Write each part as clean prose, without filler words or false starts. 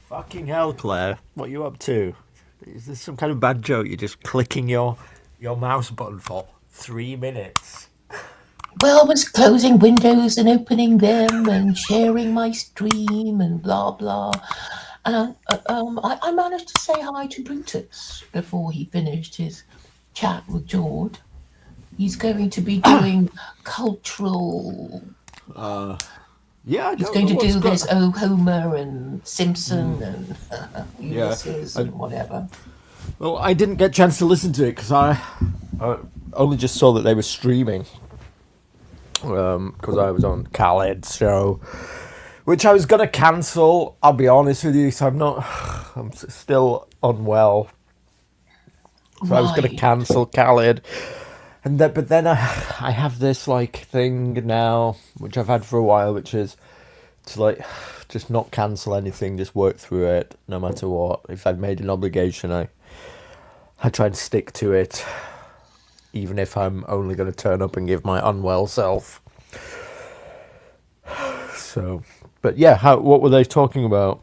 Fucking hell, Claire. What are you up to? Is this some kind of bad joke? You're just clicking your mouse button for 3 minutes. Well, I was closing windows and opening them and sharing my stream and blah blah. And I managed to say hi to Brutus before he finished his chat with George. He's going to be doing cultural. Yeah, I He's don't going know to what's do going this on. Homer and Simpson and Yeah. Ulysses I, and whatever. well, I didn't get a chance to listen to it because I only just saw that they were streaming. Because I was on Khaled's show, which I was gonna cancel. I'll be honest with you, so I'm not. I'm still unwell, so I was gonna Right. cancel Khaled, but then I have this like thing now, which I've had for a while, which is to like just not cancel anything, just work through it, no matter what. If I've made an obligation, I try and stick to it, even if I'm only going to turn up and give my unwell self. So, but yeah, what were they talking about?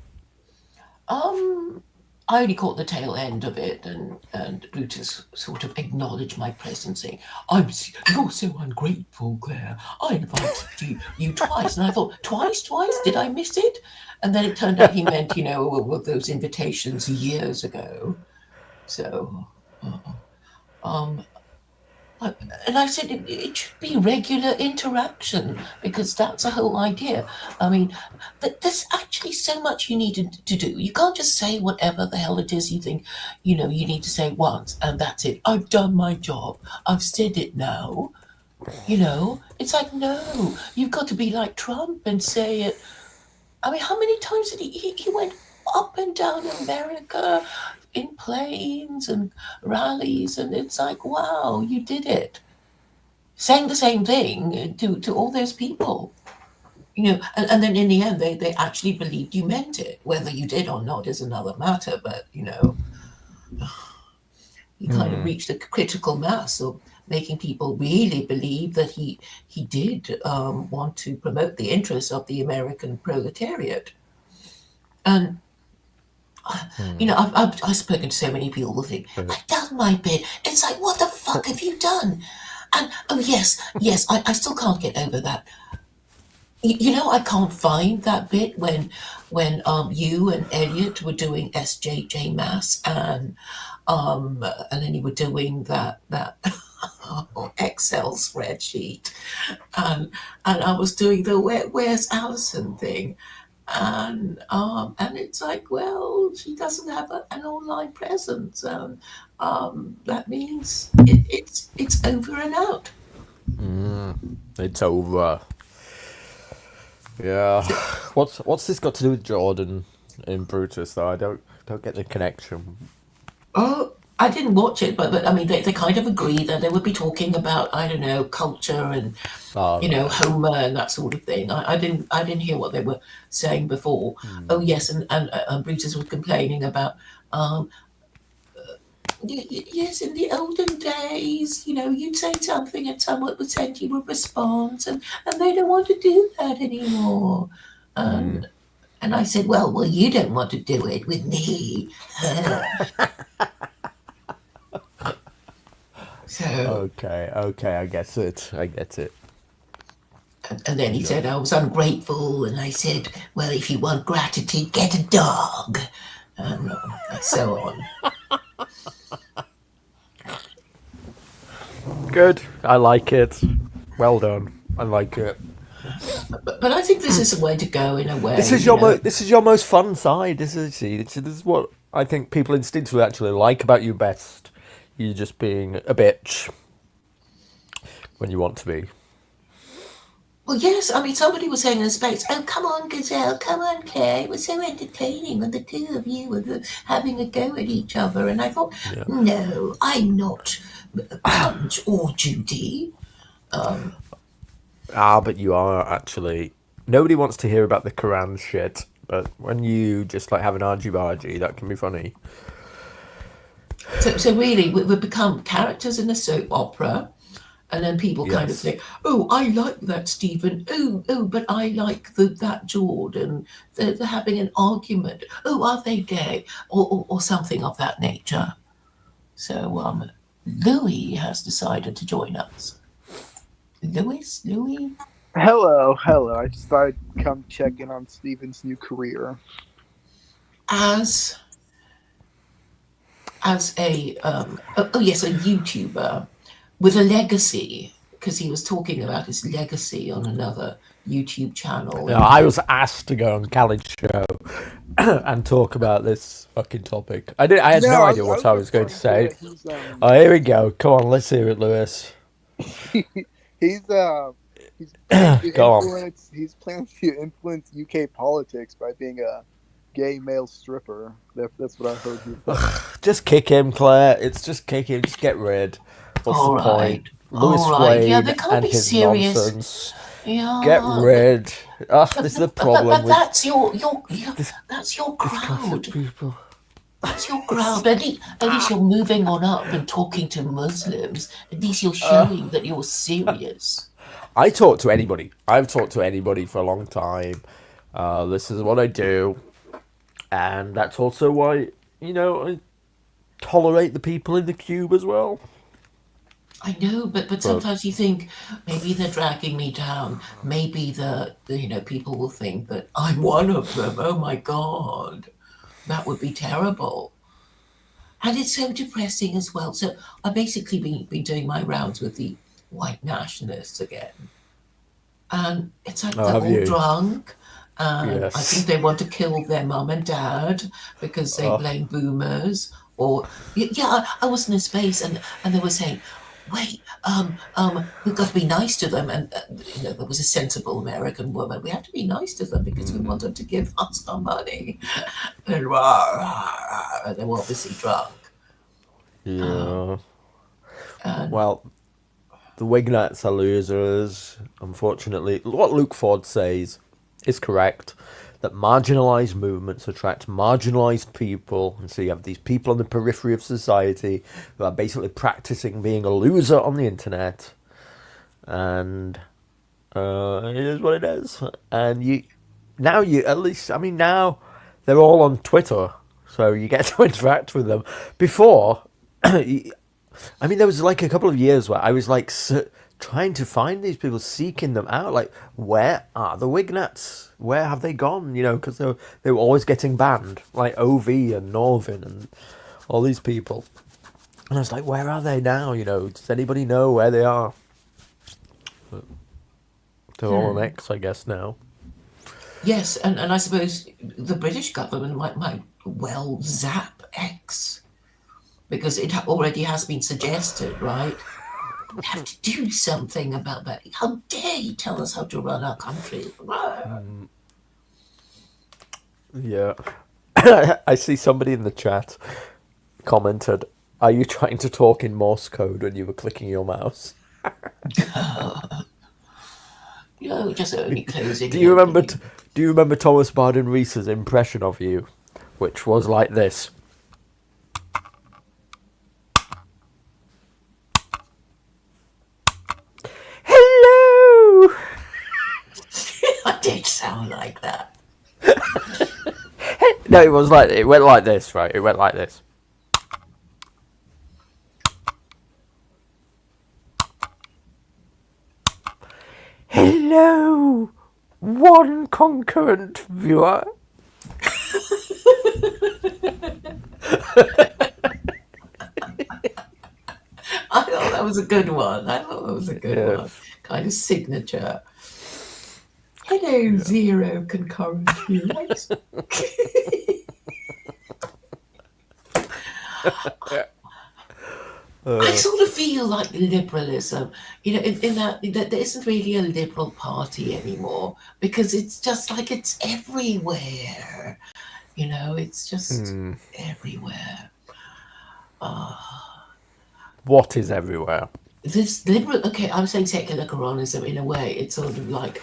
Um, I only caught the tail end of it, and Brutus sort of acknowledged my presence, saying, You're so ungrateful, Claire. I invited you twice." And I thought, twice? Did I miss it? And then it turned out he meant, those invitations years ago. So, um, and I said it should be regular interaction because that's the whole idea. I mean, there's actually so much you need to do. You can't just say whatever the hell it is you think, you need to say once and that's it. I've done my job. I've said it now. It's like, no, you've got to be like Trump and say it. I mean, how many times did he went up and down America in planes and rallies, and it's like, wow, you did it, saying the same thing to all those people. And then in the end, they actually believed you meant it. Whether you did or not is another matter, but you kind of Hmm. reached a critical mass of making people really believe that he did want to promote the interests of the American proletariat. And Hmm. I've spoken to so many people who think I've done my bit. It's like, what the fuck have you done? And oh yes, I still can't get over that. I can't find that bit when you and Elliot were doing SJJ Mass, and then you were doing that Excel spreadsheet, and I was doing the where's Alison thing, and it's like, well, she doesn't have an online presence, and that means it's over and out. It's over. Yeah. So, What's this got to do with Jordan and Brutus though? I don't get the connection. oh, I didn't watch it, but I mean, they kind of agreed that they would be talking about, I don't know, culture and All right. Homer and that sort of thing. I didn't hear what they were saying before. Oh yes, and Brutus was complaining about um, yes, in the olden days, you'd say something and someone would send you a response, and they don't want to do that anymore. And and I said, well, you don't want to do it with me. So, Okay, I get it. I get it. and then he Yeah. said I was ungrateful, and I said, well, if you want gratitude, get a dog, and so on. Good. I like it. Well done. I like it. But I think this is the way to go in a This way, is this is your most fun side. This is what I think people instinctively actually like about you best. You just being a bitch when you want to be. Well, yes, I mean, somebody was saying in space, oh, come on, Gazelle, come on, Claire. It was so entertaining when the two of you were having a go at each other. And I thought, Yeah. no, I'm not Punch or Judy. Um, But you are actually. Nobody wants to hear about the Quran shit, but when you just like have an argy bargy, that can be funny. so really, we've become characters in a soap opera. And then people kind of Yes. say, "Oh, I like that, Stephen. Oh, but I like that Jordan. They're having an argument. Oh, are they gay, or something of that nature?" So, Louis has decided to join us. Louis, Hello. I just thought I'd come check in on Steven's new career. as yes, a YouTuber with a legacy, because he was talking about his legacy on another YouTube channel. No, I was asked to go on Khaled's show and talk about this fucking topic. I had no idea what I was going to say. Oh, here we go. Come on, let's hear it, Lewis. He's Go on. He's planning to influence UK politics by being a gay male stripper. That's what I heard you say. Just kick him, Claire. It's just kick him. Just get rid. What's All the right. point? Lewis All right. Wade Yeah, they can't and be his serious. nonsense. Yeah. Get rid. This is the problem But with that's that's your crowd. people. That's your crowd. At least you're moving on up and talking to Muslims. At least you're showing that you're serious. I talk to anybody. I've talked to anybody for a long time. This is what I do. And that's also why, I tolerate the people in the cube as well. I know, but sometimes you think maybe they're dragging me down. Maybe people will think that I'm one of them. Oh my God, that would be terrible. And it's so depressing as well. So I've basically been doing my rounds with the white nationalists again. And it's like they're all drunk. And I think they want to kill their mum and dad because they blame boomers. Or I was in a space and they were saying, "Wait, we've got to be nice to them." And there was a sensible American woman. We have to be nice to them because we want them to give us our money. And they were obviously drunk. Yeah. Well, the Wignats are losers. Unfortunately, what Luke Ford says is correct. That marginalised movements attract marginalised people, and so you have these people on the periphery of society who are basically practicing being a loser on the internet, and it is what it is. And now they're all on Twitter, so you get to interact with them. Before, there was like a couple of years where I was like trying to find these people, seeking them out. Like, where are the Wignats? Where have they gone? Because they were always getting banned, like OV and Norvin and all these people. And I was like, where are they now? Does anybody know where they are? But they're all on X, I guess, now. Yes, and I suppose the British government might well zap X, because it already has been suggested, right? We have to do something about that. How dare you tell us how to run our country? Yeah. I see somebody in the chat commented, "Are you trying to talk in Morse code when you were clicking your mouse?" Just only closing. Do you remember Thomas Barden Reese's impression of you, which was like this? Hello. I did sound like that. No, it went like this, right? It went like this. Hello, one concurrent viewer. I thought that was a good one. One. Kind of signature. Hello, zero concurrent viewers. I sort of feel like liberalism, in that there isn't really a liberal party anymore, because it's just like it's everywhere. It's just everywhere. What is everywhere? this liberal, okay, I'm saying secular Quranism in a way. It's sort of like,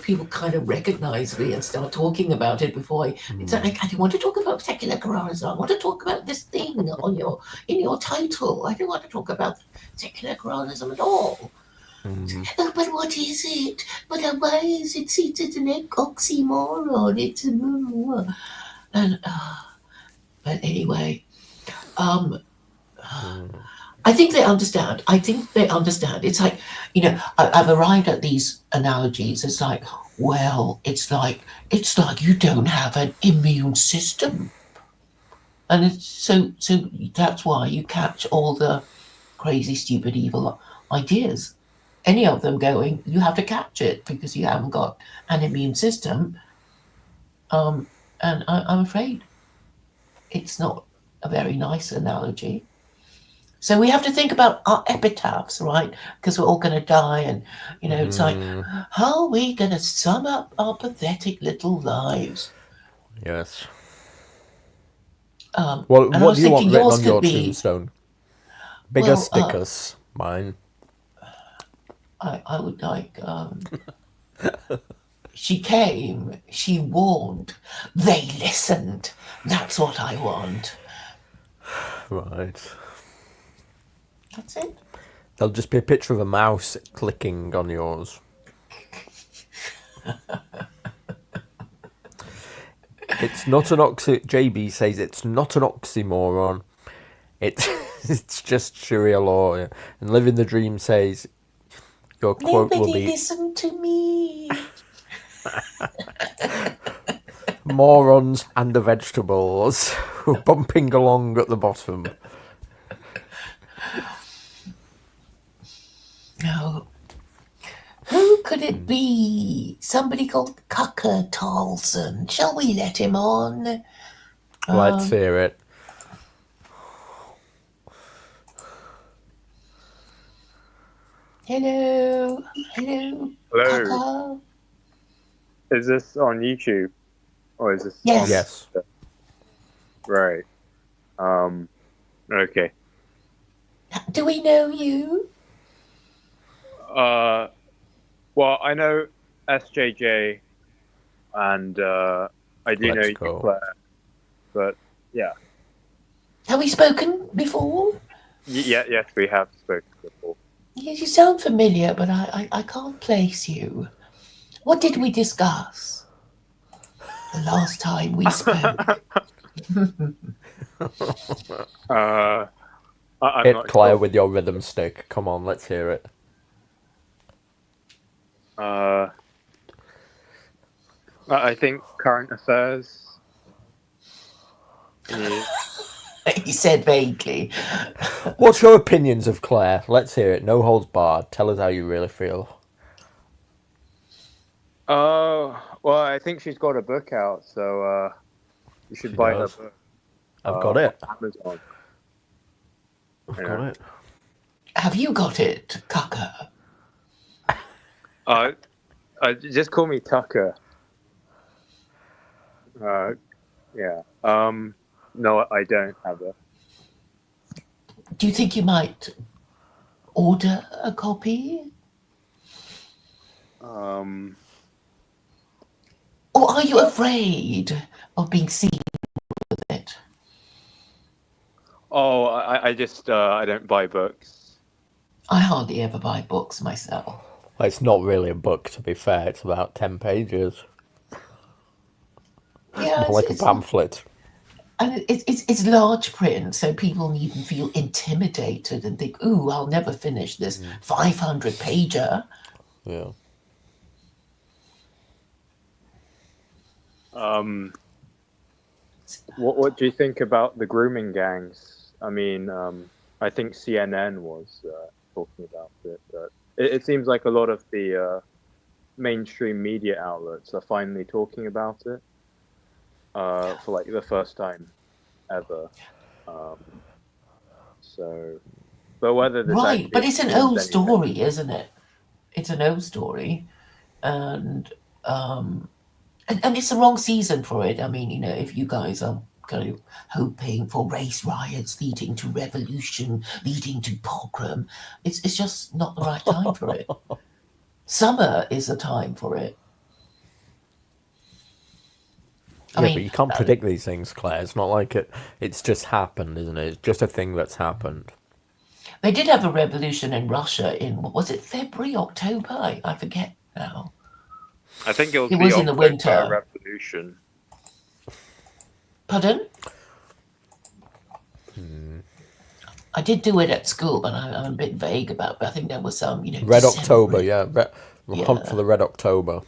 people kind of recognize me and start talking about it before it's like, I don't want to talk about secular Quranism. I want to talk about this thing in your title. I don't want to talk about secular Quranism at all. Oh, but what is it? But why is it? It's an oxymoron. It's and but anyway, I think they understand. It's like, I've arrived at these analogies. It's like, well, it's like you don't have an immune system, and it's so that's why you catch all the crazy, stupid, evil ideas. Any of them going, you have to catch it because you haven't got an immune system. And I'm afraid it's not a very nice analogy. So we have to think about our epitaphs, right? Because we're all going to die, and it's like, how are we going to sum up our pathetic little lives? Yes. And What I do was you want thinking written yours on your could be. tombstone? Bigger Well, stickers. Mine. I would like. She came. She warned. They listened. That's what I want. Right. That's it. There'll just be a picture of a mouse clicking on yours. It's not an JB says it's not an oxymoron. It's just Sharia law. And Living the Dream says your quote will Nobody be listen to me. morons and the vegetables bumping along at the bottom. No. Who could it be? Somebody called Cucker Tolson. Shall we let him on? Let's hear it. Hello. Hello. Cucker. Is this on YouTube? Or is this Yes. on Yes. Right. Okay. Do we know you? Well, I know SJJ, and I do Let's know go. Claire, but yeah. Have we spoken before? Yes, we have spoken before. Yes, you sound familiar, but I can't place you. What did we discuss the last time we spoke? I'm Hit not Claire sure. with your rhythm stick. Come on, let's hear it. I think current affairs. Yeah. He said vaguely. What's your opinions of Claire? Let's hear it. No holds barred. Tell us how you really feel. Well, I think she's got a book out, so you should She buy does. her book. I've got it. on Amazon. I've got it. Have you got it, Cucker? Just call me Tucker. Yeah. No, I don't have it. Do you think you might order a copy? Or are you afraid of being seen with it? Oh, I just I don't buy books. I hardly ever buy books myself. Well, it's not really a book, to be fair. It's about 10 pages. Yeah, More like a pamphlet. And it's large print, so people needn't feel intimidated and think, "Ooh, I'll never finish this 500-pager." Yeah. What do you think about the grooming gangs? I mean, I think CNN was talking about it, but it seems like a lot of the mainstream media outlets are finally talking about it for like the first time ever. So, but whether this Right, but actually it's an means old anything- story, isn't it? It's an old story, and it's the wrong season for it. I mean, if you guys are kind of hoping for race riots leading to revolution, leading to pogrom. It's just not the right time for it. Summer is the time for it. I Yeah, mean, but you can't predict these things, Claire. It's not like it's just happened, isn't it? It's just a thing that's happened. they did have a revolution in Russia in, what was it, February, October? I forget now. I think it was It the was in the October winter. Revolution. Pardon? I did do it at school, but I'm a bit vague about. But I think there was some, Red December. October, yeah. Hunt Yeah. for the Red October.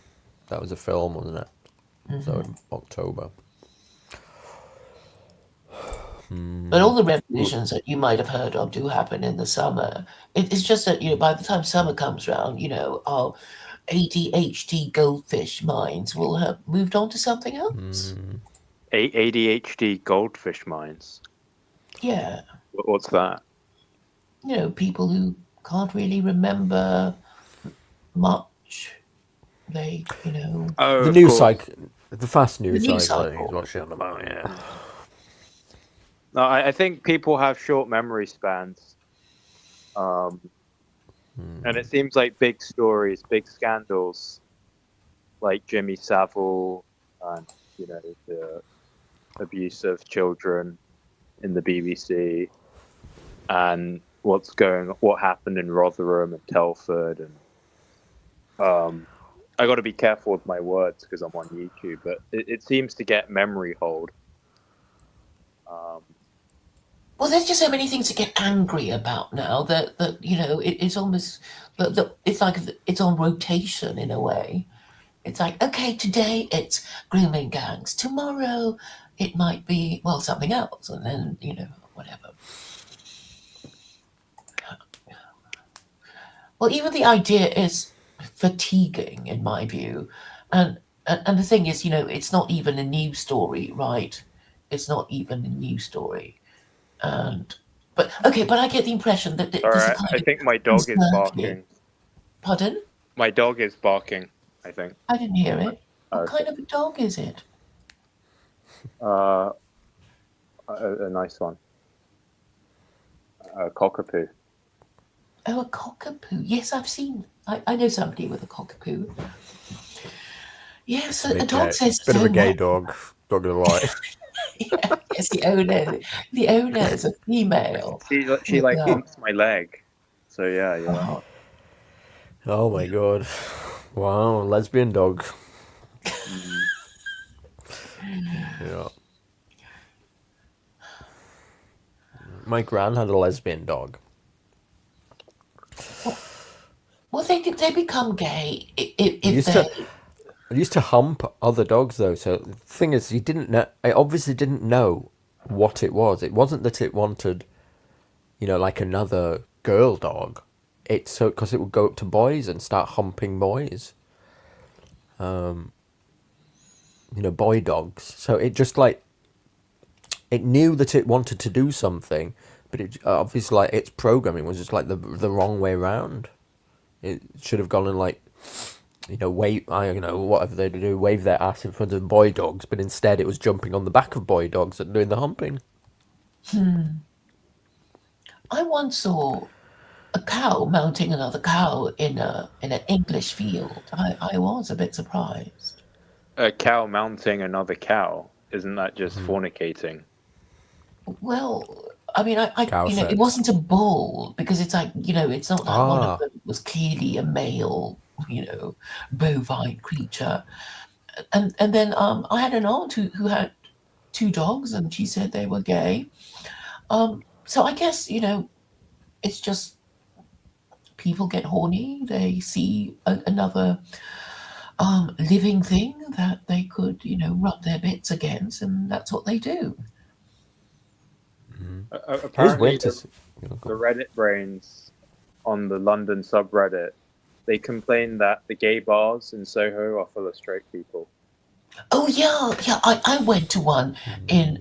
That was a film, wasn't it? So in October. But all the revolutions that you might have heard of do happen in the summer. It's just that by the time summer comes around, our ADHD goldfish minds will have moved on to something else. ADHD goldfish mines. Yeah, What's that? people who can't really remember much. They, Oh, The of news course. cycle, the fast news news cycling cycle. is what she's on about, yeah. No, I think people have short memory spans. And it seems like big stories, big scandals, like Jimmy Savile and, the abuse of children in the BBC and what happened in Rotherham and Telford. And I got to be careful with my words because I'm on YouTube, but it seems to get memory hold. Well, there's just so many things to get angry about now that it's almost it's like it's on rotation in a way. It's like, okay, today it's grooming gangs. Tomorrow it might be something else, and then whatever. Well, even the idea is fatiguing in my view, and the thing is, it's not even a news story, right? It's not even a news story. But I get the impression that All there's a right, kind I of think my dog is conservative- barking. Pardon? My dog is barking, I think. I didn't hear it. What Okay. kind of a dog is it? A nice one. A cockapoo. Oh, a cockapoo. Yes, I've seen. I know somebody with a cockapoo. Yes, a dog says Bit so of a gay much. dog, not gonna lie. Yes, the owner is a female. She like Yeah. bumps my leg. So yeah, you're right. Oh, Oh my god. Wow, lesbian dog. Yeah. My gran had a lesbian dog. well, they become gay if Used they. to- I used to hump other dogs though, so the thing is, he didn't know. I obviously didn't know what it was. It wasn't that it wanted, like another girl dog. It's so because it would go up to boys and start humping boys. Boy dogs. So it just it knew that it wanted to do something, but it obviously its programming was just the wrong way round. It should have gone and wave, whatever they do, wave their ass in front of boy dogs, but instead it was jumping on the back of boy dogs and doing the humping. I once saw a cow mounting another cow in an English field. I was a bit surprised. A cow mounting another cow. Isn't that just fornicating? Well, I mean, Cow it sex. wasn't a bull because it's it's not like one Ah. of them was clearly a male, bovine creature. And then I had an aunt who had 2 dogs, and she said they were gay. So I guess it's just people get horny. They see another living thing that they could rub their bits against, and that's what they do. Here's Apparently, winter. the Reddit brains on the London subreddit, they complain that the gay bars in Soho are full of straight people. Oh yeah. I went to one in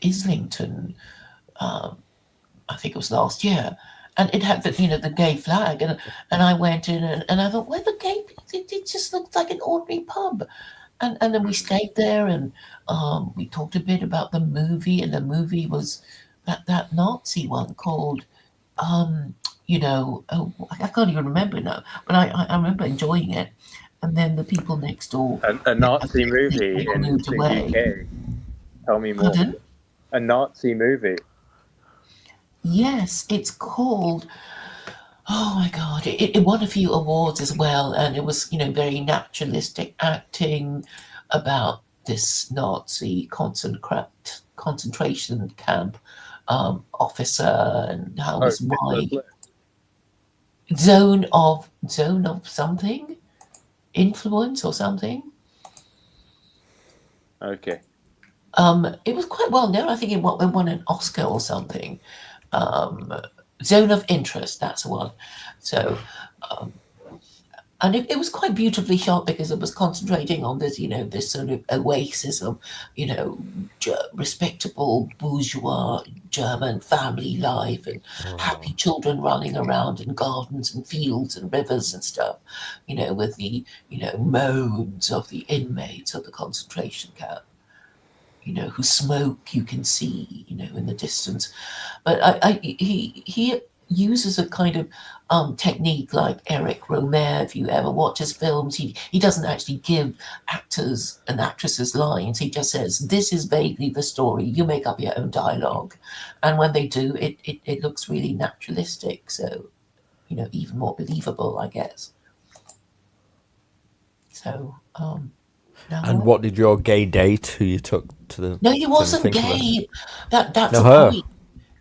Islington. I think it was last year, and it had the gay flag, and I went in and I thought, well, the gay, it just looked like an ordinary pub, And then we stayed there, and we talked a bit about the movie, and the movie was that Nazi one called, oh, I can't even remember now, but I remember enjoying it. And then the people next door, A Nazi movie they all in moved the away. UK. Tell me more. Pardon? A Nazi movie. Yes, it's called. Oh my God! It won a few awards as well, and it was very naturalistic acting about this Nazi concentration camp officer and how Oh, his Schindler's wife List. zone of something influence or something. Okay. It was quite well known. I think it won an Oscar or something. Zone of Interest, that's the one. So, and it was quite beautifully shot because it was concentrating on this sort of oasis of, respectable bourgeois German family life and happy children running around in gardens and fields and rivers and stuff, with the, moans of the inmates of the concentration camp. Whose smoke you can see, in the distance. But he uses a kind of technique like Eric Romer. If you ever watch his films, he doesn't actually give actors and actresses lines. He just says, "This is vaguely the story. You make up your own dialogue," and when they do, it looks really naturalistic. So, even more believable, I guess. So, And what did your gay date who you took to the no, he wasn't think of it? gay. That's No, a her. point.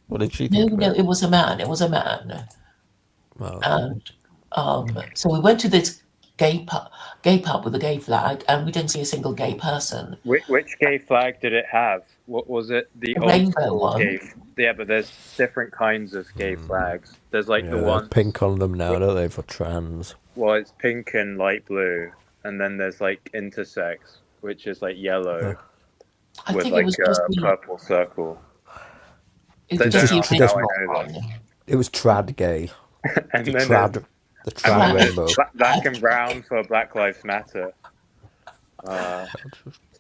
What did she No, think of no, it? it was a man. It was a man. Well, And so we went to this gay pub with a gay flag, and we didn't see a single gay person. Which gay flag did it have? What was it? The A old rainbow school one. gay. Yeah, but there's different kinds of gay flags. There's like yeah, the they one. have pink on them now, don't they, for trans? Well, it's pink and light blue, and then there's like intersex, which is like yellow I with think it like was just a purple circle. it So was just the now I original know one. that. It was trad gay. And The then trad, there's the trad rainbow. black and brown for Black Lives Matter.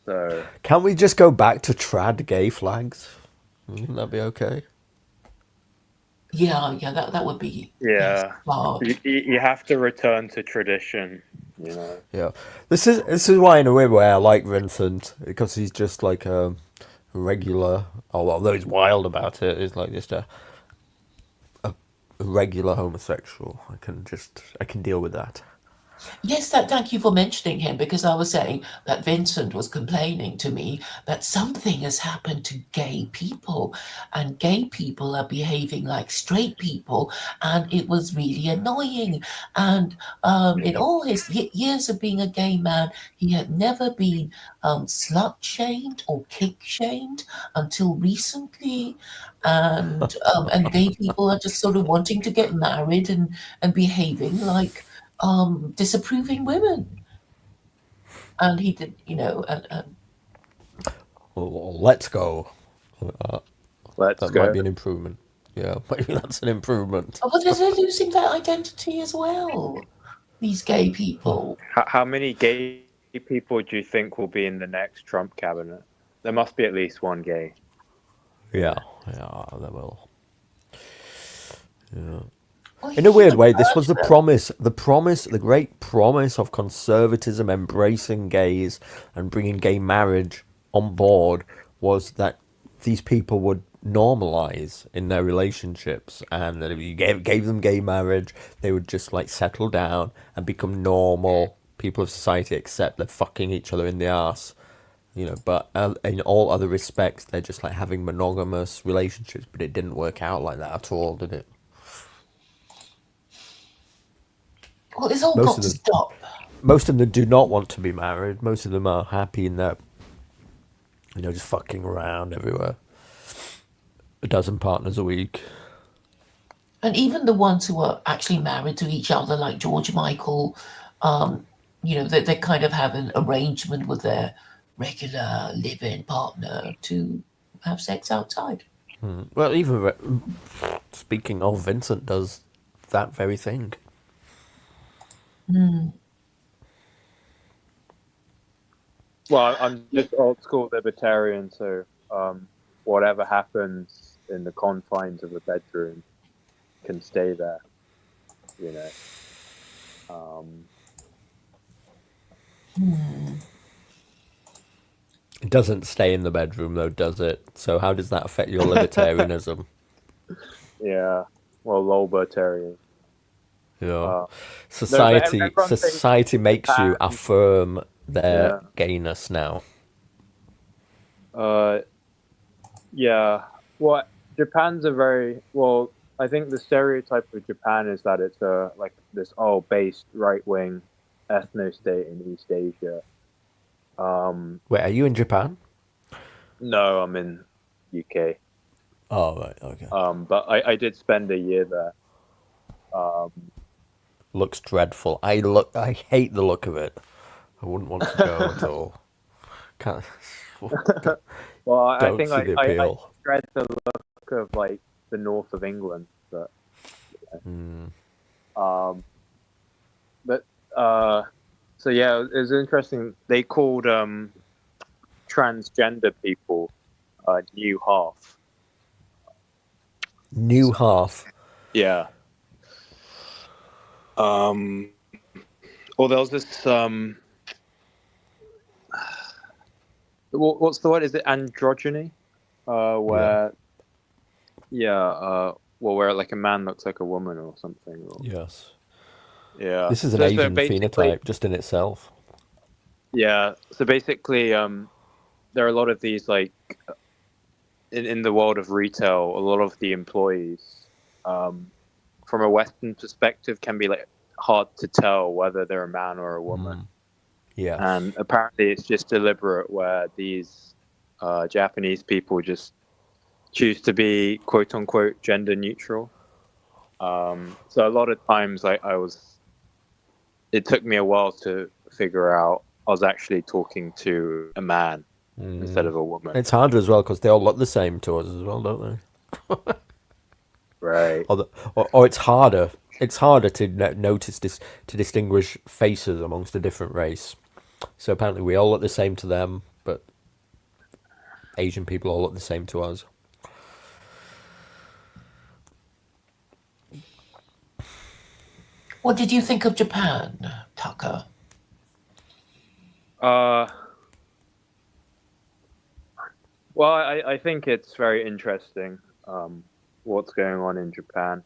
So Can we just go back to trad gay flags? Wouldn't that be okay? Yeah, that would be yeah, hard. you have to return to tradition. Yeah. This is why in a weird way I like Vincent, because he's just like a regular, although he's wild about it, he's like just a regular homosexual. I can deal with that. Yes, thank you for mentioning him, because I was saying that Vincent was complaining to me that something has happened to gay people, and gay people are behaving like straight people, and it was really annoying. And in all his years of being a gay man, he had never been slut shamed or kick shamed until recently. And gay people are just sort of wanting to get married and behaving like disapproving women. And he did, Well, let's go. Let's That go. might be an improvement. Yeah, maybe that's an improvement. but they're losing their identity as well, these gay people. How many gay people do you think will be in the next Trump cabinet? There must be at least one gay. Yeah, they will. Yeah. Well, In a he weird would way, this was urge the great promise of conservatism embracing gays and bringing gay marriage on board, was that these people would normalize in their relationships, and that if you gave them gay marriage, they would just like settle down and become normal people of society, except they're fucking each other in the ass. But in all other respects, they're just like having monogamous relationships. But it didn't work out like that at all, did it? Well, it's all Most got of to them, stop. most of them do not want to be married. Most of them are happy in their, just fucking around everywhere. A dozen partners a week. And even the ones who are actually married to each other, like George Michael, they kind of have an arrangement with their regular live-in partner to have sex outside. Well, even speaking of, Vincent does that very thing. Well, I'm just old school libertarian, so whatever happens in the confines of a bedroom can stay there. You know. It doesn't stay in the bedroom, though, does it? So how does that affect your libertarianism? Yeah. Well, libertarian. You know, Uh, no, but society everyone thinks society makes you Japan. affirm their Yeah. gayness now. Uh, yeah. Well, Japan's a very well. I think the stereotype of Japan is that it's a like this based right wing ethno state in East Asia. Wait, are you in Japan? No, I'm in UK. Oh, right, okay. But I did spend a year there. Um, Looks dreadful. I hate the look of it. I wouldn't want to go at all. Can't, well, I don't think see the I appeal. dread the look of like the north of England, but um, but so yeah, it was interesting. They called transgender people new half. New half. Yeah. Well, there was this what's the word? Is it androgyny? Where where like a man looks like a woman or something. Or, Yes. yeah. This is an So Asian basically, phenotype just in itself. yeah. So basically, there are a lot of these like in the world of retail, a lot of the employees, from a Western perspective, can be like hard to tell whether they're a man or a woman. Yes. And apparently, it's just deliberate where these Japanese people just choose to be quote unquote gender neutral. So a lot of times, it took me a while to figure out I was actually talking to a man instead of a woman. It's harder as well because they all look the same to us as well, don't they? Right. Or it's harder. It's harder to notice this, to distinguish faces amongst a different race. So apparently we all look the same to them, but Asian people all look the same to us. What did you think of Japan, Tucker? Well, I think it's very interesting what's going on in Japan.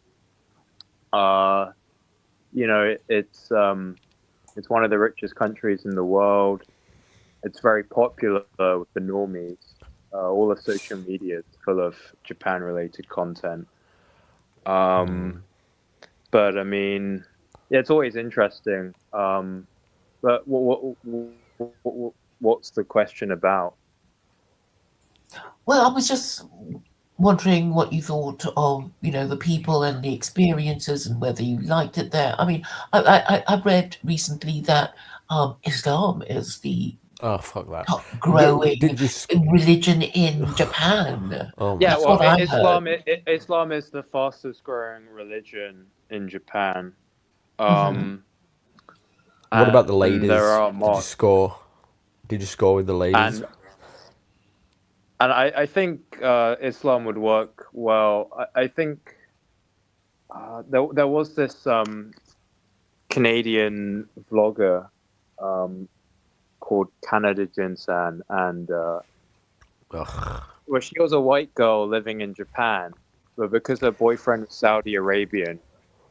It's one of the richest countries in the world. It's very popular with the normies. All of social media is full of Japan-related content. But I mean, yeah, it's always interesting. But what's the question about? Well, I was just wondering what you thought of, the people and the experiences and whether you liked it there. I mean, I read recently that Islam is the Oh, fuck that. top growing Did you... religion in Japan. Oh, Yeah, That's well, what I Islam heard. Islam is the fastest growing religion in Japan. What about the And ladies? there are Did you mosques. score? Did you score with the ladies? And I think Islam would work well. I think there was this Canadian vlogger called Canada Jinsan, and well, she was a white girl living in Japan, but because her boyfriend was Saudi Arabian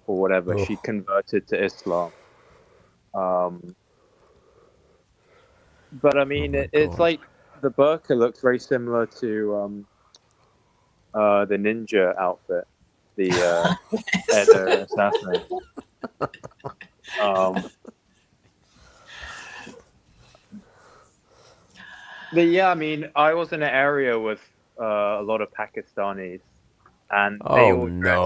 or whatever, she converted to Islam. But I mean, it's like the burqa looks very similar to the ninja outfit, the Eder assassin. But yeah, I mean, I was in an area with a lot of Pakistanis, and they all dressed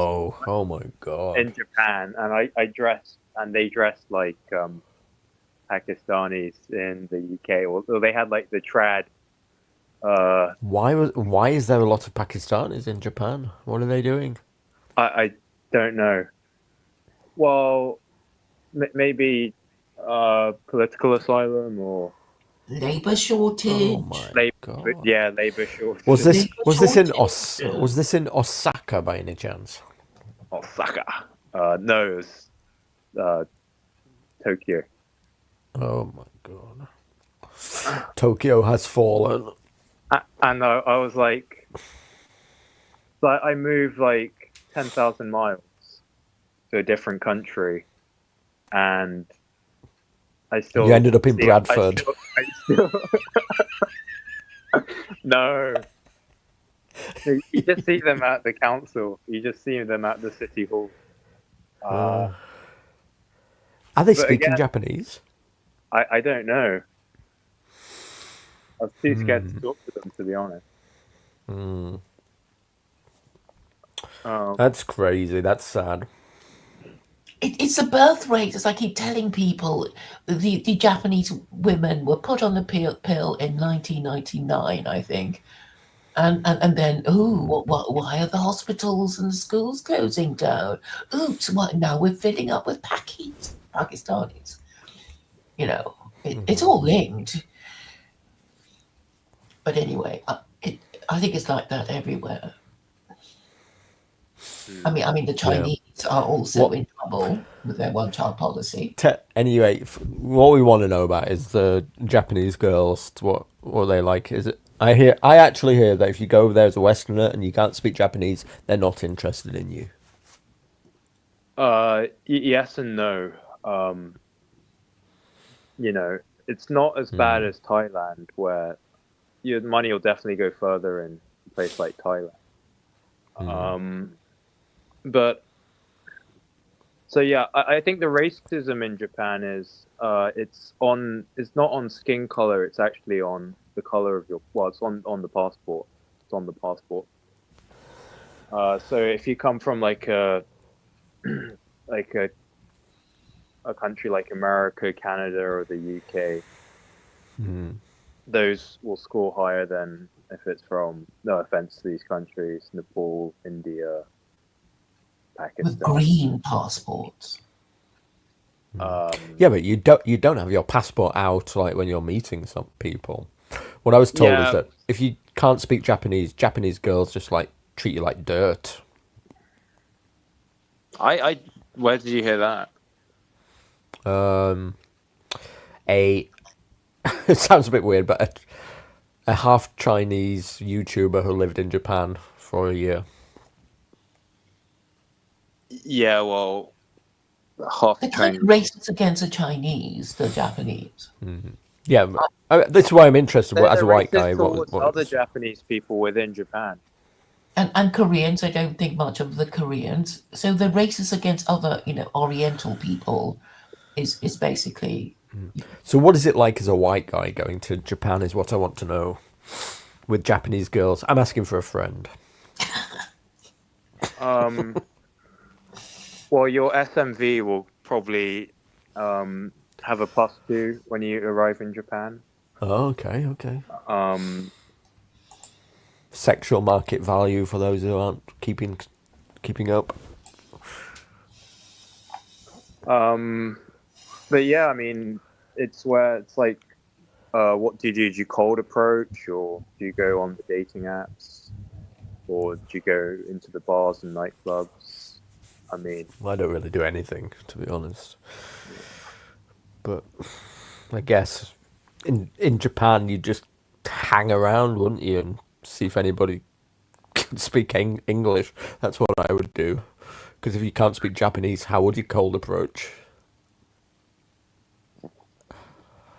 Oh my god! in Japan, and I dressed, and they dressed like Pakistanis in the UK. Although they had like the trad. Why is there a lot of Pakistanis in Japan? What are they doing? I don't know. Well, maybe political asylum or labor shortage. Oh my Labor, god. yeah, labor shortage. Was this Labor was this in shortage. was this in Osaka by any chance? Osaka? No, it was Tokyo. Oh my god. Tokyo has fallen. And I was like, I moved like 10,000 miles to a different country, and I still. You ended up in see- Bradford. I still no. You just see them at the council. You just see them at the city hall. Are they but speaking again- Japanese? I don't know. I was too scared to talk to them, to be honest. That's crazy. That's sad. It's a birth rate, as I keep telling people. The Japanese women were put on the pill in 1999, I think. And then, why are the hospitals and the schools closing down? Oops, now we're filling up with Pakistanis. You know, it's all linked. But anyway, I think it's like that everywhere. I mean, the Chinese are also in trouble with their one-child policy. Anyway, what we want to know about is the Japanese girls. What are they like? Is it? I actually hear that if you go over there as a Westerner and you can't speak Japanese, they're not interested in you. Yes and no. You know, it's not as bad as Thailand, where your money will definitely go further in a place like Thailand. But so yeah, I think the racism in Japan is it's not on skin color. It's actually on the color of your. Well, it's on the passport. It's on the passport. So if you come from like a country like America, Canada, or the UK, those will score higher than if it's from, no offense to these countries, Nepal, India, With Pakistan. green passports. Yeah, but you don't have your passport out like when you're meeting some people. What I was told is that if you can't speak Japanese, Japanese girls just like treat you like dirt. Where did you hear that? It sounds a bit weird, but a half Chinese YouTuber who lived in Japan for a year. Yeah, well, half They're kind Chinese. of racist against the Chinese, the Japanese. Yeah, this is why I'm interested. As a white guy, towards other Japanese people within Japan. And Koreans, I don't think much of the Koreans. So the racist against other, Oriental people is basically. So what is it like as a white guy going to Japan is what I want to know. With Japanese girls. I'm asking for a friend. Well, your SMV will probably have a +2 when you arrive in Japan. Oh, okay. Sexual market value for those who aren't keeping up. But yeah, I mean, it's where it's like, what do you do? Do you cold approach, or do you go on the dating apps, or do you go into the bars and nightclubs? I mean, I don't really do anything, to be honest. But I guess in Japan you just hang around, wouldn't you, and see if anybody can speak English. That's what I would do. Because if you can't speak Japanese, how would you cold approach?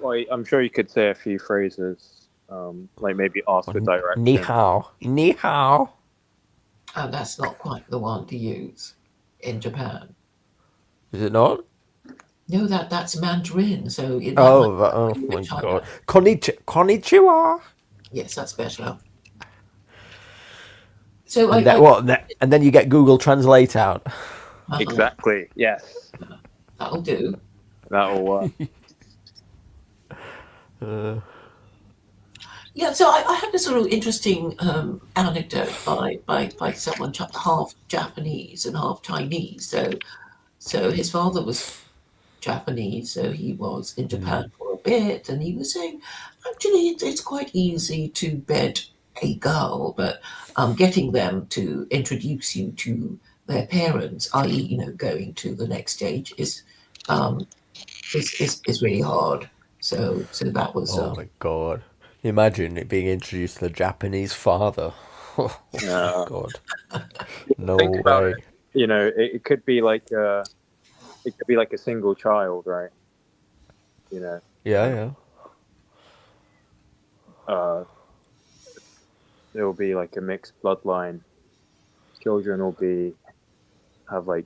well, I'm sure you could say a few phrases, like maybe ask for directions. Ni hao. Ni hao. Oh, that's not quite the one to use in Japan. Is it not? No, that's Mandarin. So Oh my god. Konnichiwa. Yes, that's better. So And then you get Google Translate out. Exactly. Yes, That'll do. that'll work. Yeah, so I had this sort of interesting anecdote by someone half Japanese and half Chinese. So his father was Japanese, so he was in Japan for bit, and he was saying, actually, it's quite easy to bed a girl, but getting them to introduce you to their parents, i.e., going to the next stage, is really hard. So that was Oh my god! Imagine it being introduced to the Japanese father. Oh my Yeah. god! No Think about way. it. It could be like a single child, right? Yeah, yeah. It will be like a mixed bloodline. Children will have like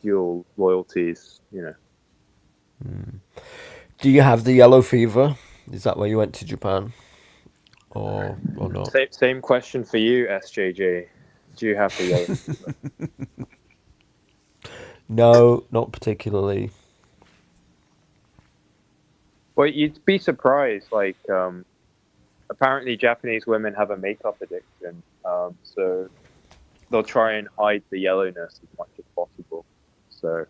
dual loyalties. Do you have the yellow fever? Is that why you went to Japan, or not? Same question for you, SJJ. Do you have the yellow? No, not particularly. Well, you'd be surprised. Like, apparently, Japanese women have a makeup addiction, so they'll try and hide the yellowness as much as possible. So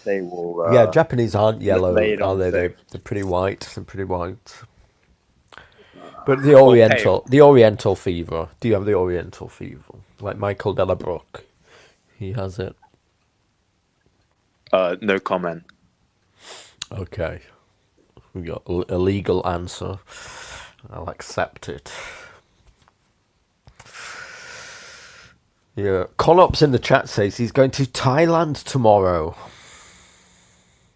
they will. Yeah, Japanese aren't yellow, lay it are on they? thick. They're pretty white. They're pretty white. But the Oriental fever. Do you have the Oriental fever? Like Michael Delabrook, he has it. No comment. Okay, we got a legal answer. I'll accept it. Yeah, Conops in the chat says he's going to Thailand tomorrow,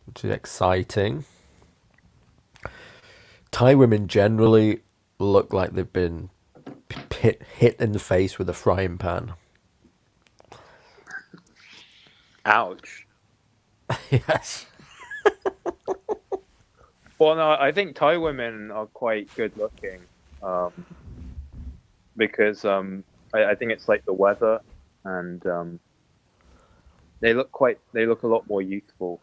which is exciting. Thai women generally look like they've been hit in the face with a frying pan. Ouch. Yes. Well, no, I think Thai women are quite good looking, because I think it's like the weather, and they look a lot more youthful.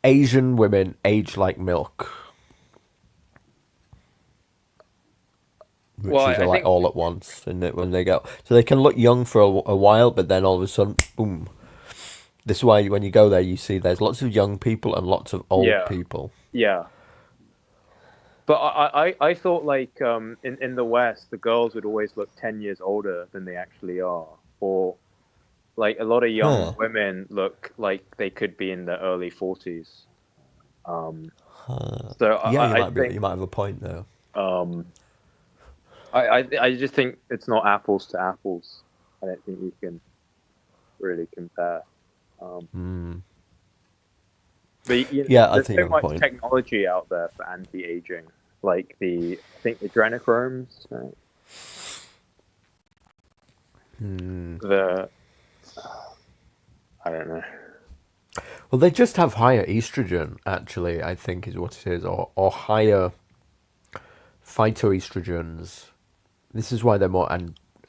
Asian women age like milk. Which Well, is I like think- all at once, and when they go, so they can look young for a while, but then all of a sudden, boom. This is why when you go there, you see there's lots of young people and lots of old Yeah. people. Yeah. But I thought like in the West, the girls would always look 10 years older than they actually are, or like a lot of young women look like they could be in their early 40s. So Yeah, I think you might have a point there. I just think it's not apples to apples. I don't think you can really compare. But Yeah, I there's think you so have a much point. technology out there for anti-aging, like I think adrenochromes, right? I don't know. Well, they just have higher estrogen, actually, I think is what it is, or higher phytoestrogens. This is why they're more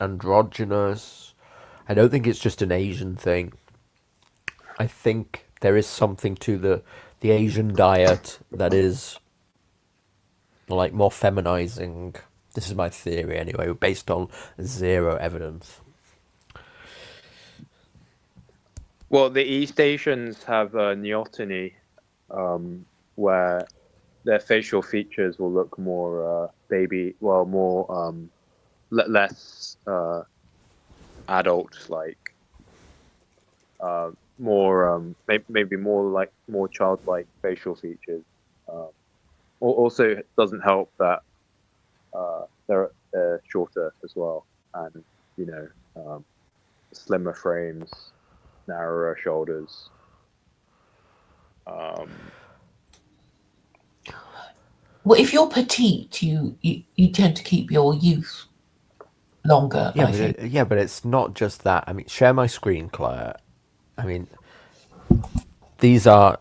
androgynous. I don't think it's just an Asian thing. I think there is something to the Asian diet that is like more feminizing. This is my theory anyway, based on zero evidence. Well, the East Asians have neoteny, where their facial features will look more less adult-like, maybe more childlike facial features. Also, it doesn't help that they're shorter as well, and slimmer frames, narrower shoulders. Well, if you're petite, you tend to keep your youth longer. I think. But it's not just that. I mean, share my screen, Claire. I mean, these are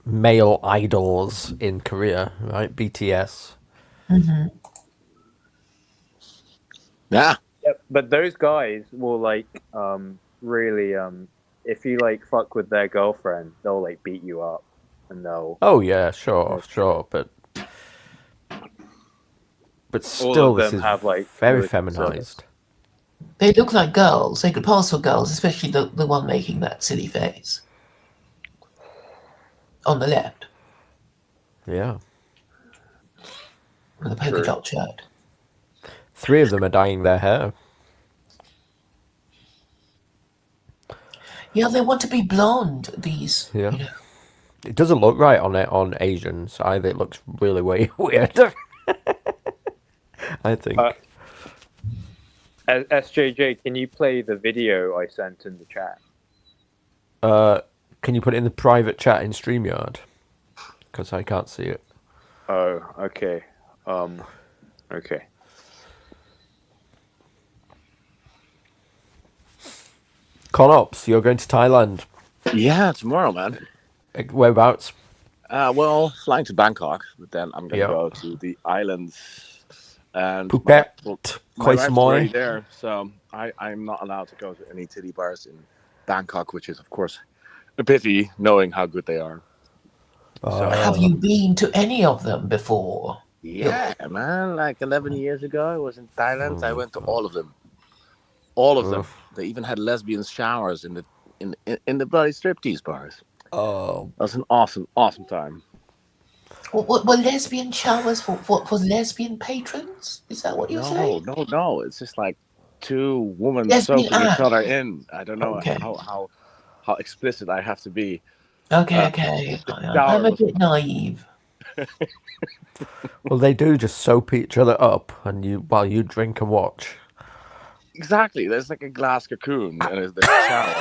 male idols in Korea, right? BTS. Yeah. Yep, but those guys will really if you fuck with their girlfriend, they'll beat you up, and they'll. Oh yeah, sure, but still, of this them is have, very really feminized. They look like girls. They could pass for girls, especially the one making that silly face. on the left Yeah. with a polka True. dot shirt. 3 of them are dyeing their hair. Yeah, they want to be blonde. These, Yeah. It doesn't look right on it on Asians either. It looks really weird. I think. SJJ, can you play the video I sent in the chat? Can you put it in the private chat in StreamYard? Because I can't see it. Oh, okay. Okay. Conops, you're going to Thailand. Yeah, tomorrow, man. Whereabouts? Well, flying to Bangkok, but then I'm gonna Yeah. go to the islands. And Phuket, my Koh wife's Samui. already there, so I'm not allowed to go to any titty bars in Bangkok, which is of course a pity, knowing how good they are. Have you been to any of them before? Yeah, man. Like 11 years ago, I was in Thailand. I went to all of them. All of them. Oof. They even had lesbian showers in the bloody striptease bars. Oh, That was an awesome time. Were lesbian showers for lesbian patrons? Is that what you're saying? No. It's just like two women Lesbian soaking each act. other in. I don't know Okay. how explicit I have to be. Okay. I'm a bit naive. well, they do just soap each other up, and while you drink and watch. Exactly. There's like a glass cocoon and there's a shower.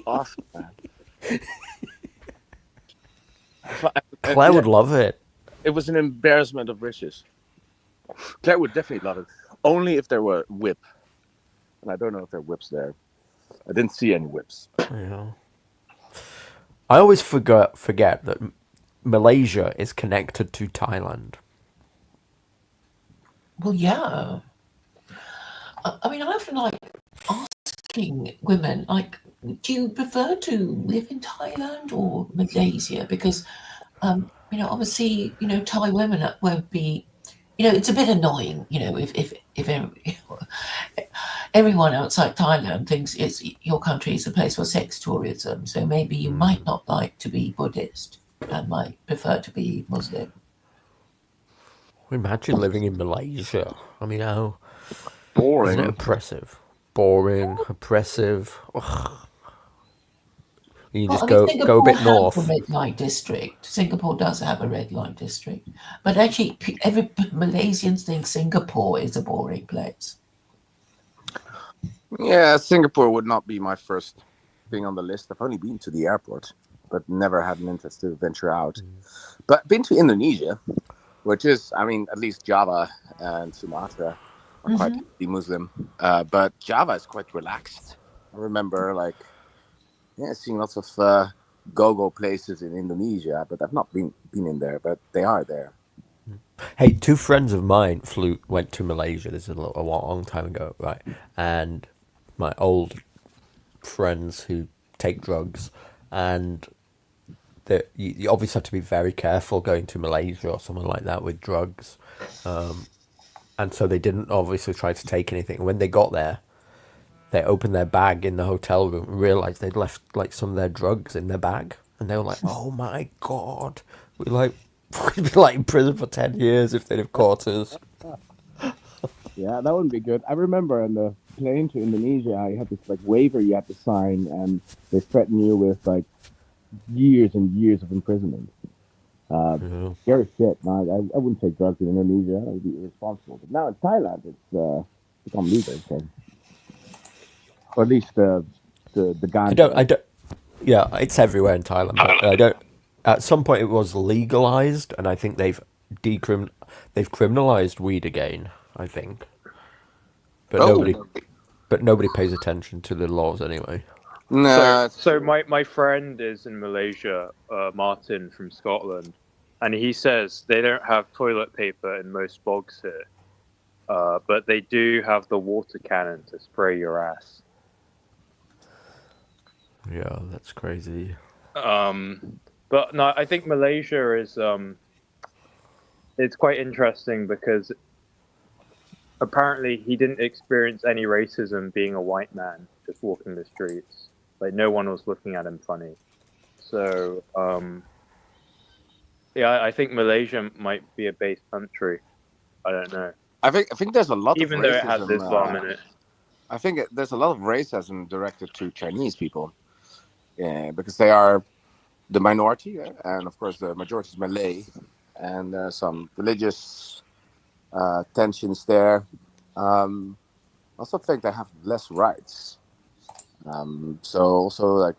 Awesome, man. Claire would love it. It was an embarrassment of riches. Claire would definitely love it. Only if there were whip. And I don't know if there are whips there. I didn't see any whips. Yeah. I always forget that Malaysia is connected to Thailand. Well, yeah. I mean, I often like asking women, like, do you prefer to live in Thailand or Malaysia? Because, obviously, Thai women won't be, it's a bit annoying, if everyone outside Thailand thinks your country is a place for sex tourism. So maybe you might not like to be Buddhist and might prefer to be Muslim. Imagine living in Malaysia. I mean, how Boring. isn't it oppressive? Boring, oppressive. Ugh. You just go a bit Singapore north. has a red light district. Singapore does have a red light district, but actually, every Malaysians think Singapore is a boring place. Yeah, Singapore would not be my first thing on the list. I've only been to the airport, but never had an interest to venture out. But been to Indonesia, which is, I mean, at least Java and Sumatra are quite Muslim. But Java is quite relaxed. I remember, seeing lots of go-go places in Indonesia, but I've not been in there, but they are there. Hey, 2 friends of mine went to Malaysia. This is a long time ago, right? And my old friends who take drugs, and you obviously have to be very careful going to Malaysia or somewhere like that with drugs. And so they didn't obviously try to take anything. When they got there, they opened their bag in the hotel room and realized they'd left some of their drugs in their bag, and they were like, "Oh my god, we'd be in prison for 10 years if they'd have caught us." Yeah, that wouldn't be good. I remember on the plane to Indonesia, you had this waiver you had to sign, and they threaten you with years and years of imprisonment. Scary shit. No, I wouldn't take drugs in Indonesia. That would be irresponsible. But now in Thailand, it's become legal. So. Or at least the ganja. I don't. Yeah, it's everywhere in Thailand. But I don't. At some point, it was legalized, and I think they've criminalized weed again. I think, but nobody pays attention to the laws anyway. No. So my friend is in Malaysia, Martin from Scotland, and he says they don't have toilet paper in most bogs here, but they do have the water cannon to spray your ass. Yeah, that's crazy. But no, I think Malaysia is it's quite interesting because apparently he didn't experience any racism being a white man just walking the streets. No one was looking at him funny. So, yeah, I think Malaysia might be a base country. I don't know. I think there's a lot Even of though it has racism. Islam in it. I think there's a lot of racism directed to Chinese people. Yeah, because they are the minority, and of course the majority is Malay, and there are some religious tensions there. I also think they have less rights. So also like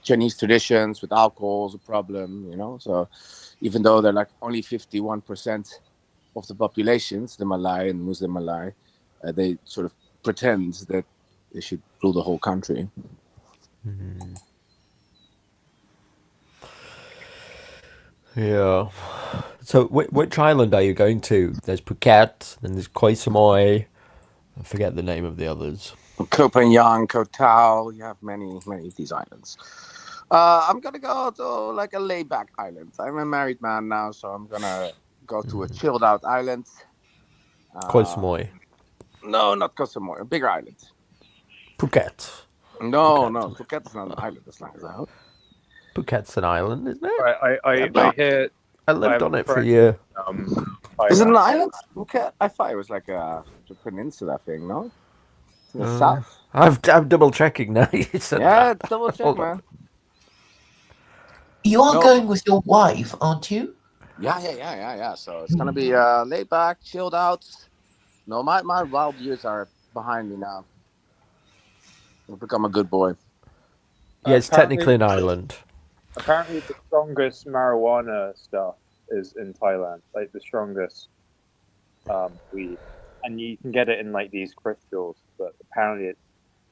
Chinese traditions with alcohol is a problem, you know. So even though they're like only 51% of the populations, the Malay and Muslim Malay, they sort of pretend that they should rule the whole country. Yeah. So which island are you going to? There's Phuket, then there's Koh Samui. I forget the name of the others. Koh Phangan, Koh Tao, you have many of these islands. I'm gonna go to like a laid-back island. I'm a married man now, so I'm gonna go to a chilled-out island. Koh Samui. No, not Koh Samui, a bigger island. Phuket. No, Phuket is not an island as long as I know. Phuket's an island, isn't it? I hear. I lived have on a it for a friend, year. Is it an Thailand. island? Phuket? I thought it was like a peninsula thing, no? It's in the south. I'm double checking now. You said Yeah, that. double check, Hold on. man. You are No. going with your wife, aren't you? Yeah. So it's gonna be laid back, chilled out. No, my wild years are behind me now. I've become a good boy. Yeah, it's technically an island. Apparently, the strongest marijuana stuff is in Thailand. Like the strongest weed, and you can get it in like these crystals. But apparently, it's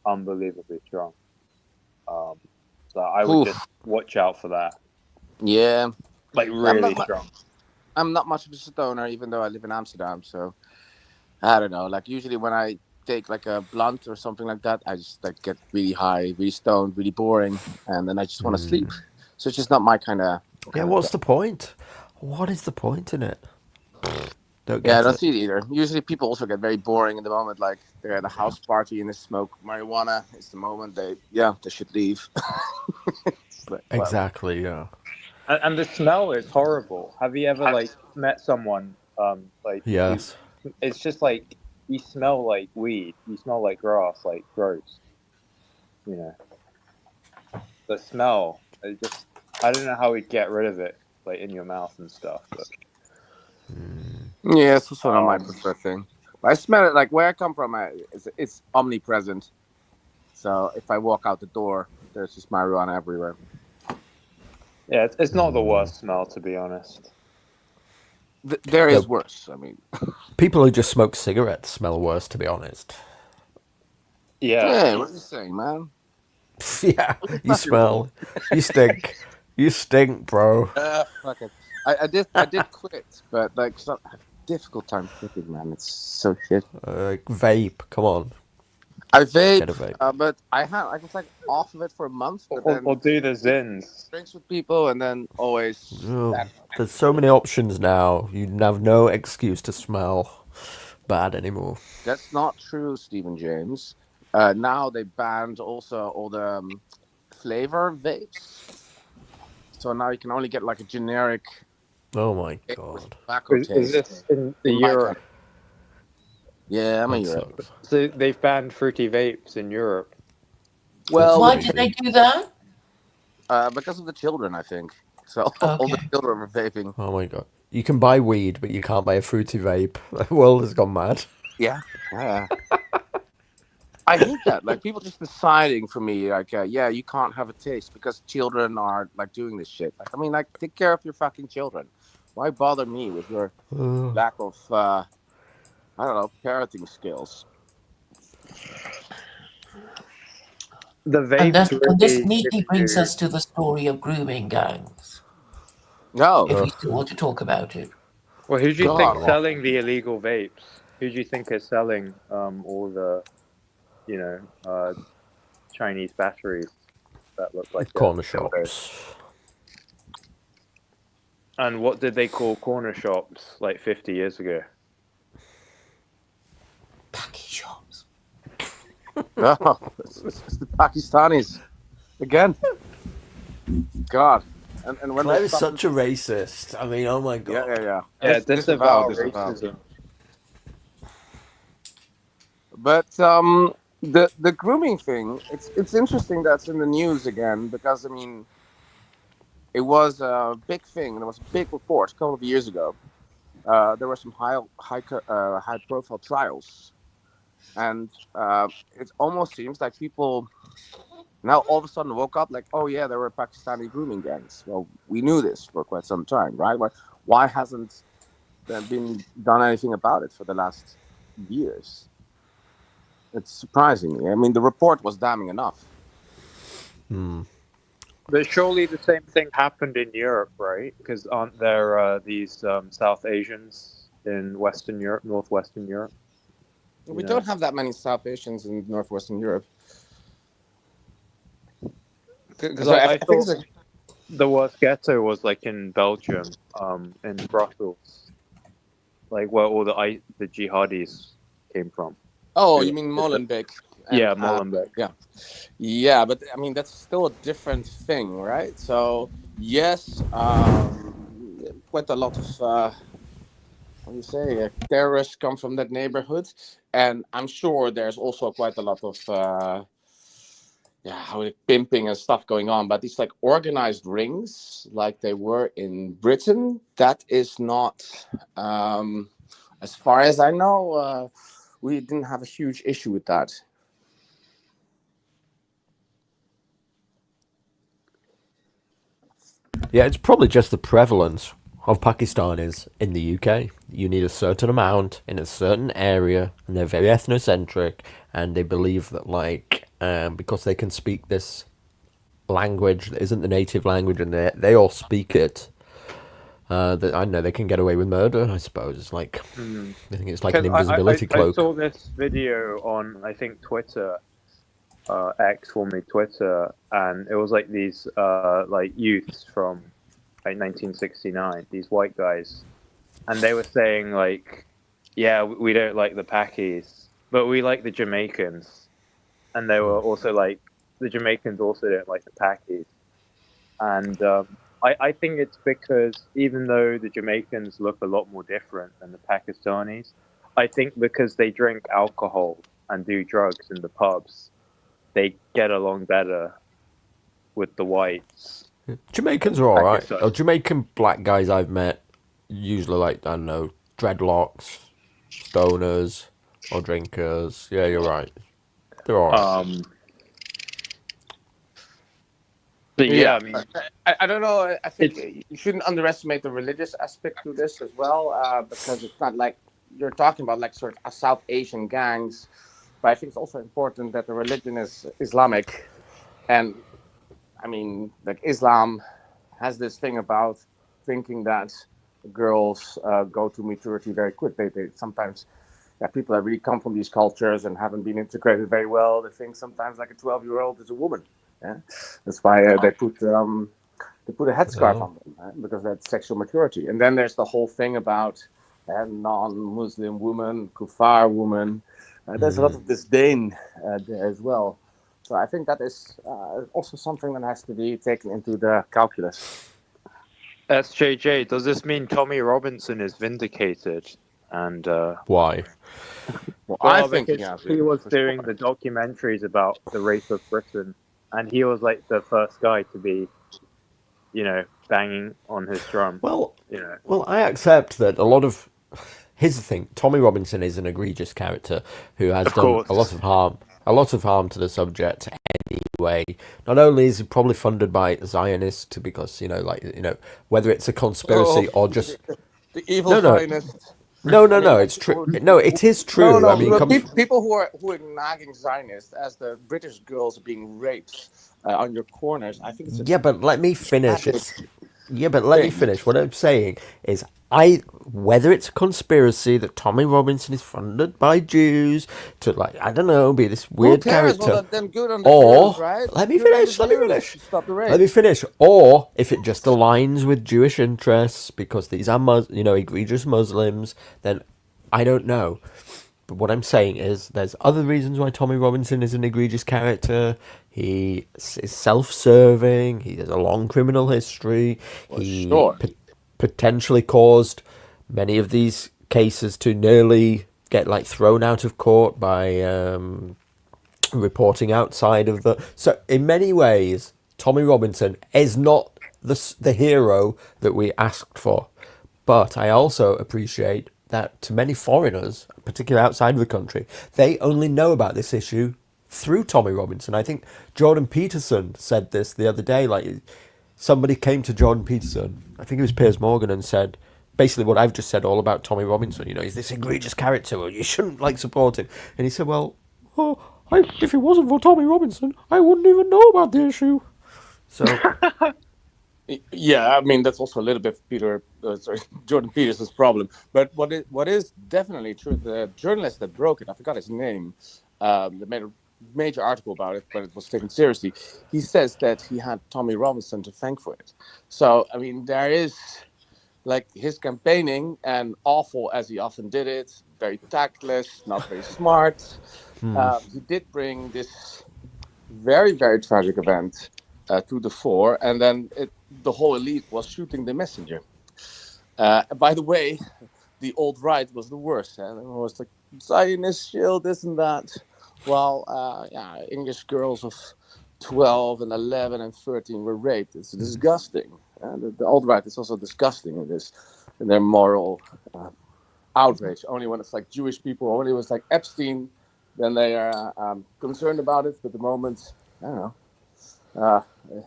unbelievably strong. So I would Oof. just watch out for that. Yeah, Like really not- strong. I'm not much of a stoner, even though I live in Amsterdam. So I don't know. Like usually when I take like a blunt or something like that, I just like get really high, really stoned, really boring, and then I just want to sleep. So it's just not my kind of. Yeah, what's the point? What is the point in it? Don't Yeah, I get don't it. see it either. Usually people also get very boring in the moment, like they're at a house party and they smoke marijuana. It's the moment they should leave. It's like, well, Exactly, yeah. And the smell is horrible. Have you ever like met someone like Yes. it's just like you smell like weed, you smell like grass, like gross. You know, the smell. It just I don't know how we'd get rid of it, like in your mouth and stuff. But yeah, it's also not my preferred thing. I smell it like where I come from. It's omnipresent. So if I walk out the door, there's just marijuana everywhere. yeah, it's not the worst smell, to be honest. There is Yeah. worse. I mean, People who just smoke cigarettes smell worse, to be honest. Yeah, hey, what are you saying, man? Yeah, you smell. You stink. You stink, bro. Fuck it. I did quit, but like it's not, I have a difficult time quitting, man. It's so shit. Vape, come on. I Get a vape, vape. but I was like off of it for a month, but then or do the zins. drinks with people, and then always. Oh, there's so many options now. You have no excuse to smell bad anymore. That's not true, Stephen James. Now they banned also all the flavor vapes. So now you can only get like a generic Oh my vape god. with tobacco Is taste. this in the In my Europe? country. Yeah, I'm in That Europe. sucks. So they've banned fruity vapes in Europe. Well, Why did they do that? because of the children, I think. So all the Okay. children were vaping. Oh my god. You can buy weed, but you can't buy a fruity vape. The world has gone mad. Yeah. I hate that. Like people just deciding for me, like, yeah, you can't have a taste because children are like doing this shit. Like, I mean, like, take care of your fucking children. Why bother me with your lack of, I don't know, parenting skills? The And vapes this really neatly give brings you- us to the story of grooming gangs, No. if we still want to talk about it. Well, who do you God. think selling the illegal vapes? Who do you think is selling all the, Chinese batteries that look like Corner dildos? shops. And what did they call corner shops like 50 years ago? Packy shops. No. It's the Pakistanis. Again. God. And when Claire they is stop, such a racist. I mean, oh my yeah, god. yeah, yeah. Yeah, disavow Disavow. racism. But the grooming thing, it's interesting that's in the news again because I mean it was a big thing. There was a big report a couple of years ago. There were some high profile trials, and it almost seems like people now all of a sudden woke up like, oh yeah, there were Pakistani grooming gangs. Well, we knew this for quite some time, right? Why hasn't there been done anything about it for the last years? It's surprising me. I mean, the report was damning enough. But surely the same thing happened in Europe, right? Because aren't there these South Asians in Western Europe, Northwestern Europe? We Yeah. don't have that many South Asians in northwestern Europe. Because So I think thought it's like, the worst ghetto was like in Belgium, in Brussels, like where all the jihadis came from. oh, you mean Molenbeek? Yeah, Molenbeek. Yeah, but I mean that's still a different thing, right? So yes, quite a lot of what do you say, terrorists come from that neighborhood, and I'm sure there's also quite a lot of pimping and stuff going on. But these like organized rings, like they were in Britain, that is not, as far as I know, we didn't have a huge issue with that. Yeah, it's probably just the prevalence of Pakistanis in the UK. You need a certain amount in a certain area, and they're very ethnocentric, and they believe that, like, because they can speak this language that isn't the native language, and they all speak it, that I know they can get away with murder, I suppose. It's like, I think it's like an 'Cause invisibility I cloak. saw this video on, I think, Twitter, X, formerly Twitter, and it was like these like youths from like 1969, these white guys, and they were saying like, yeah, we don't like the Pakis, but we like the Jamaicans, and they were also like, the Jamaicans also don't like the Pakis, and I think it's because even though the Jamaicans look a lot more different than the Pakistanis, I think because they drink alcohol and do drugs in the pubs, they get along better with the whites. Jamaicans are alright. Pakistan. Jamaican black guys I've met, usually like, I don't know, dreadlocks, stoners, or drinkers. Yeah, you're right. They're alright. But yeah, I mean, I don't know. I think you shouldn't underestimate the religious aspect to this as well, because it's not like you're talking about like sort of South Asian gangs, but I think it's also important that the religion is Islamic, and I mean, like Islam has this thing about thinking that girls go to maturity very quick. They sometimes, people that really come from these cultures and haven't been integrated very well, they think sometimes like a 12-year-old is a woman. Yeah, that's why they put a headscarf on them, because that's sexual maturity. And then there's the whole thing about non-Muslim woman, kuffar woman. There's a lot of disdain there as well. So I think that is also something that has to be taken into the calculus. SJJ, does this mean Tommy Robinson is vindicated? And Why? Well, well, I think because he was doing the documentaries about the rape of Britain, and he was like the first guy to be, banging on his drum. Well, I accept that a lot of. Here's the thing: Tommy Robinson is an egregious character who has done a lot of harm to the subject. Anyway, not only is he probably funded by Zionists, because whether it's a conspiracy or just the evil Zionists. No, it's true. No, it is true. No, I mean, people who are nagging Zionists as the British girls are being raped on your corners. I think it's but let me finish. Let me finish. What I'm saying is, whether it's a conspiracy that Tommy Robinson is funded by Jews to, I don't know, be this weird character, well, then good on the or Jews, right? let me finish. Stop the rape. Let me finish. Or if it just aligns with Jewish interests because these are egregious Muslims, then I don't know. But what I'm saying is, there's other reasons why Tommy Robinson is an egregious character. He is self-serving. He has a long criminal history. Well, He sure. potentially caused many of these cases to nearly get like thrown out of court by reporting outside of the. So in many ways, Tommy Robinson is not the hero that we asked for. But I also appreciate that to many foreigners, particularly outside of the country, they only know about this issue through Tommy Robinson. I think Jordan Peterson said this the other day. Like, somebody came to Jordan Peterson, I think it was Piers Morgan, and said basically what I've just said all about Tommy Robinson. You know, he's this egregious character. You shouldn't like support him. And he said, well, if it wasn't for Tommy Robinson, I wouldn't even know about the issue. So Yeah, I mean that's also a little bit Jordan Peterson's problem. But what is definitely true, the journalist that broke it, I forgot his name, that made a major article about it, but it was taken seriously. He says that he had Tommy Robinson to thank for it. So I mean, there is like his campaigning, and awful as he often did it, very tactless, not very smart. He did bring this very, very tragic event to the fore, and then the whole elite was shooting the messenger. By the way, the alt-right was the worst. And it was like, Zionist shield, this and that. Well, English girls of 12 and 11 and 13 were raped. It's disgusting. The alt-right is also disgusting in their moral outrage. Only when it's like Jewish people, only when it's like Epstein, then they are concerned about it. But the moment, I don't know,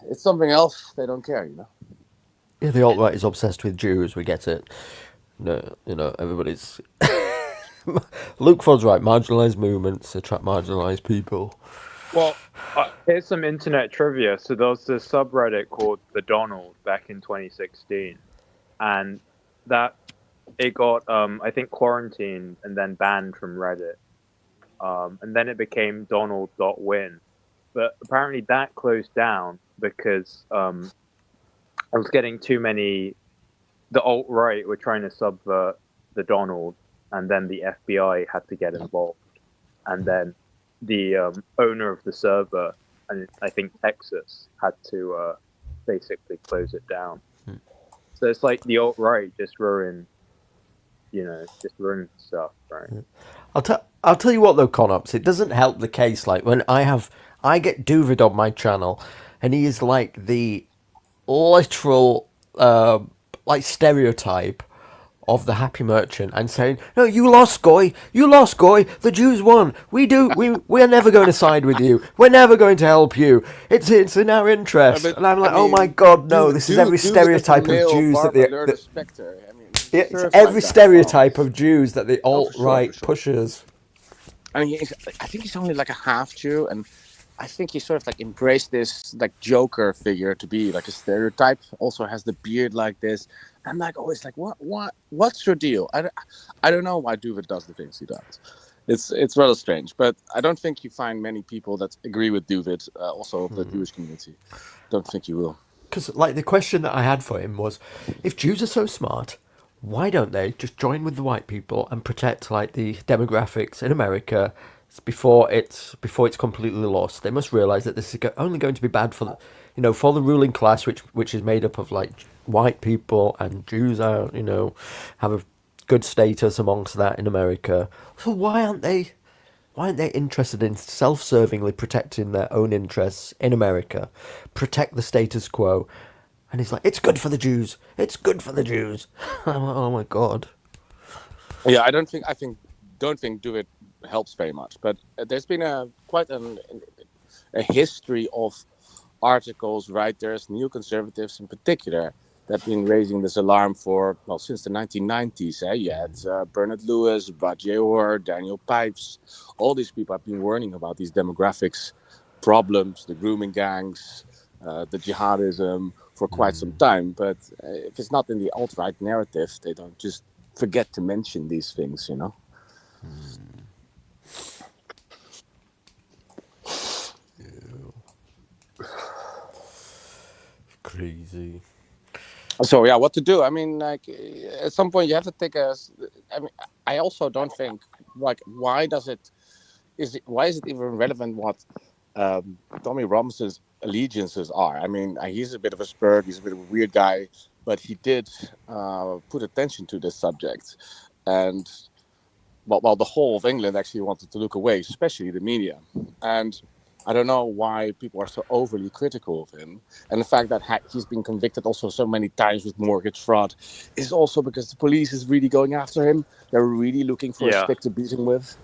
it's something else, they don't care, you know. yeah, the alt-right is obsessed with Jews. We get it. No, you know, everybody's. Luke Ford's right. Marginalised movements attract marginalised people. Well, here's some internet trivia. So there was this subreddit called The Donald back in 2016, and that it got, I think, quarantined and then banned from Reddit. And then it became Donald.win. But apparently that closed down because I was getting too many. The alt-right were trying to subvert the Donald, and then the FBI had to get involved. And then the owner of the server, and I think Texas, had to basically close it down. So it's like the alt-right just ruined stuff, right? I'll tell you what though, Conops, it doesn't help the case. Like when I get Duvid on my channel, and he is like the literal like stereotype of the happy merchant, and saying, "No, you lost, Goy. You lost, Goy. The Jews won. We're never going to side with you. We're never going to help you. It's in our interest." And I'm like, oh my God, no! This is every stereotype of Jews it's every stereotype of Jews that the alt-right pushes. I mean, I think he's only like a half Jew, and I think he sort of like embraced this like Joker figure to be like a stereotype. Also has the beard like this. I'm like always like, what's your deal? I don't know why Duvid does the things he does. It's rather strange, but I don't think you find many people that agree with Duvid, also of the Jewish community. Don't think you will. Because like the question that I had for him was, if Jews are so smart, why don't they just join with the white people and protect like the demographics in America before it's completely lost? They must realize that this is only going to be bad for for the ruling class, which is made up of like white people, and Jews are have a good status amongst that in America. So why aren't they interested in self-servingly protecting their own interests in America, protect the status quo? And he's like, it's good for the Jews. It's good for the Jews. I'm like, oh my God. Yeah, I don't think Duvid helps very much, but there's been quite a history of articles, writers, neoconservatives in particular, that have been raising this alarm since the 1990s. You had Bernard Lewis, Roger Orr, Daniel Pipes. All these people have been warning about these demographics problems, the grooming gangs, the jihadism for quite some time. But if it's not in the alt-right narrative, they don't just forget to mention these things, Crazy. So yeah, what to do? I mean, like at some point you have to take I also don't think like, why is it even relevant what Tommy Robinson's allegiances are? I mean, he's a bit of a spurt, he's a bit of a weird guy, but he did put attention to this subject, and well, the whole of England actually wanted to look away, especially the media, and I don't know why people are so overly critical of him. And the fact that he's been convicted also so many times with mortgage fraud is also because the police is really going after him. They're really looking for a Yeah. stick to beat him with.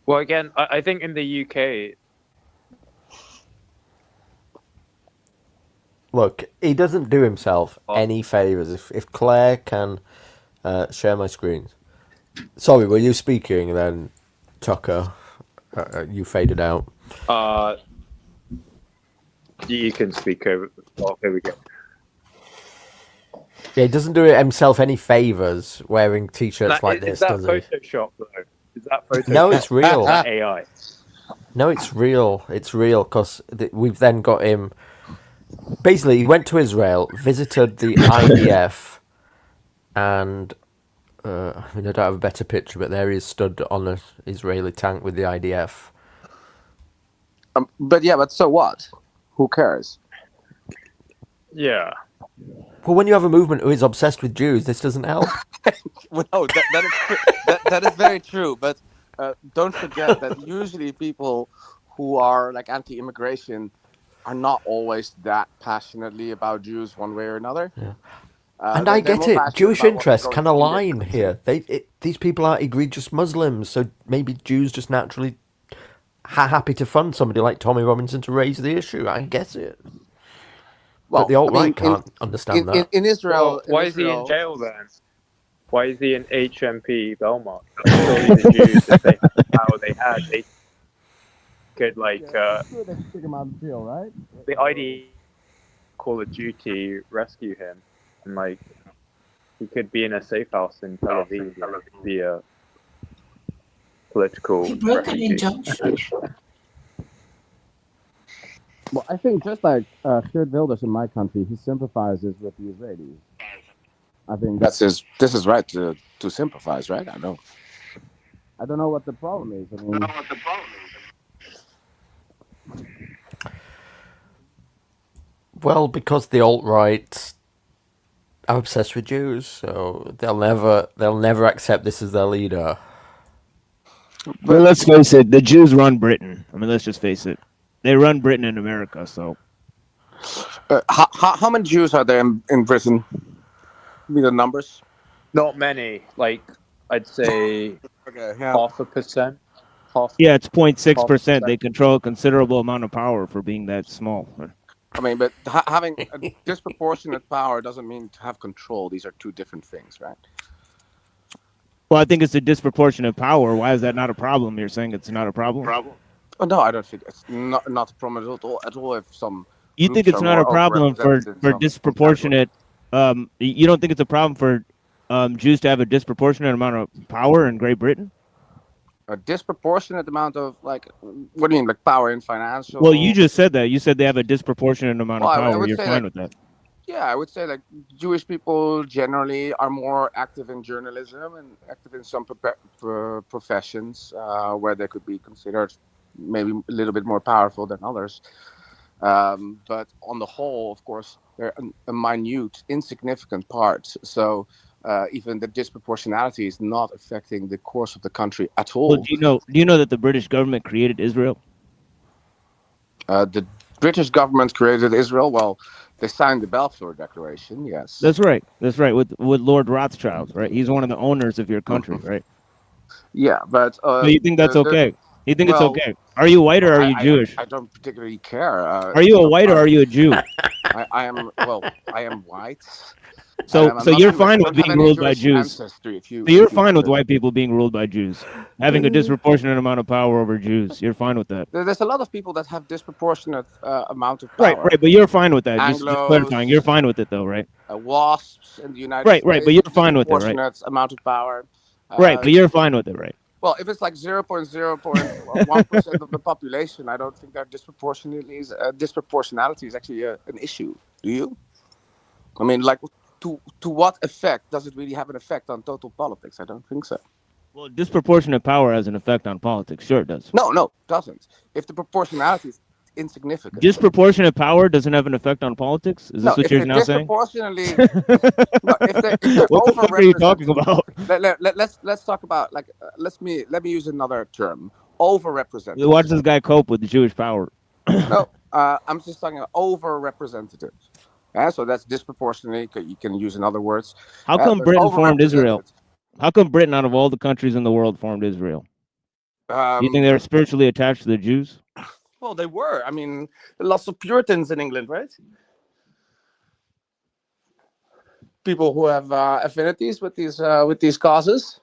Well, again, I think in the UK, Look, he doesn't do himself any favors. If Claire can share my screen. Sorry, were you speaking then, Tucker? You faded out. you can speak over. Oh, here we go. Yeah, he doesn't do himself any favors wearing t-shirts like Is this, that does he? Photoshop though? Is that Photoshop? No, it's real. Is that AI? No, it's real. It's real because we've then got him. Basically, he went to Israel, visited the IDF, and I mean, I don't have a better picture, but there he is stood on an Israeli tank with the IDF. But so what? Who cares? Yeah. Well, when you have a movement who is obsessed with Jews, this doesn't help. Well, no, that is very true. But don't forget that usually people who are like anti-immigration are not always that passionately about Jews one way or another. Yeah. And I they're get more it. passionate Jewish about what's interests going can on in their align country. here. These people are egregious Muslims, so maybe Jews just naturally happy to fund somebody like Tommy Robinson to raise the issue. I get it. Well, But the alt-right I mean, can't understand that. in Israel, Well, why in is he in Israel, jail then? Why is he in HMP Belmont? Surely the Jews, if they had the power they had, they could Stick him out of jail, right? the ID Call of Duty rescue him, and he could be in a safe house in Tel Aviv, be a political He broke an refugee. injunction. Well, I think just like Geert Wilders in my country, he sympathizes with the Israelis. I think this is right to sympathize, right? I know. I don't know what the problem is. I mean, Well, because the alt-right are obsessed with Jews, so they'll never accept this as their leader. Well, let's face it, the Jews run Britain. I mean, let's just face it. They run Britain and America, so. How many Jews are there in Britain? Give me the numbers. Not many. I'd say Okay, 0.5%. Yeah, it's 0.6%. They control a considerable amount of power for being that small. I mean, but having a disproportionate power doesn't mean to have control. These are two different things, right? Well, I think it's a disproportionate power. Why is that not a problem? You're saying it's not a problem? Oh, no, I don't think it's not a problem at all. If some You think groups it's are not a more problem for overrepresented in some disproportionate? You don't think it's a problem for Jews to have a disproportionate amount of power in Great Britain? a disproportionate amount of what do you mean, like power in financial? Well, you just said that. You said they have a disproportionate amount of Well, I power. would You're say fine that- with that. Yeah, I would say Jewish people generally are more active in journalism and active in some professions where they could be considered maybe a little bit more powerful than others. But on the whole, of course, they're a minute, insignificant part. So even the disproportionality is not affecting the course of the country at all. Well, do you know that the British government created Israel? The British government created Israel. Well, they signed the Balfour Declaration. Yes, That's right. That's right. With Lord Rothschild, right? He's one of the owners of your country, right? yeah, but So you think that's okay? You think well, it's okay? Are you white or are you Jewish? I don't particularly care. Are you a white or are you a Jew? I am white. So I'm you're not- fine I with don't have being any ruled by Jewish Jews. ancestry, if So you're if you fine with consider- white people being ruled by Jews, having a disproportionate amount of power over Jews. You're fine with that, There's a lot of people that have disproportionate amount of power. right? Right, but you're fine with that. Just Anglos, clarifying, you're fine with it though, right? WASPs in the United Right, States. right, but you're fine with it, right? Disproportionate amount of power. Right, but you're fine with it, right? Well, if it's like 0.001% of the population, I don't think that disproportionality is actually an issue. Do you? I mean, to what effect does it really have an effect on total politics? I don't think so. Well, disproportionate power has an effect on politics. Sure, it does. No, it doesn't. If the proportionality is insignificant. Disproportionate power doesn't have an effect on politics. Is this what if you're they're now saying? disproportionately, if they're What the fuck are you talking about? Let's talk about let me use another term. Overrepresented. Watch this guy cope with the Jewish power. No, I'm just talking about overrepresented. Yeah, so that's disproportionately. You can use in other words. How come but Britain formed Israel? overrepresented. How come Britain, out of all the countries in the world, formed Israel? Do you think they were spiritually attached to the Jews? Well, they were. I mean, lots of Puritans in England, right? People who have affinities with these causes.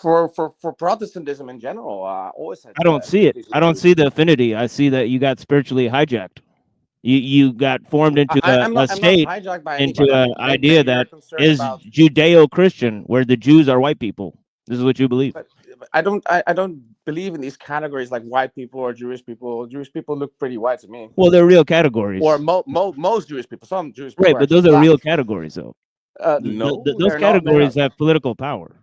For Protestantism in general, always had. I don't see it. I don't see the affinity. I see that you got spiritually hijacked. You got formed into a state, into an idea that is Judeo-Christian, where the Jews are white people. This is what you believe. But I don't believe in these categories like white people or Jewish people. Jewish people look pretty white to me. Well, they're real categories. Or most Jewish people. Some Jewish people. Right, but those are real categories, though. No, those categories have political power.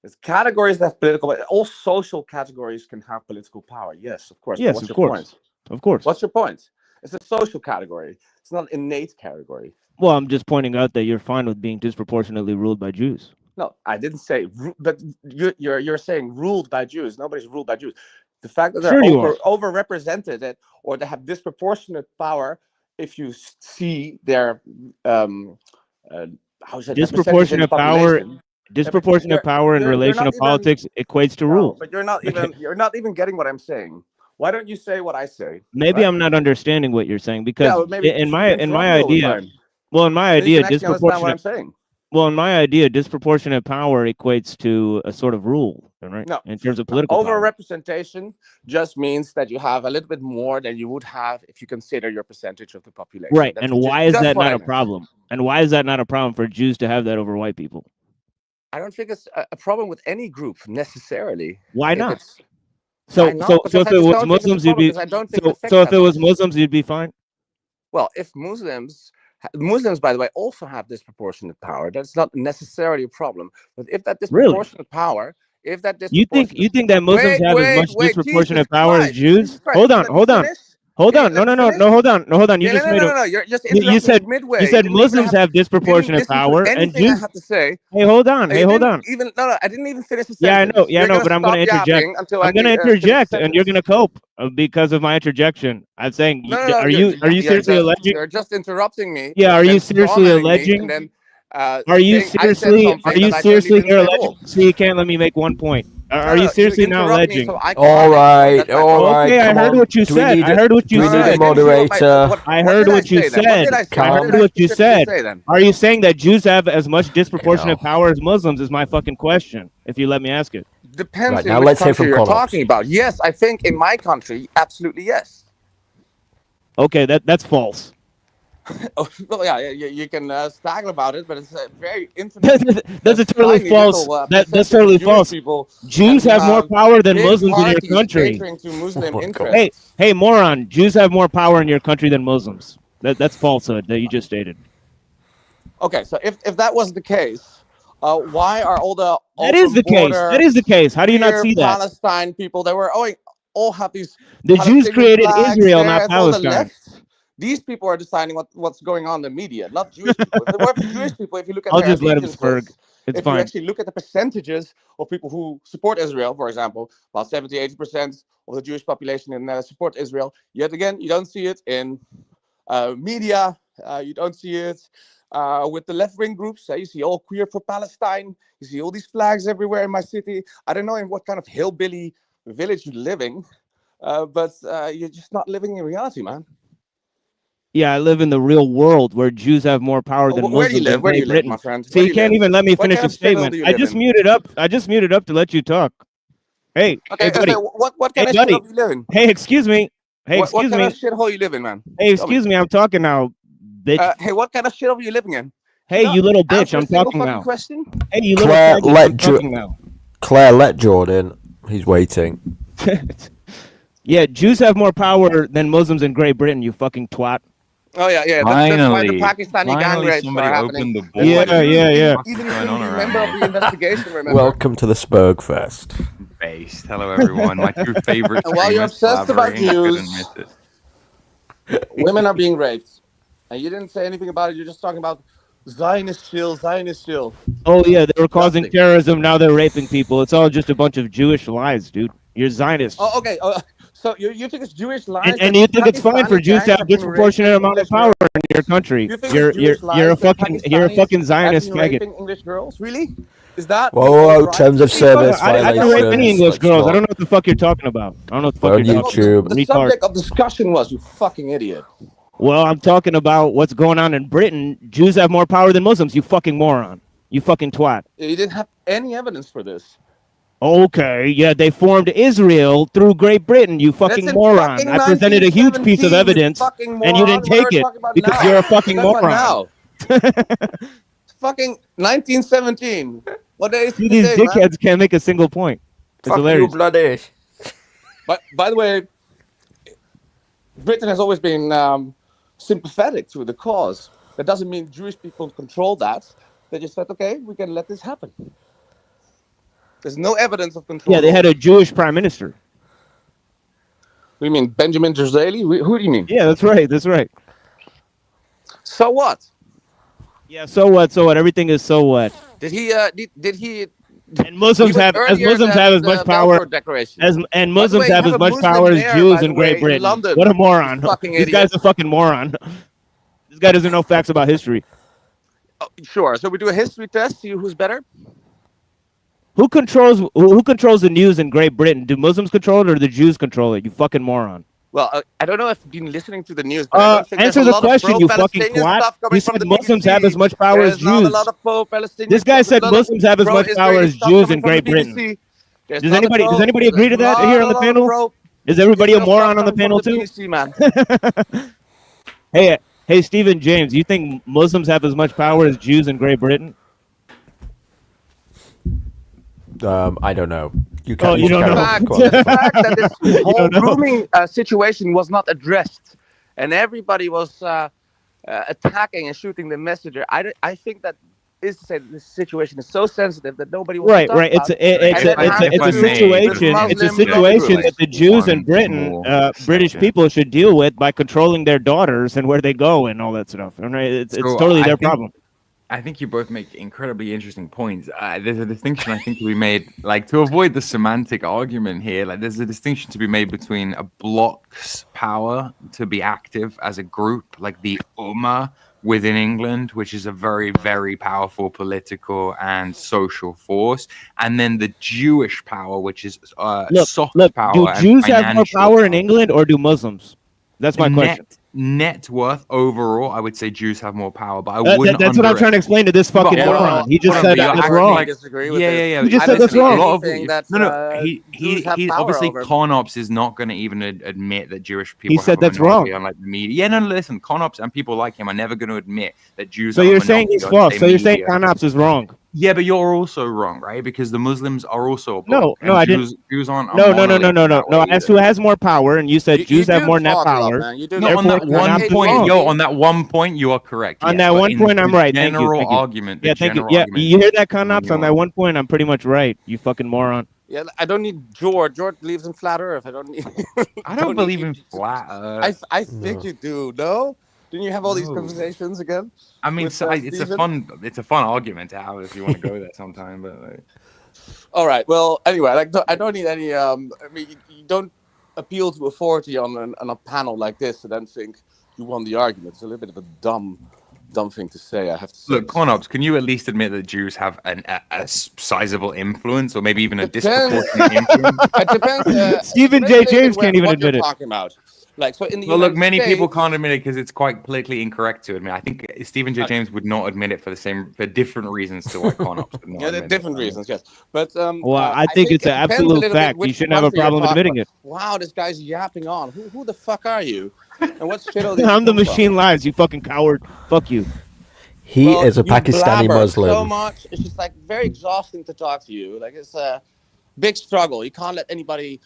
It's categories that have political. All social categories can have political power. Yes, of course. Yes, what's of your course. point? Of course. What's your point? It's a social category. It's not an innate category. Well, I'm just pointing out that you're fine with being disproportionately ruled by Jews. No, I didn't say. But you're saying ruled by Jews. Nobody's ruled by Jews. The fact that they're overrepresented or they have disproportionate power, if you see their disproportionate power. Disproportionate power in relation to politics equates to rule. But you're not even getting what I'm saying. Why don't you say what I say? Maybe I'm not understanding what you're saying because in my idea, disproportionate power equates to a sort of rule, right? No, in terms of political overrepresentation just means that you have a little bit more than you would have if you consider your percentage of the population. Right, and why is that not a problem? And why is that not a problem for Jews to have that over white people? I don't think it's a problem with any group necessarily. Why not? So if it was Muslims, you'd be. So if it was Muslims, you'd be fine. Well, if Muslims, by the way, also have disproportionate power, that's not necessarily a problem. But if that disproportionate power, you think that Muslims have as much disproportionate power as Jews? Hold on. Hold on. You just made you said midway. You said Muslims have disproportionate power, and Jews. I have to say. Hey, hold on. I didn't even finish the sentence. Yeah, I know, but I'm going to interject. I'm going to interject, and you're going to cope because of my interjection. I'm saying, are you seriously alleging? You're just interrupting me. Yeah, are you seriously alleging? Are you seriously here alleging? So you can't let me make one point. Are you seriously now alleging? All right. Okay, I heard what you said. I heard what you said. Moderator. I heard what you said. I heard what you said. Are you saying that Jews have as much disproportionate power as Muslims? Is my fucking question. If you let me ask it. Depends on which country you're talking about. Yes, I think in my country, absolutely yes. Okay, that's false. Well, yeah, you can stagger about it, but it's a very infinite. That's a totally false. That's totally false. Jews have more power than Muslims in your country. Hey, moron! Jews have more power in your country than Muslims. That's falsehood that you just stated. Okay, so if that was the case, why are all the that is the case? That is the case. How do you not see that? Palestine people, they were all have these. The Jews created Israel, not Palestine. These people are deciding what's going on in the media, not Jewish people. If it were Jewish people, if you look at I'll just let him spurg. It's fine. You actually look at the percentages of people who support Israel, for example, about 70-80% of the Jewish population support Israel. Yet again, you don't see it in media. You don't see it with the left-wing groups. You see all Queer for Palestine. You see all these flags everywhere in my city. I don't know in what kind of hillbilly village you're living, but you're just not living in reality, man. Yeah, I live in the real world where Jews have more power than Muslims. Where do you live? Where do you live, my friend? So you can't even let me finish a statement. I just muted up to let you talk. Hey, okay, buddy. What kind of shithole you live in? Hey, excuse me. What kind of shithole you live in, man? Hey, excuse me. I'm talking now, bitch. Hey, what kind of shithole you living in? Hey, you little bitch. I'm talking now. Question? Hey, you little bitch. I'm talking now. Claire, let Jordan. He's waiting. Yeah, Jews have more power than Muslims in Great Britain. You fucking twat. Oh yeah. That's why the Pakistani gang rapes are happening. The yeah. Even if you're a member of the investigation, remember. Welcome to the Spurgfest. Based. Hello everyone. My two favorite. And while you're obsessed about Jews, women are being raped, and you didn't say anything about it. You're just talking about Zionist chill. Oh yeah, they were causing terrorism. Now they're raping people. It's all just a bunch of Jewish lies, dude. You're Zionist. Oh, okay. So you think it's Jewish lies? And you think it's fine for Jews to have a disproportionate amount of power in your country? You're a fucking Zionist faggot. English girls, really? Is that? Whoa, terms of service I don't rape any English girls. I don't know what the fuck you're talking about. I don't know what the fuck you're talking about. The subject of discussion was, you fucking idiot. Well, I'm talking about what's going on in Britain. Jews have more power than Muslims. You fucking moron. You fucking twat. You didn't have any evidence for this. Okay, yeah, they formed Israel through Great Britain, you fucking moron. Fucking I presented a huge piece of evidence, and you didn't take it because you're a fucking moron. It's fucking 1917. What day is it? These dickheads can't make a single point. It's fuck hilarious. You, bloody. But by the way, Britain has always been sympathetic to the cause. That doesn't mean Jewish people control that. They just said, okay, we can let this happen. There's no evidence of control. Yeah, they had a Jewish prime minister. What do you mean, Benjamin Disraeli? Who do you mean? Yeah, that's right. That's right. So what? Yeah, so what? So what? Everything is so what? Did he? Did he? And Muslims have as much power as Muslims have as much power as Jews in Great Britain. London. What a moron! This guy's a fucking moron. This guy doesn't know facts about history. Oh, sure. So we do a history test. See who's better. Who controls the news in Great Britain? Do Muslims control it or the Jews control it? You fucking moron. Well, I don't know if you've been listening to the news. But answer the question, you fucking twat. You said Muslims have as much power as Jews. This guy said Muslims have as much power as Jews in Great Britain. Does anybody agree to that here on the panel? Is everybody a moron on the panel too? Hey, Stephen James, you think Muslims have as much power as Jews in Great Britain? I don't know. You don't know. The fact that this whole grooming situation was not addressed, and everybody was attacking and shooting the messenger. I think that is to say that this situation is so sensitive that nobody wants to talk about. It's a situation. It's a situation that the Jews in Britain, British people, should deal with by controlling their daughters and where they go and all that stuff. It's totally their problem. I think you both make incredibly interesting points. There's a distinction I think to be made, like to avoid the semantic argument here. Like there's a distinction to be made between a bloc's power to be active as a group, like the Ummah within England, which is a very, very powerful political and social force, and then the Jewish power, which is soft power. Do Jews have more power in England or do Muslims? That's my question. Net worth overall, I would say Jews have more power, but I wouldn't. That's what I'm trying to explain to this fucking moron. He just said that's wrong. Yeah. He just said that's wrong. He obviously Conops is not going to even admit that Jewish people. He said that's wrong. On like the media. Yeah, no, listen, Conops and people like him are never going to admit that Jews. So you're saying he's false. So you're saying Conops is wrong. Yeah, but you're also wrong, right? Because the Muslims are also no, I didn't. Jews aren't. No. I asked who has more power, and you said Jews have more net power. No, on that one point, on that one point, you are correct. On that one point, I'm right. General argument. Yeah, thank you. Yeah, you hear that, Conops? On that one point, I'm pretty much right. You fucking moron. Yeah, I don't need George. George believes in flat Earth. I don't need. I don't believe in flat Earth. I think you do. No. Didn't you have all these conversations again? I mean, it's a fun argument to have if you want to go there sometime. But like... all right. Well, anyway, I don't need any. I mean, you don't appeal to authority on a panel like this and then think you won the argument. It's a little bit of a dumb thing to say. I have to say. Look, Conops, can you at least admit that Jews have a sizable influence, or maybe even a disproportionate influence? It depends. Stephen J. James can't even admit it. Talking about. Like, so in the well, look, many people can't admit it because it's quite politically incorrect to admit. I think Stephen J. James would not admit it for different reasons to why Conops would not. Yeah, different reasons, yes. But well, I think it's an absolute fact. You shouldn't have a problem admitting it. Wow, this guy's yapping on. Who the fuck are you? And what's shit all I'm the Machine Lives, you fucking coward. Fuck you. He is a Pakistani Muslim. So much. It's just like very exhausting to talk to you. Like it's a big struggle. You can't let anybody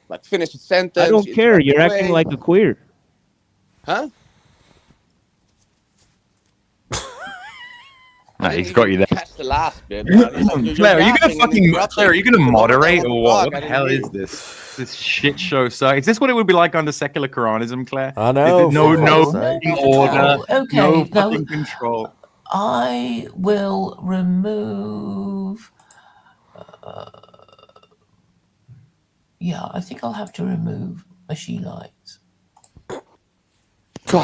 like finish a sentence. I don't care. You're acting like a queer. Huh? No, he's got you there. Catch the last bit. Claire, are you gonna moderate or what? What the hell is this shit show? So, is this what it would be like under secular Quranism, Claire? I know. No fucking order, Okay, no now fucking control. I will remove. Yeah, I think I'll have to remove machine lights. He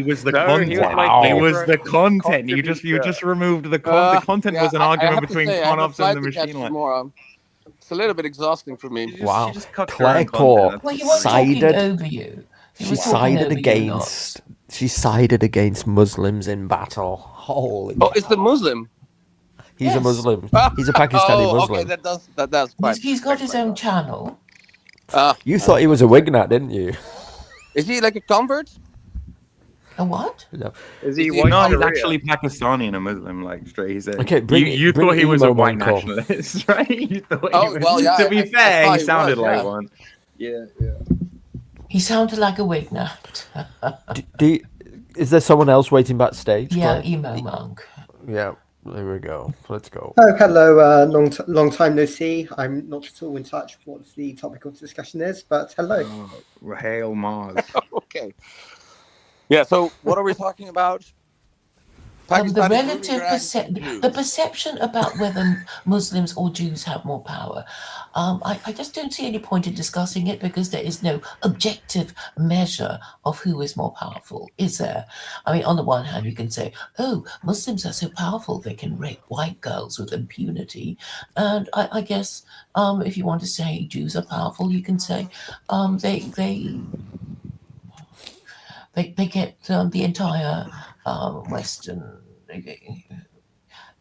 was the content. He was the content. You just removed the content. The content was an argument between Conops and the machine light. It's a little bit exhausting for me. Wow. Claire Court Well, he was talking over you. She sided against Muslims in battle. Holy. Oh, it's the Muslim. He's a Muslim. He's a Pakistani Muslim. Okay, that's fine. He's got his own channel. You thought he was a Wignat, didn't you? Is he like a convert? A what? No. Is he No, white? he's actually Pakistani and a Muslim, like straight. He said. Okay, you thought he was a white Monk on. nationalist, right? You thought yeah. To be fair, he sounded like one. Yeah. He sounded like a Wignat. Is there someone else waiting backstage? Yeah, Claire? Emo Monk. Yeah, there we go. Let's go. Oh, hello. Long time no see. I'm not at all in touch with what the topic of discussion is, but hello. Oh, hail Mars. Okay. Yeah, so what are we talking about? The relative the perception about whether Muslims or Jews have more power. I just don't see any point in discussing it because there is no objective measure of who is more powerful, is there? I mean, on the one hand, you can say, oh, Muslims are so powerful they can rape white girls with impunity. And I guess if you want to say Jews are powerful, you can say they get the entire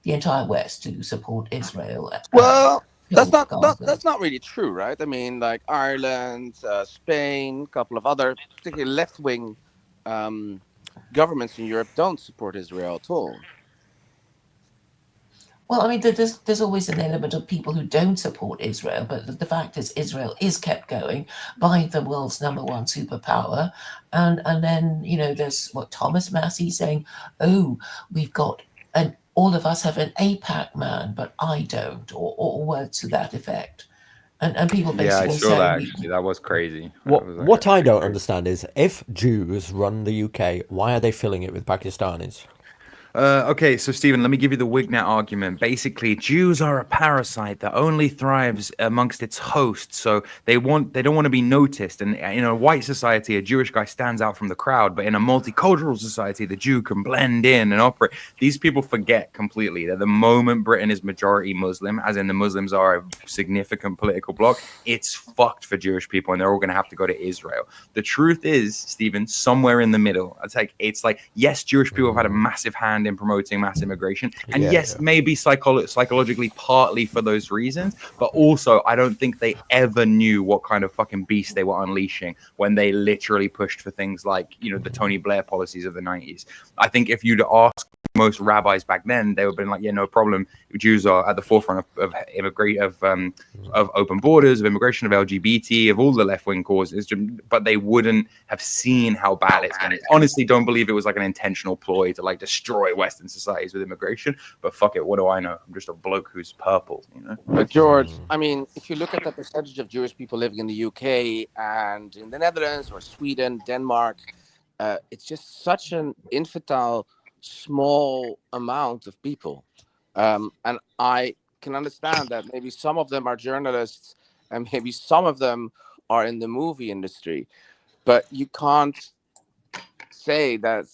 the entire West to support Israel. Well, that's not really true, right? I mean, like Ireland, Spain, a couple of other particularly left-wing governments in Europe don't support Israel at all. Well, I mean, there's always an element of people who don't support Israel, but the fact is Israel is kept going by the world's #1 superpower. And then, there's what Thomas Massey saying, oh, we've got all of us have an AIPAC man, but I don't, or words to that effect. And people basically I saw that actually. That was crazy. What I don't understand is if Jews run the UK, why are they filling it with Pakistanis? Okay, so Stephen, let me give you the Wignat argument. Basically, Jews are a parasite that only thrives amongst its hosts, so they don't want to be noticed. And in a white society, a Jewish guy stands out from the crowd, but in a multicultural society, the Jew can blend in and operate. These people forget completely that the moment Britain is majority Muslim, as in the Muslims are a significant political bloc, it's fucked for Jewish people, and they're all going to have to go to Israel. The truth is, Stephen, somewhere in the middle. It's like yes, Jewish people have had a massive hand in promoting mass immigration, and maybe psychologically partly for those reasons, but also I don't think they ever knew what kind of fucking beast they were unleashing when they literally pushed for things like the Tony Blair policies of the 90s. I think if you'd ask most rabbis back then, they would have been like, yeah, no problem. Jews are at the forefront of open borders, of immigration, of LGBT, of all the left-wing causes, but they wouldn't have seen how bad it's going to. Honestly, don't believe it was like an intentional ploy to like destroy Western societies with immigration. But fuck it, what do I know? I'm just a bloke who's purple, But George, I mean, if you look at the percentage of Jewish people living in the UK and in the Netherlands or Sweden, Denmark, it's just such an infantile small amount of people, and I can understand that maybe some of them are journalists and maybe some of them are in the movie industry, but you can't say that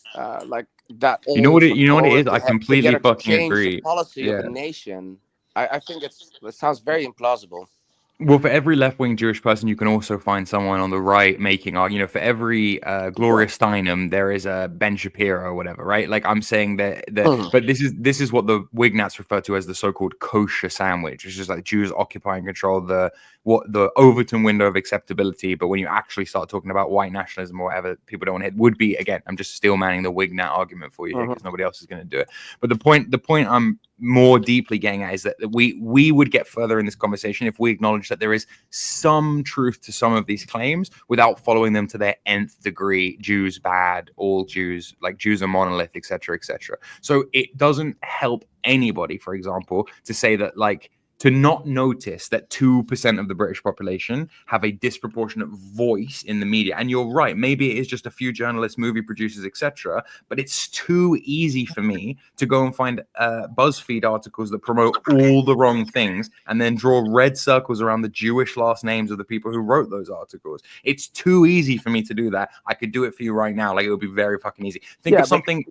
like that. You know what it is? I completely fucking agree. The policy of the nation. I think it sounds very implausible. Well, for every left-wing Jewish person, you can also find someone on the right making, for every Gloria Steinem, there is a Ben Shapiro or whatever, right? Like I'm saying that but this is what the Wignats refer to as the so-called kosher sandwich. It's just like Jews occupying control the Overton window of acceptability. But when you actually start talking about white nationalism or whatever, people don't want to hit, would be, again, I'm just steel manning the Wignat argument for you here because nobody else is going to do it. But the point more deeply getting at is that we would get further in this conversation if we acknowledge that there is some truth to some of these claims without following them to their nth degree. Jews bad, all Jews, like Jews are monolith, etc., etc. So it doesn't help anybody, for example, to say that like to not notice that 2% of the British population have a disproportionate voice in the media. And you're right, maybe it is just a few journalists, movie producers, etc. But it's too easy for me to go and find BuzzFeed articles that promote all the wrong things and then draw red circles around the Jewish last names of the people who wrote those articles. It's too easy for me to do that. I could do it for you right now. Like, it would be very fucking easy. Think of something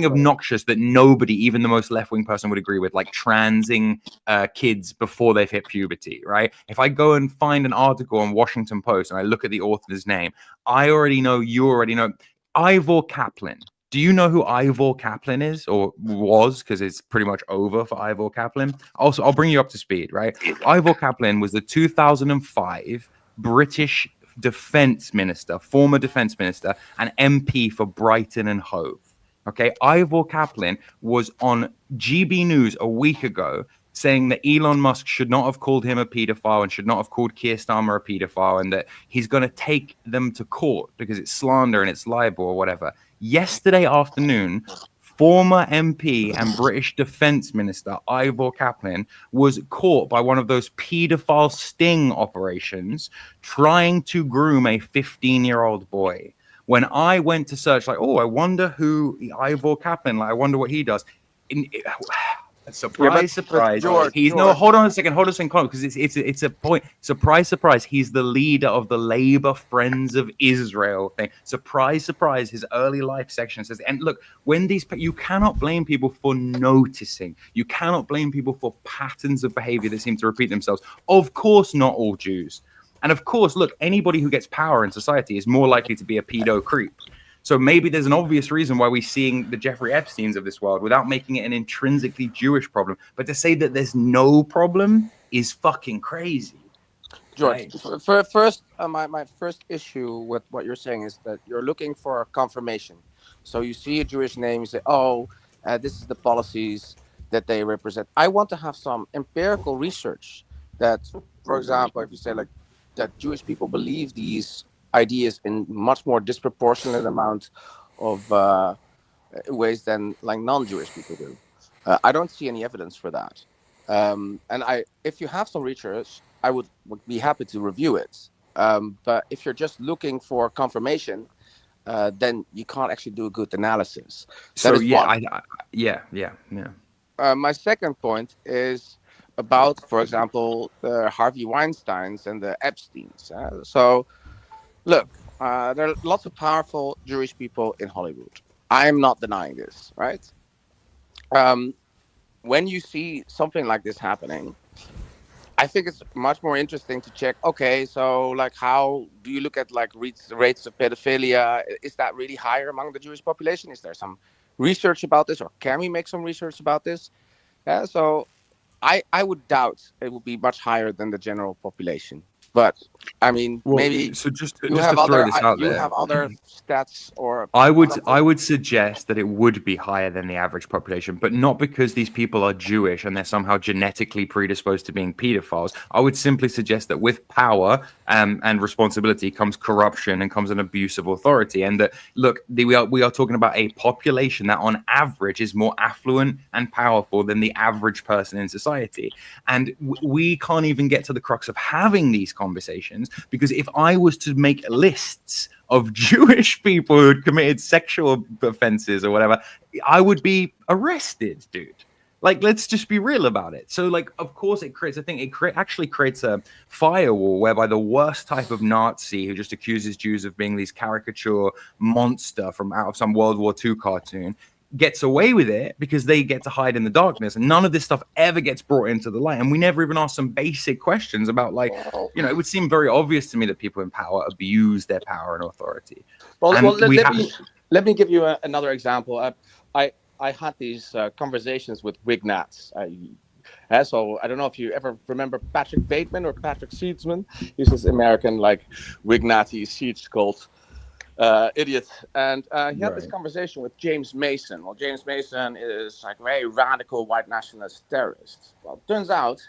obnoxious that nobody, even the most left-wing person, would agree with, like transing kids before they've hit puberty, right? If I go and find an article on Washington Post and I look at the author's name, I already know, you already know, Ivor Kaplan. Do you know who Ivor Kaplan is, or was? Because it's pretty much over for Ivor Kaplan. Also, I'll bring you up to speed, right? Ivor Kaplan was the 2005 British defense minister, former defense minister, and MP for Brighton and Hove. Okay, Ivor Kaplan was on GB News a week ago saying that Elon Musk should not have called him a pedophile and should not have called Keir Starmer a pedophile, and that he's going to take them to court because it's slander and it's libel or whatever. Yesterday afternoon, former MP and British Defence Minister Ivor Kaplan was caught by one of those paedophile sting operations trying to groom a 15-year-old boy. When I went to search, like, oh, I wonder who Ivor Kaplan, like, I wonder what he does. Surprise, surprise. George. Hold on a second, because it's a point. Surprise. He's the leader of the Labour Friends of Israel thing. Surprise. His early life section says, and look, when you cannot blame people for noticing. You cannot blame people for patterns of behavior that seem to repeat themselves. Of course, not all Jews. And of course, look, anybody who gets power in society is more likely to be a pedo creep. So maybe there's an obvious reason why we're seeing the Jeffrey Epsteins of this world without making it an intrinsically Jewish problem. But to say that there's no problem is fucking crazy. George, right? First, my first issue with what you're saying is that you're looking for confirmation. So you see a Jewish name, you say, this is the policies that they represent. I want to have some empirical research that, for example, if you say like that Jewish people believe these ideas in much more disproportionate amount of ways than like non-Jewish people do. I don't see any evidence for that. And if you have some research, I would be happy to review it. But if you're just looking for confirmation, then you can't actually do a good analysis. My second point is about, for example, the Harvey Weinsteins and the Epsteins. Look, there are lots of powerful Jewish people in Hollywood. I'm not denying this, right? When you see something like this happening, I think it's much more interesting to check, okay, so like how do you look at like rates of pedophilia? Is that really higher among the Jewish population? Is there some research about this, or can we make some research about this? So I would doubt it will be much higher than the general population. But I mean, maybe so just to throw this out there, you have other stats, or I would suggest that it would be higher than the average population, but not because these people are Jewish and they're somehow genetically predisposed to being pedophiles. I would simply suggest that with power and responsibility comes corruption and comes an abuse of authority, and that look, we are talking about a population that on average is more affluent and powerful than the average person in society, and we can't even get to the crux of having these conversations, because if I was to make lists of Jewish people who had committed sexual offenses or whatever, I would be arrested, dude. Like, let's just be real about it. So, like, of course, it creates a thing. It actually creates a firewall whereby the worst type of Nazi who just accuses Jews of being these caricature monster from out of some World War II cartoon gets away with it because they get to hide in the darkness, and none of this stuff ever gets brought into the light. And we never even ask some basic questions about, like, you know, it would seem very obvious to me that people in power abuse their power and authority. Let me give you another example. I had these conversations with Wignats. So I don't know if you ever remember Patrick Bateman or Patrick Seedsman. He's this American like Wignati siege cult idiot. And he had this conversation with James Mason. Well, James Mason is like a very radical white nationalist terrorist. Well, it turns out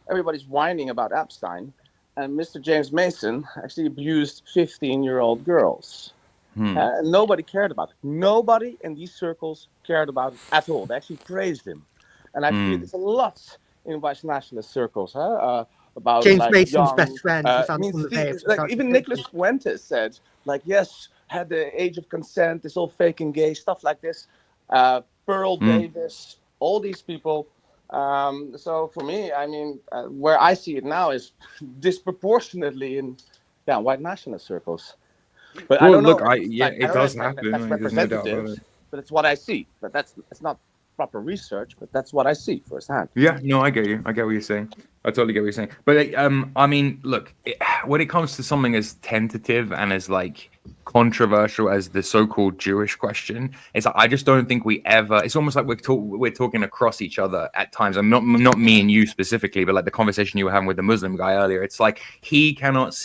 everybody's whining about Epstein, and Mr. James Mason actually abused 15-year-old girls. And nobody cared about it. Nobody in these circles cared about it at all. They actually praised him. And I feel there's a lot in white nationalist circles about James like, Mason's young, best friend. like even Nicholas Fuentes said, like, yes, had the age of consent, it's all fake and gay, stuff like this. Pearl Davis, all these people. So for me, I mean, where I see it now is disproportionately in white nationalist circles. But well, I don't look, know. it does happen. That's There's no doubt about representative, it. but it's what I see. But it's not proper research, but that's what I see firsthand. Yeah, no, I get you. I get what you're saying. I totally get what you're saying. But I mean, look, when it comes to something as tentative and as like controversial as the so-called Jewish question, it's like, I just don't think we ever. It's almost like we're talking across each other at times. I'm not me and you specifically, but like the conversation you were having with the Muslim guy earlier. It's like he cannot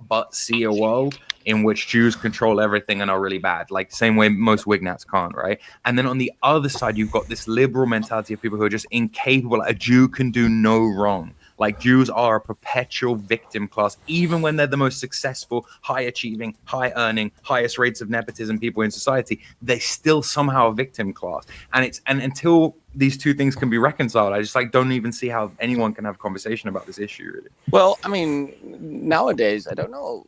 but see a world in which Jews control everything and are really bad, like the same way most Wignats can't, right? And then on the other side, you've got this liberal mentality of people who are just incapable. A Jew can do no wrong. Like Jews are a perpetual victim class, even when they're the most successful, high achieving, high earning, highest rates of nepotism people in society. They still somehow a victim class. And until these two things can be reconciled, I just like don't even see how anyone can have a conversation about this issue, really. Well, I mean, nowadays, I don't know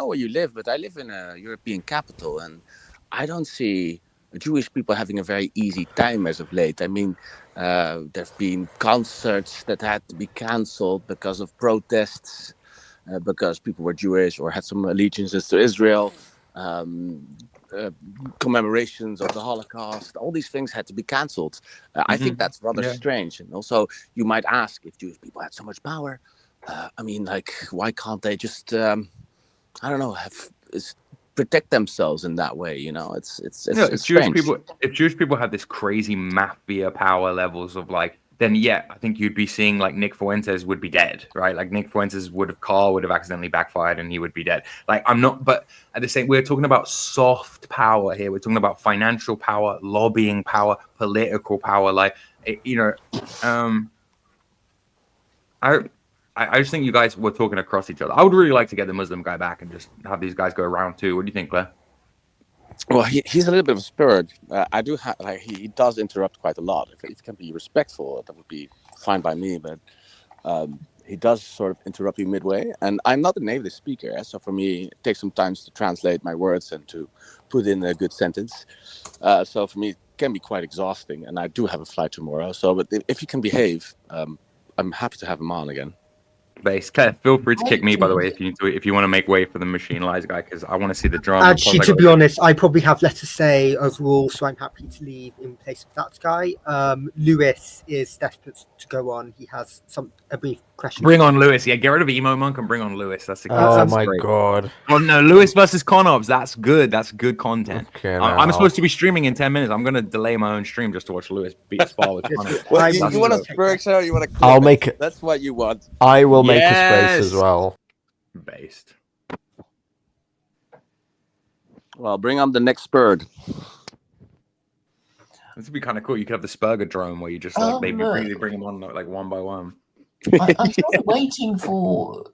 where you live, but I live in a European capital, and I don't see Jewish people having a very easy time as of late. I mean, there've been concerts that had to be cancelled because of protests, because people were Jewish or had some allegiances to Israel. Commemorations of the Holocaust, all these things had to be cancelled. I think that's rather strange. And also, you might ask, if Jewish people had so much power, I mean, like, why can't they just, I don't know, protect themselves in that way? You know, it's if Jewish people had this crazy mafia power levels of like, then I think you'd be seeing like Nick Fuentes would be dead, right? Like Nick Fuentes would have accidentally backfired and he would be dead. Like but at the same, we're talking about soft power here. We're talking about financial power, lobbying power, political power. Like, I just think you guys were talking across each other. I would really like to get the Muslim guy back and just have these guys go around too. What do you think, Claire? Well, he's a little bit of a spirit. I do have he does interrupt quite a lot. If it can be respectful, that would be fine by me. But he does sort of interrupt you midway, and I'm not a native speaker, so for me, it takes some time to translate my words and to put in a good sentence. So for me, it can be quite exhausting, and I do have a flight tomorrow. So, but if you can behave, I'm happy to have him on again. Base. Claire, feel free to kick me, by the way, if you want to make way for the Machine Lies guy, because I want to see the drama. Actually, to be honest, I probably have less to say overall, so I'm happy to leave in place of that guy. Lewis is desperate to go on. He has a brief question. Bring on Lewis. Yeah, get rid of Emo Monk and bring on Lewis. That's my god. Well, no, Lewis versus Conobs. That's good. That's good content. Okay, I'm supposed to be streaming in 10 minutes. I'm going to delay my own stream just to watch Lewis beat Spar with Conobs. Well, you want a Spurg show? You want a? I'll make it. That's what you want. I will make a space as well. Based. Well, bring on the next Spurg. This would be kind of cool. You could have the Spurger drone where you just like maybe really bring them on like one by one. I'm sort of waiting for.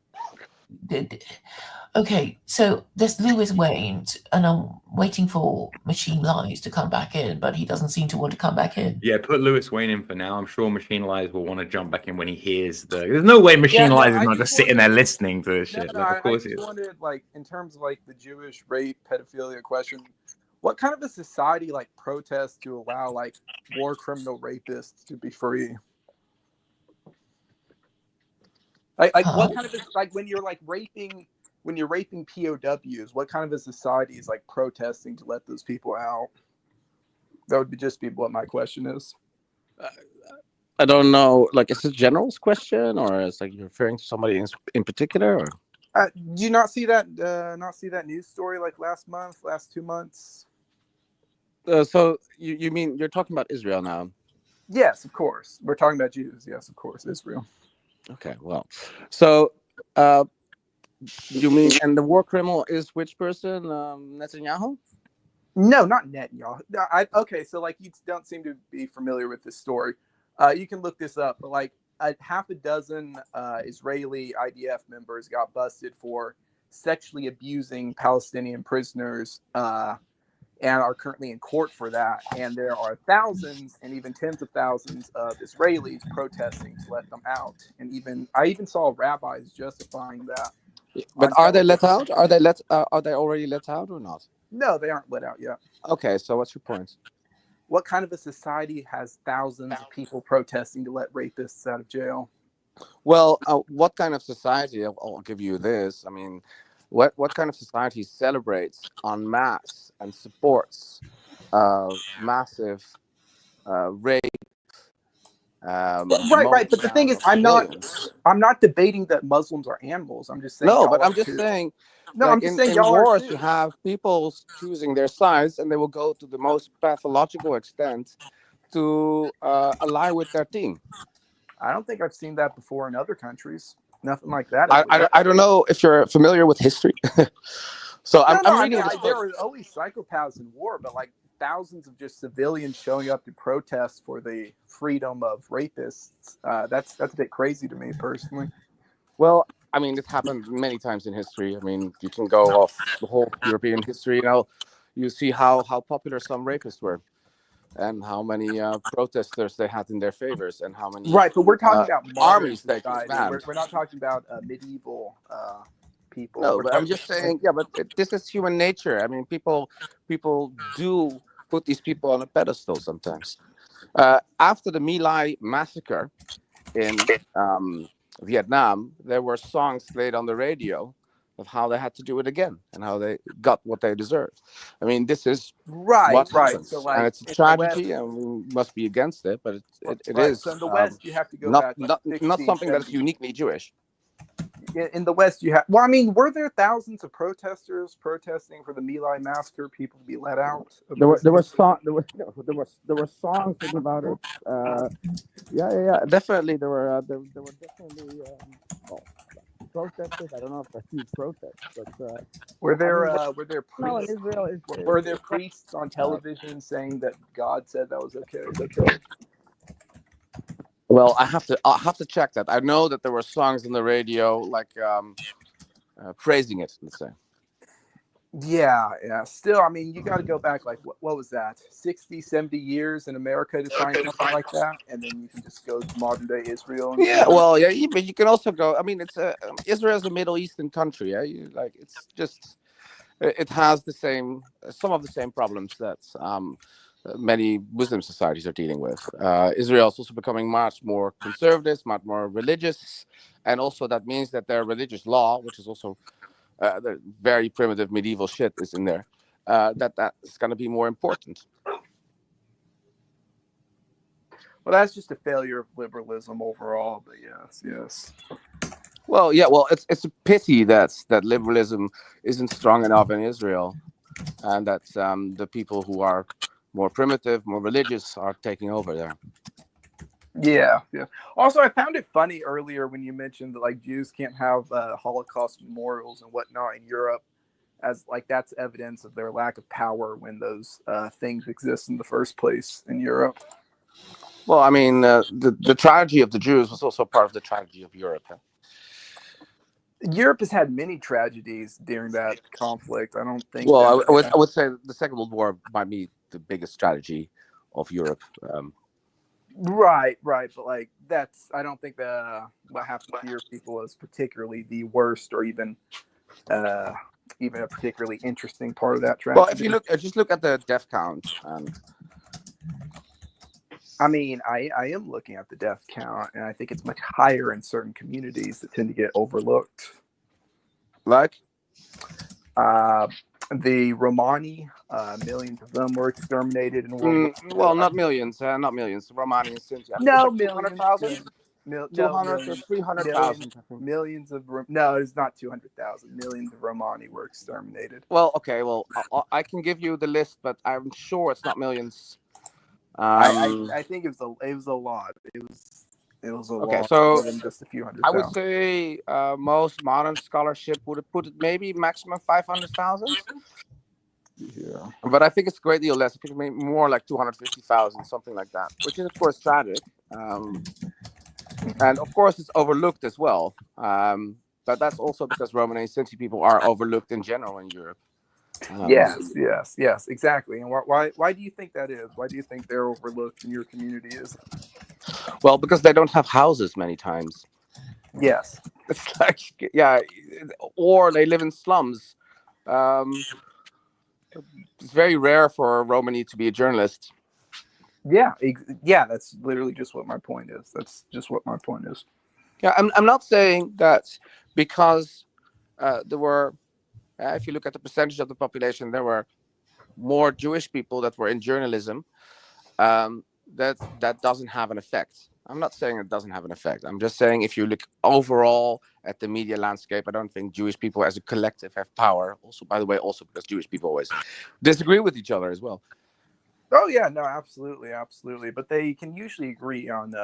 Okay, so there's Lewis Wayne, and I'm waiting for Machine Lies to come back in, but he doesn't seem to want to come back in. Yeah, put Lewis Wayne in for now. I'm sure Machine Lies will want to jump back in when he hears There's no way Machine Lies is not just sitting there listening to this shit. Like, of course he is. I wondered, like, in terms of like the Jewish rape pedophilia question, what kind of a society like protests to allow like war criminal rapists to be free? Like what kind of like when you're raping POWs, what kind of a society is like protesting to let those people out? That would just be what my question is. I don't know. Like, is it a general's question, or is like you're referring to somebody in particular? Or? Do you not see that? Not see that news story like last 2 months? So you mean you're talking about Israel now? Yes, of course. We're talking about Jews. Yes, of course, Israel. Okay, well, so You mean, and the war criminal is which person? Netanyahu? No, not Netanyahu. Okay, so like you don't seem to be familiar with this story. You can look this up, but like half a dozen Israeli IDF members got busted for sexually abusing Palestinian prisoners and are currently in court for that. And there are thousands and even tens of thousands of Israelis protesting to let them out. And I even saw rabbis justifying that. But are they let out? Are they already let out or not? No, they aren't let out yet. Okay, so what's your point? What kind of a society has thousands of people protesting to let rapists out of jail? Well, what kind of society? I'll give you this. I mean, what kind of society celebrates en masse and supports massive rape? Right. But the thing is, I'm not debating that Muslims are animals. I'm just saying. No, but I'm just saying. No, like I'm just saying. In wars, you have people choosing their sides, and they will go to the most pathological extent to ally with their team. I don't think I've seen that before in other countries. Nothing like that. I don't know if you're familiar with history. So I'm reading. There were always psychopaths in war, but like thousands of just civilians showing up to protest for the freedom of rapists. That's a bit crazy to me personally. Well, I mean, it happened many times in history. I mean, you can go off the whole European history. You see how popular some rapists were, and how many protesters they had in their favors, and how many. Right, but we're talking about armies that we're not talking about medieval people. No, but I'm just saying. Yeah, but this is human nature. I mean, people do put these people on a pedestal sometimes. After the My Lai massacre in Vietnam, there were songs played on the radio of how they had to do it again and how they got what they deserved. I mean, this is what happens. So, like, and it's a tragedy, and we must be against it. But it is. So in the West, you have to go not back. Not something that is uniquely Jewish. In the West, you have. Well, I mean, were there thousands of protesters protesting for the My Lai massacre? People to be let out. There were songs about it. Yeah. Definitely, there were definitely protesters. I don't know if they're huge protests, but were there priests? No, in Israel, were there priests on television saying that God said that was okay? Well, I'll have to check that. I know that there were songs on the radio, like praising it, let's say. Yeah. Still, I mean, you got to go back, like, what was that? 60, 70 years in America to find something like that? And then you can just go to modern day Israel. Yeah, well, yeah, but you can also go, I mean, Israel is a Middle Eastern country. Yeah? It's just, it has some of the same problems that many Muslim societies are dealing with. Israel is also becoming much more conservative, much more religious, and also that means that their religious law, which is also the very primitive medieval shit, is in there. That is going to be more important. Well, that's just a failure of liberalism overall. But yes. Well, yeah. Well, it's a pity that liberalism isn't strong enough in Israel, and that the people who are more primitive, more religious are taking over there. Yeah. Also, I found it funny earlier when you mentioned that like Jews can't have Holocaust memorials and whatnot in Europe, as like that's evidence of their lack of power when those things exist in the first place in Europe. Well, I mean, the tragedy of the Jews was also part of the tragedy of Europe. Huh? Europe has had many tragedies during that conflict. I don't think. Well, I would say the Second World War might be the biggest tragedy of Europe. Right, but like I don't think what happened to your people is particularly the worst, or even a particularly interesting part of that tragedy. Well, if you just look at the death count, I mean, I am looking at the death count, and I think it's much higher in certain communities that tend to get overlooked. Like the Romani, millions of them were exterminated in World War. Well, not millions. Romani and Sinti. No, 200,000. 200 or 300,000. Millions of no, it's not 200,000. Millions of Romani were exterminated. Well, okay. Well, I can give you the list, but I'm sure it's not millions. I think it was a lot. It was a Okay, lot so more than just a few hundred I would thousand. say most modern scholarship would have put it maybe maximum 500,000. Yeah. But I think it's a great deal less. I think maybe more like 250,000, something like that, which is of course tragic. And of course it's overlooked as well. But that's also because Roman and Sinti people are overlooked in general in Europe. Yes, exactly. And why do you think that is? Why do you think they're overlooked in your communities? Well, because they don't have houses many times. Yes. It's like, yeah, or they live in slums. It's very rare for a Romani to be a journalist. Yeah, that's literally just what my point is. That's just what my point is. Yeah, I'm not saying that because there were, if you look at the percentage of the population, there were more Jewish people that were in journalism. That doesn't have an effect. I'm not saying it doesn't have an effect. I'm just saying if you look overall at the media landscape, I don't think Jewish people as a collective have power. Also, by the way, also because Jewish people always disagree with each other as well. Oh yeah, no, absolutely. But they can usually agree on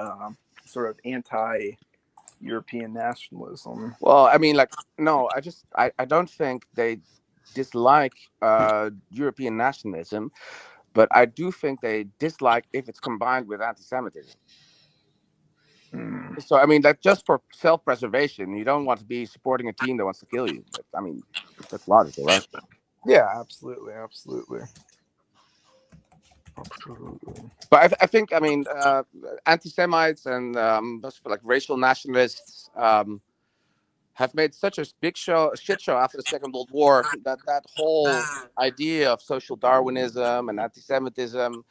sort of anti-European nationalism. Well, I mean, like, no, I don't think they dislike European nationalism, but I do think they dislike if it's combined with anti-Semitism. So, I mean, like, just for self-preservation, you don't want to be supporting a team that wants to kill you. But, I mean, that's logical, right? Yeah, absolutely. But I think, I mean, anti-Semites and like racial nationalists have made such a shit show after the Second World War that whole idea of social Darwinism and anti-Semitism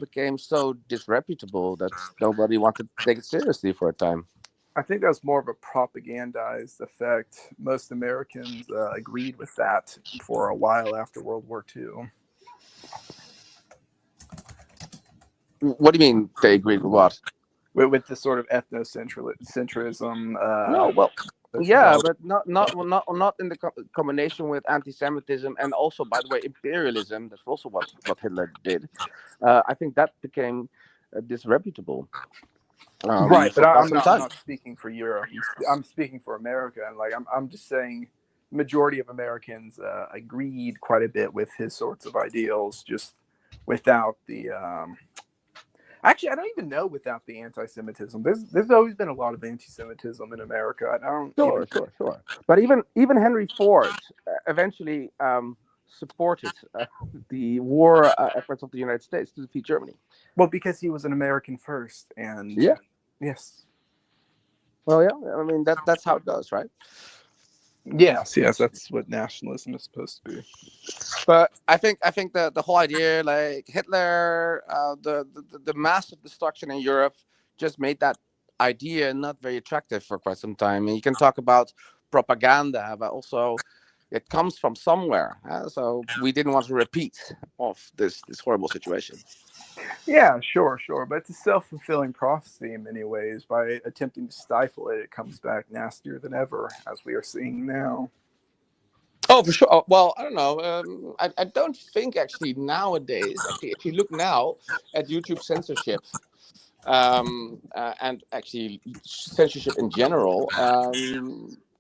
became so disreputable that nobody wanted to take it seriously for a time. I think that's more of a propagandized effect. Most Americans agreed with that for a while after World War II. What do you mean they agreed with what? With the sort of ethnocentrism. No, well, yeah, but not in the combination with anti-Semitism and also, by the way, imperialism. That's also what Hitler did. I think that became disreputable. Right, but I'm not speaking for Europe. I'm speaking for America, and like I'm just saying, majority of Americans agreed quite a bit with his sorts of ideals, just without the. Actually, I don't even know without the anti-Semitism. There's always been a lot of anti-Semitism in America. I don't. Sure. But even Henry Ford eventually supported the war efforts of the United States to defeat Germany. Well, because he was an American first, and yes. Well, yeah. I mean that's how it goes, right? Yes, that's what nationalism is supposed to be. But I think the whole idea, like Hitler, the massive destruction in Europe, just made that idea not very attractive for quite some time. And you can talk about propaganda, but also it comes from somewhere. So we didn't want to repeat of this horrible situation. Yeah, sure. But it's a self-fulfilling prophecy in many ways. By attempting to stifle it, it comes back nastier than ever, as we are seeing now. Oh, for sure. Well, I don't know. I don't think actually nowadays, actually, if you look now at YouTube censorship, and actually censorship in general,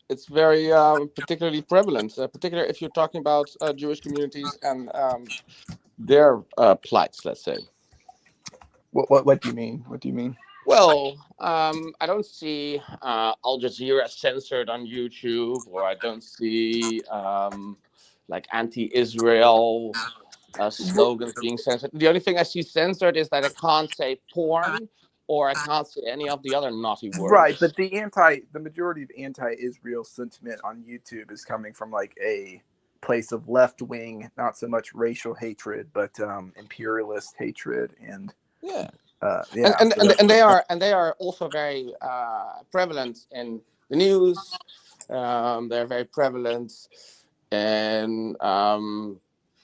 it's very particularly prevalent, particularly if you're talking about Jewish communities and their plights, let's say. What do you mean? What do you mean? Well, I don't see Al Jazeera censored on YouTube, or I don't see like anti-Israel slogans being censored. The only thing I see censored is that I can't say porn, or I can't say any of the other naughty words. Right, but the majority of anti-Israel sentiment on YouTube is coming from like a place of left-wing, not so much racial hatred, but imperialist hatred and. Yeah. And they are also very prevalent in the news. They're very prevalent in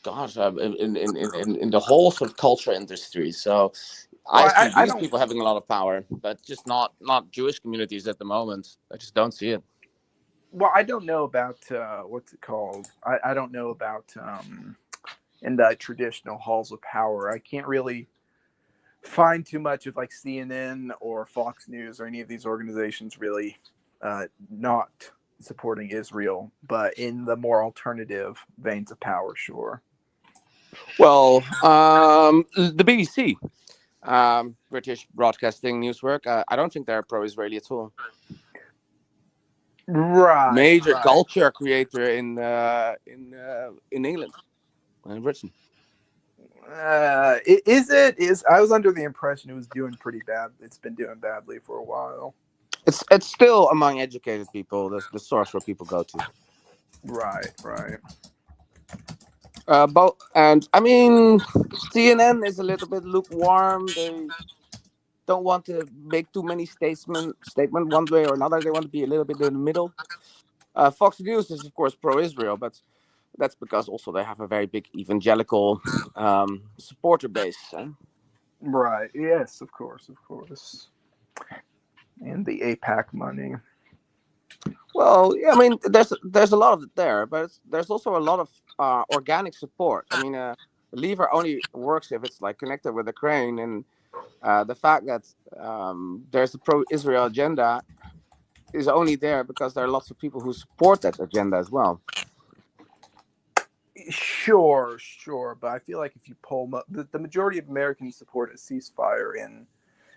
in the whole sort of culture industry. So I see these people having a lot of power, but just not Jewish communities at the moment. I just don't see it. Well, I don't know about what's it called. I don't know about in the traditional halls of power. I can't really find too much of like CNN or Fox News or any of these organizations really not supporting Israel, but in the more alternative veins of power, sure. Well, the BBC, British Broadcasting Network, I don't think they're pro-Israeli at all. Right. Major culture creator in England and Britain. I was under the impression it was doing pretty bad. It's been doing badly for a while. It's still among educated people. That's the source where people go to. Right. And I mean, CNN is a little bit lukewarm. They don't want to make too many statement one way or another. They want to be a little bit in the middle. Fox News is of course pro-Israel, but that's because also they have a very big evangelical supporter base. Right. Yes, of course. And the AIPAC money. Well, yeah, I mean, there's a lot of it there, but there's also a lot of organic support. I mean, the lever only works if it's like connected with Ukraine, and the fact that there's a pro-Israel agenda is only there because there are lots of people who support that agenda as well. Sure, but I feel like if you poll the majority of Americans support a ceasefire in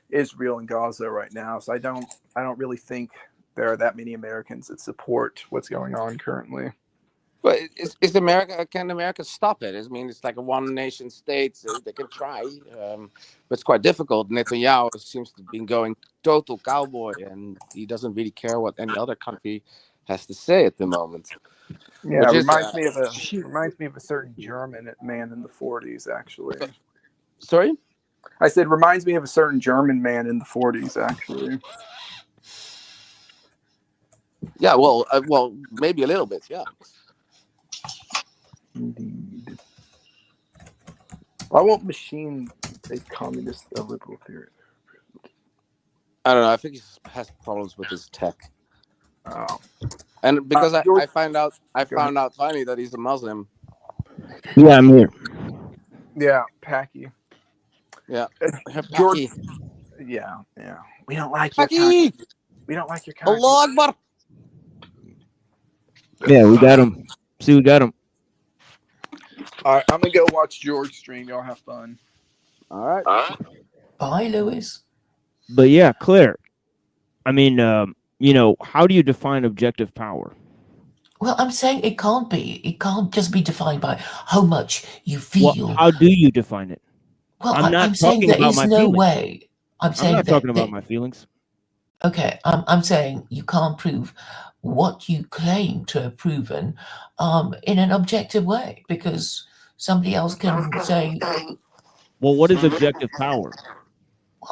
Israel and Gaza right now, so I don't really think there are that many Americans that support what's going on currently. But can America stop it? I mean, it's like a one-nation state, so they can try, but it's quite difficult. Netanyahu seems to be going total cowboy, and he doesn't really care what any other country has to say at the moment. Yeah, it reminds me of a certain German man in the 40s, actually. Sorry? I said reminds me of a certain German man in the 40s, actually. Yeah, well, maybe a little bit, yeah. Indeed. Why won't machine a communist a liberal theory? I don't know. I think he has problems with his tech. Oh. And because I found out finally that he's a Muslim. Yeah, I'm here. Yeah, Packy. Yeah. George. Yeah. We don't like Packy. your country. We don't like your country. Allah Akbar. Yeah, we got him. See, we got him. All right, I'm gonna go watch George stream. Y'all have fun. All right. Bye, Lewis. But yeah, Claire. I mean, how do you define objective power? Well, I'm saying it can't be. It can't just be defined by how much you feel. Well, how do you define it? Well, I'm not saying talking there about is my no feelings. way. I'm not talking about my feelings. Okay, I'm saying you can't prove what you claim to have proven in an objective way, because somebody else can say. Well, what is objective power?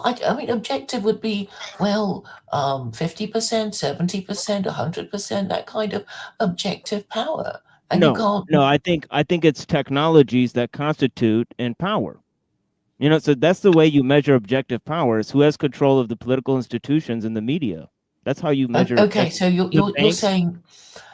I mean, objective would be 50%, 70%, 100%, that kind of objective power. And you can't. No, I think it's technologies that constitute in power. So that's the way you measure objective power, is who has control of the political institutions and the media. That's how you measure. Okay, so you're saying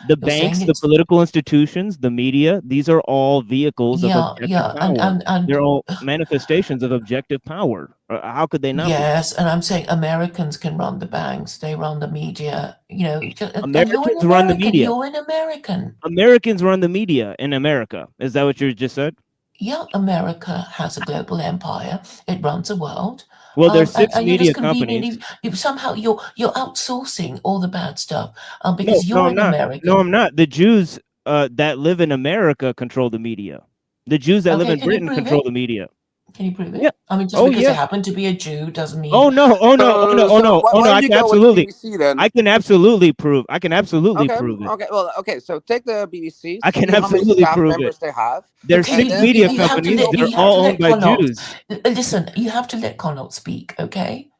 the banks, the political institutions, the media, these are all vehicles of objective power. And they're all manifestations of objective power. How could they not? Yes, and I'm saying Americans can run the banks, they run the media. Americans run the media. You're an American. Americans run the media in America. Is that what you just said? Yeah, America has a global empire. It runs the world. Well, there's six media companies. Somehow you're outsourcing all the bad stuff because you're an American. No, I'm not. The Jews that live in America control the media. The Jews that live in Britain control the media. Can you prove it? Yeah. I mean, just because they happen to be a Jew doesn't mean. Oh no! I can absolutely prove. I can absolutely prove it. Okay. So take the BBC. I can absolutely prove it. They have. There's 6 media companies. They're all owned by Jews. Listen, you have to let Connaught speak, okay?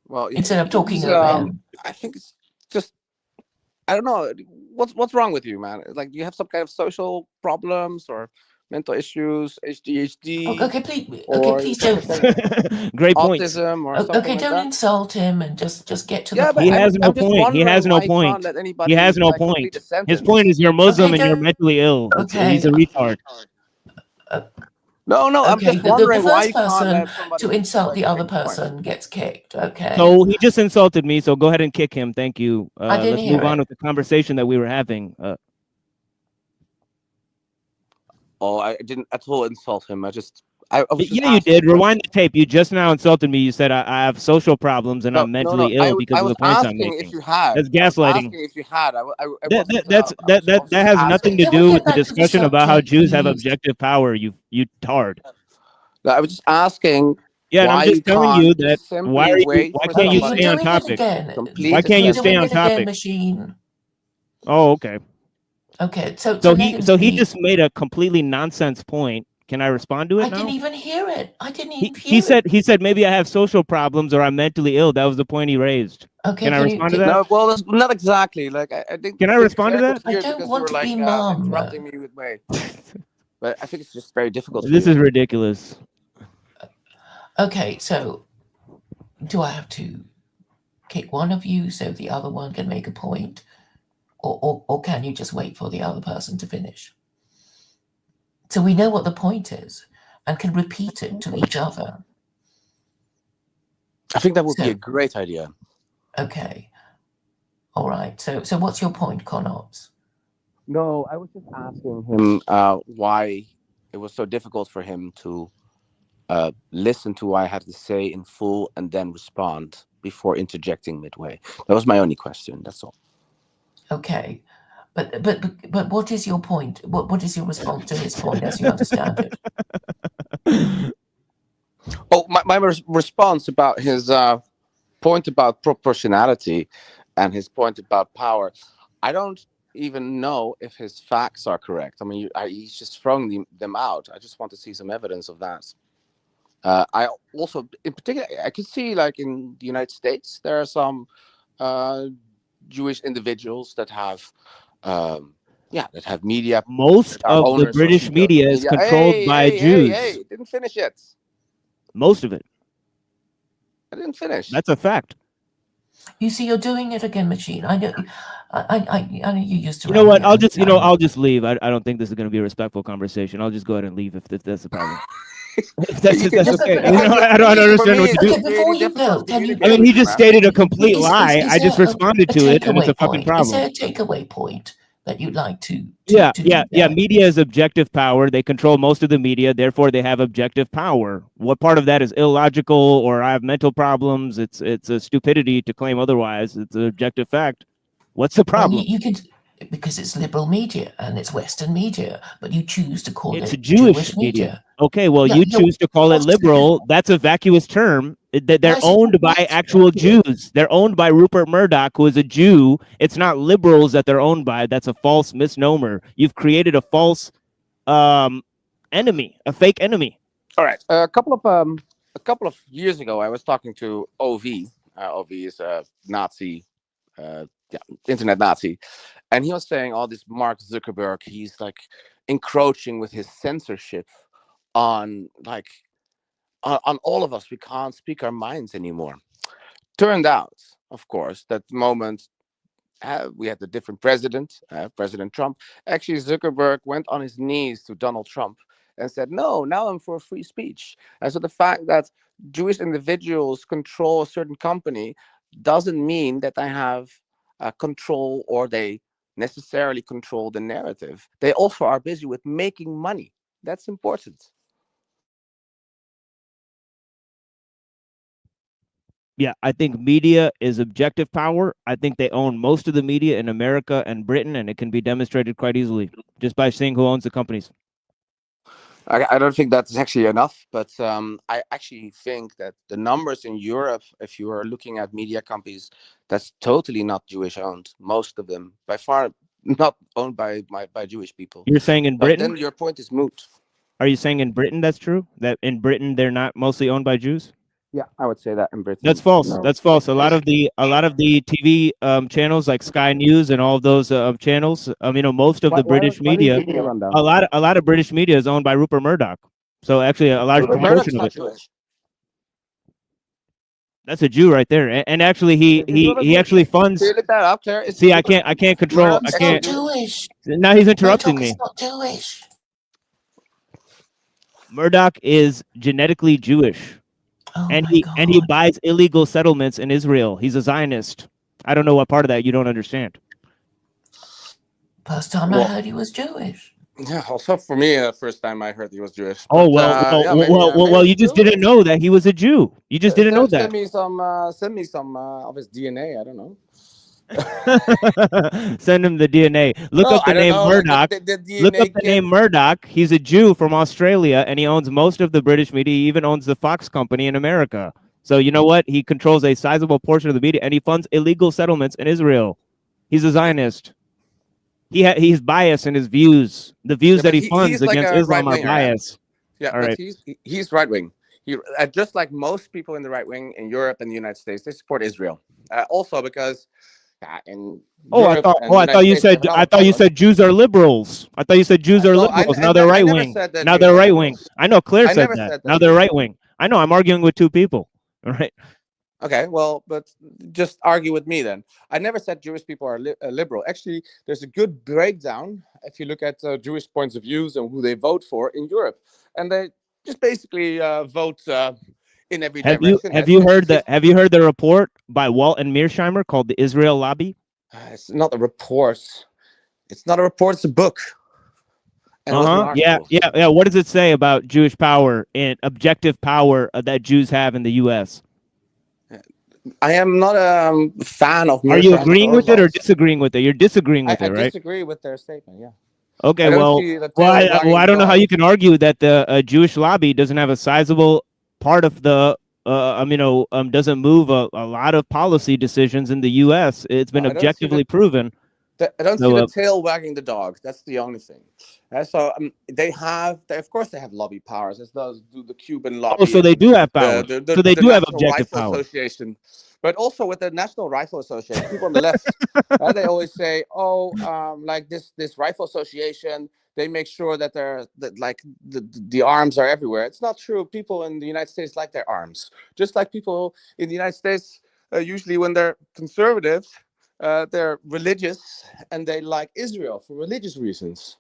Well, instead of talking over him. I think it's just. I don't know. What's wrong with you, man? Like, do you have some kind of social problems or mental issues, ADHD? Okay, please don't. Great point. Autism or something okay, don't insult him and just get to the point. He has no point. He has no point. He has no point. His point is you're Muslim and you're mentally ill. Okay. He's a retard. No, I'm Okay, just wondering the why first you can't person let somebody to insult like, the other make a point. person gets kicked. Okay. So he just insulted me. So go ahead and kick him. Thank you. I didn't Let's hear move on it. with the conversation that we were having. Oh, I didn't at all insult him. I was just Yeah, you did. Rewind the tape. You just now insulted me. You said I have social problems and I'm mentally ill because I of was the points I'm asking making. if you had. That's I was gaslighting. asking if you had. That has nothing to Can we do with get the back to the discussion about how subject, Jews have please? objective power. You tard. I was just asking. Yeah, and I'm why just you telling you can't that simply why can't you stay on topic? Why can't you stay on topic? Machine. Oh, okay. Okay, so he just made a completely nonsense point. Can I respond to it I now? didn't even hear it. I didn't even hear it. He said maybe I have social problems or I'm mentally ill. That was the point he raised. Okay, can I respond to that? No, well, that's not exactly. Like I think. Can I respond to that? I don't want to be mom. Interrupting me with way. But I think it's just very difficult. This is ridiculous. Okay, so do I have to kick one of you so the other one can make a point? Or can you just wait for the other person to finish? So we know what the point is and can repeat it to each other. I think that would be a great idea. Okay. All right. So what's your point, Connots? No, I was just asking him why it was so difficult for him to listen to what I had to say in full and then respond before interjecting midway. That was my only question. That's all. Okay. But what is your point? What is your response to his point as you understand it? Oh, my response about his point about proportionality and his point about power, I don't even know if his facts are correct. I mean, he's just throwing them out. I just want to see some evidence of that. I also, in particular, I could see like in the United States, there are some Jewish individuals that have that have media. Most of the British media is controlled by Jews. Hey, didn't finish yet. Most of it. I didn't finish. That's a fact. You see, you're doing it again, Machine. I know. I know you used to. You know what? I'll just leave. I don't think this is going to be a respectful conversation. I'll just go ahead and leave if that's the problem. That's okay. I don't understand what to do. Before you go, I mean, he just stated a complete lie. I just responded to it, and it's a fucking problem. Is there a takeaway point that you'd like to Yeah. Media is objective power. They control most of the media, therefore they have objective power. What part of that is illogical or I have mental problems? It's a stupidity to claim otherwise. It's an objective fact. What's the problem? Well, you could, because it's liberal media and it's Western media, but you choose to call it Jewish media. Okay, well, you choose to call it liberal. That's a vacuous term. They're owned by actual Jews. They're owned by Rupert Murdoch, who is a Jew. It's not liberals that they're owned by. That's a false misnomer. You've created a false enemy, a fake enemy. All right. A couple of years ago, I was talking to OV. OV is a Nazi, internet Nazi, and he was saying all this Mark Zuckerberg. He's like encroaching with his censorship on all of us. We can't speak our minds anymore. Turned out, of course, that moment we had a different president, President Trump. Actually, Zuckerberg went on his knees to Donald Trump and said, no, now I'm for free speech. And so the fact that Jewish individuals control a certain company doesn't mean that they have control or they necessarily control the narrative. They also are busy with making money. That's important. Yeah, I think media is objective power. I think they own most of the media in America and Britain, and it can be demonstrated quite easily just by seeing who owns the companies. I don't think that's actually enough, but I actually think that the numbers in Europe, if you are looking at media companies, that's totally not Jewish owned. Most of them, by far, not owned by Jewish people. You're saying in Britain? Then your point is moot. Are you saying in Britain that's true? That in Britain they're not mostly owned by Jews? Yeah, I would say that in Britain. That's false. No. That's false. A lot of the TV channels like Sky News and all of those channels. Most of the British media, a lot of British media is owned by Rupert Murdoch. So actually, a large proportion of it. That's a Jew right there, and actually he actually funds. Look that up, Claire. See, I can't control. I can't. Jewish. Now he's interrupting me. Not Jewish. Murdoch is genetically Jewish, Oh and my he God. buys illegal settlements in Israel. He's a Zionist. I don't know what part of that you don't understand. First time I heard he was Jewish. Yeah, also for me, first time I heard he was Jewish. Oh But, well, you just didn't know that he was a Jew. You just didn't know that. Send me some of his DNA. I don't know. Send him the DNA. Look up the name Murdoch. Look up the name Murdoch. He's a Jew from Australia, and he owns most of the British media. He even owns the Fox company in America. So you know what? He controls a sizable portion of the media, and he funds illegal settlements in Israel. He's a Zionist. He's biased in his views. The views that he funds against Islam are biased. Yeah, all right. He's right wing. He just like most people in the right wing in Europe and the United States, they support Israel. Also because in I thought you said Jews are liberals. I thought you said Jews are liberals. Now they're right wing. Now they're right wing. I know Claire said that. Now they're right wing. I know. I'm arguing with two people. All right. Okay, well, but just argue with me then. I never said Jewish people are liberal. Actually, there's a good breakdown if you look at Jewish points of views and who they vote for in Europe, and they just basically vote in every direction. Have you heard the report by Walt and Mearsheimer called the Israel Lobby? It's not a report. It's not a report. It's a book. Yeah. What does it say about Jewish power and objective power that Jews have in the U.S.? I am not a fan of. Are you agreeing with it or disagreeing with it? You're disagreeing with it, right? I disagree with their statement. Yeah. Okay. I don't know how you can argue that the Jewish lobby doesn't have a sizable part of the, doesn't move a lot of policy decisions in the U.S. It's been objectively proven. I don't see the tail wagging the dog. That's the only thing. They of course, they have lobby powers, as does the Cuban lobby. Oh, so they do have power. So they do have objective power. Association. But also with the National Rifle Association, people on the left, they always say, like this rifle association, they make sure that the arms are everywhere. It's not true. People in the United States like their arms. Just like people in the United States, usually when they're conservatives, they're religious and they like Israel for religious reasons.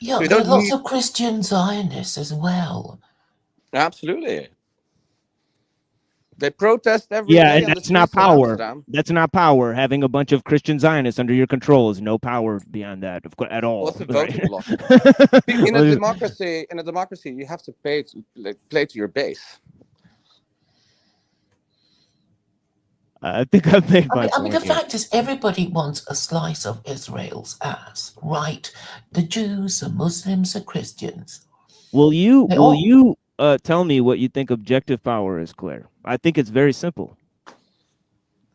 Yeah, there are lots of Christian Zionists as well. Absolutely. They protest every day. Yeah, and that's not power. That's not power. Having a bunch of Christian Zionists under your control is no power beyond that, of course, at all. What's the voting block? In a democracy, you have to play to your base. I think I've made my point. I mean, the fact is, everybody wants a slice of Israel's ass, right? The Jews, the Muslims, the Christians. Will you tell me what you think objective power is, Claire? I think it's very simple.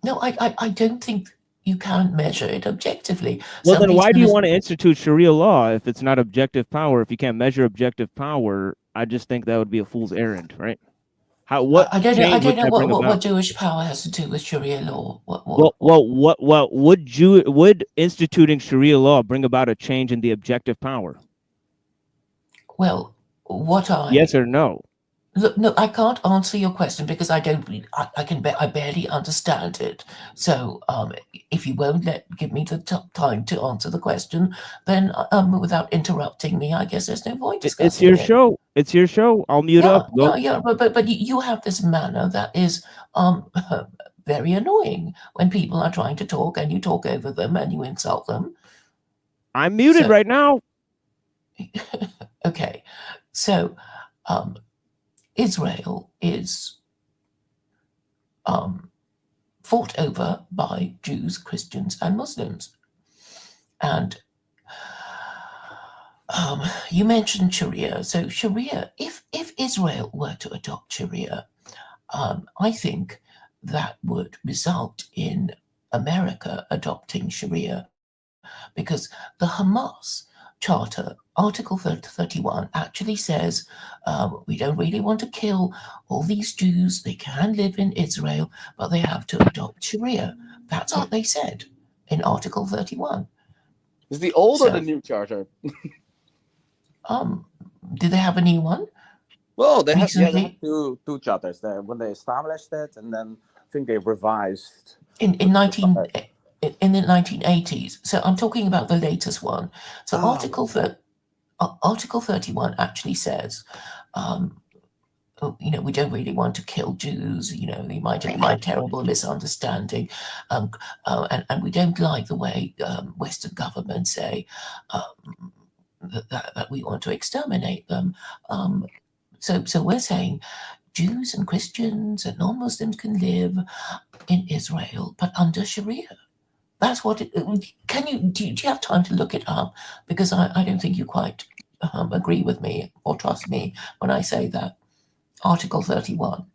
No, I don't think you can measure it objectively. Well, then why do you want to institute Sharia law if it's not objective power? If you can't measure objective power, I just think that would be a fool's errand, right? I don't know what Jewish power has to do with Sharia law. Would instituting Sharia law bring about a change in the objective power? Well, yes or no? Look, no, I can't answer your question because I barely understand it. So, if you won't give me the time to answer the question, then without interrupting me, I guess there's no point discussing It's your show. It's your show. I'll mute up. But you have this manner that is very annoying when people are trying to talk and you talk over them and you insult them. I'm muted right now. Okay, so Israel is fought over by Jews, Christians, and Muslims. And you mentioned Sharia. So Sharia, if Israel were to adopt Sharia, I think that would result in America adopting Sharia, because the Hamas Charter, Article 31, actually says we don't really want to kill all these Jews. They can live in Israel, but they have to adopt Sharia. That's what they said in Article 31. Is the old or the new charter? Did they have a new one? Well, they have two charters there when they established it, and then I think they revised. In in the 1980s. So I'm talking about the latest one. So Article 31 actually says, we don't really want to kill Jews. There might have been a terrible misunderstanding, and we don't like the way Western governments say that we want to exterminate them. So we're saying Jews and Christians and non-Muslims can live in Israel, but under Sharia. That's what it. Do you have time to look it up? Because I don't think you quite agree with me or trust me when I say that. Article 31.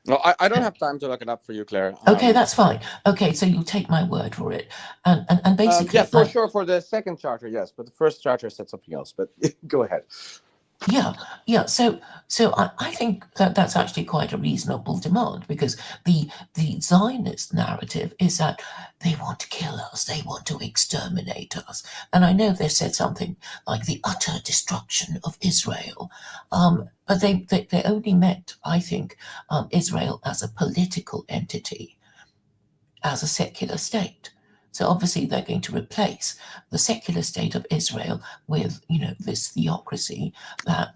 No, I don't have time to look it up for you, Claire. Okay, that's fine. Okay, so you'll take my word for it. And basically... yeah, for sure, for the second charter, yes. But the first charter said something else. But go ahead. Yeah. So I think that's actually quite a reasonable demand, because the Zionist narrative is that they want to kill us, they want to exterminate us, and I know they've said something like the utter destruction of Israel, but they only meant, I think, Israel as a political entity, as a secular state. So obviously they're going to replace the secular state of Israel with, this theocracy that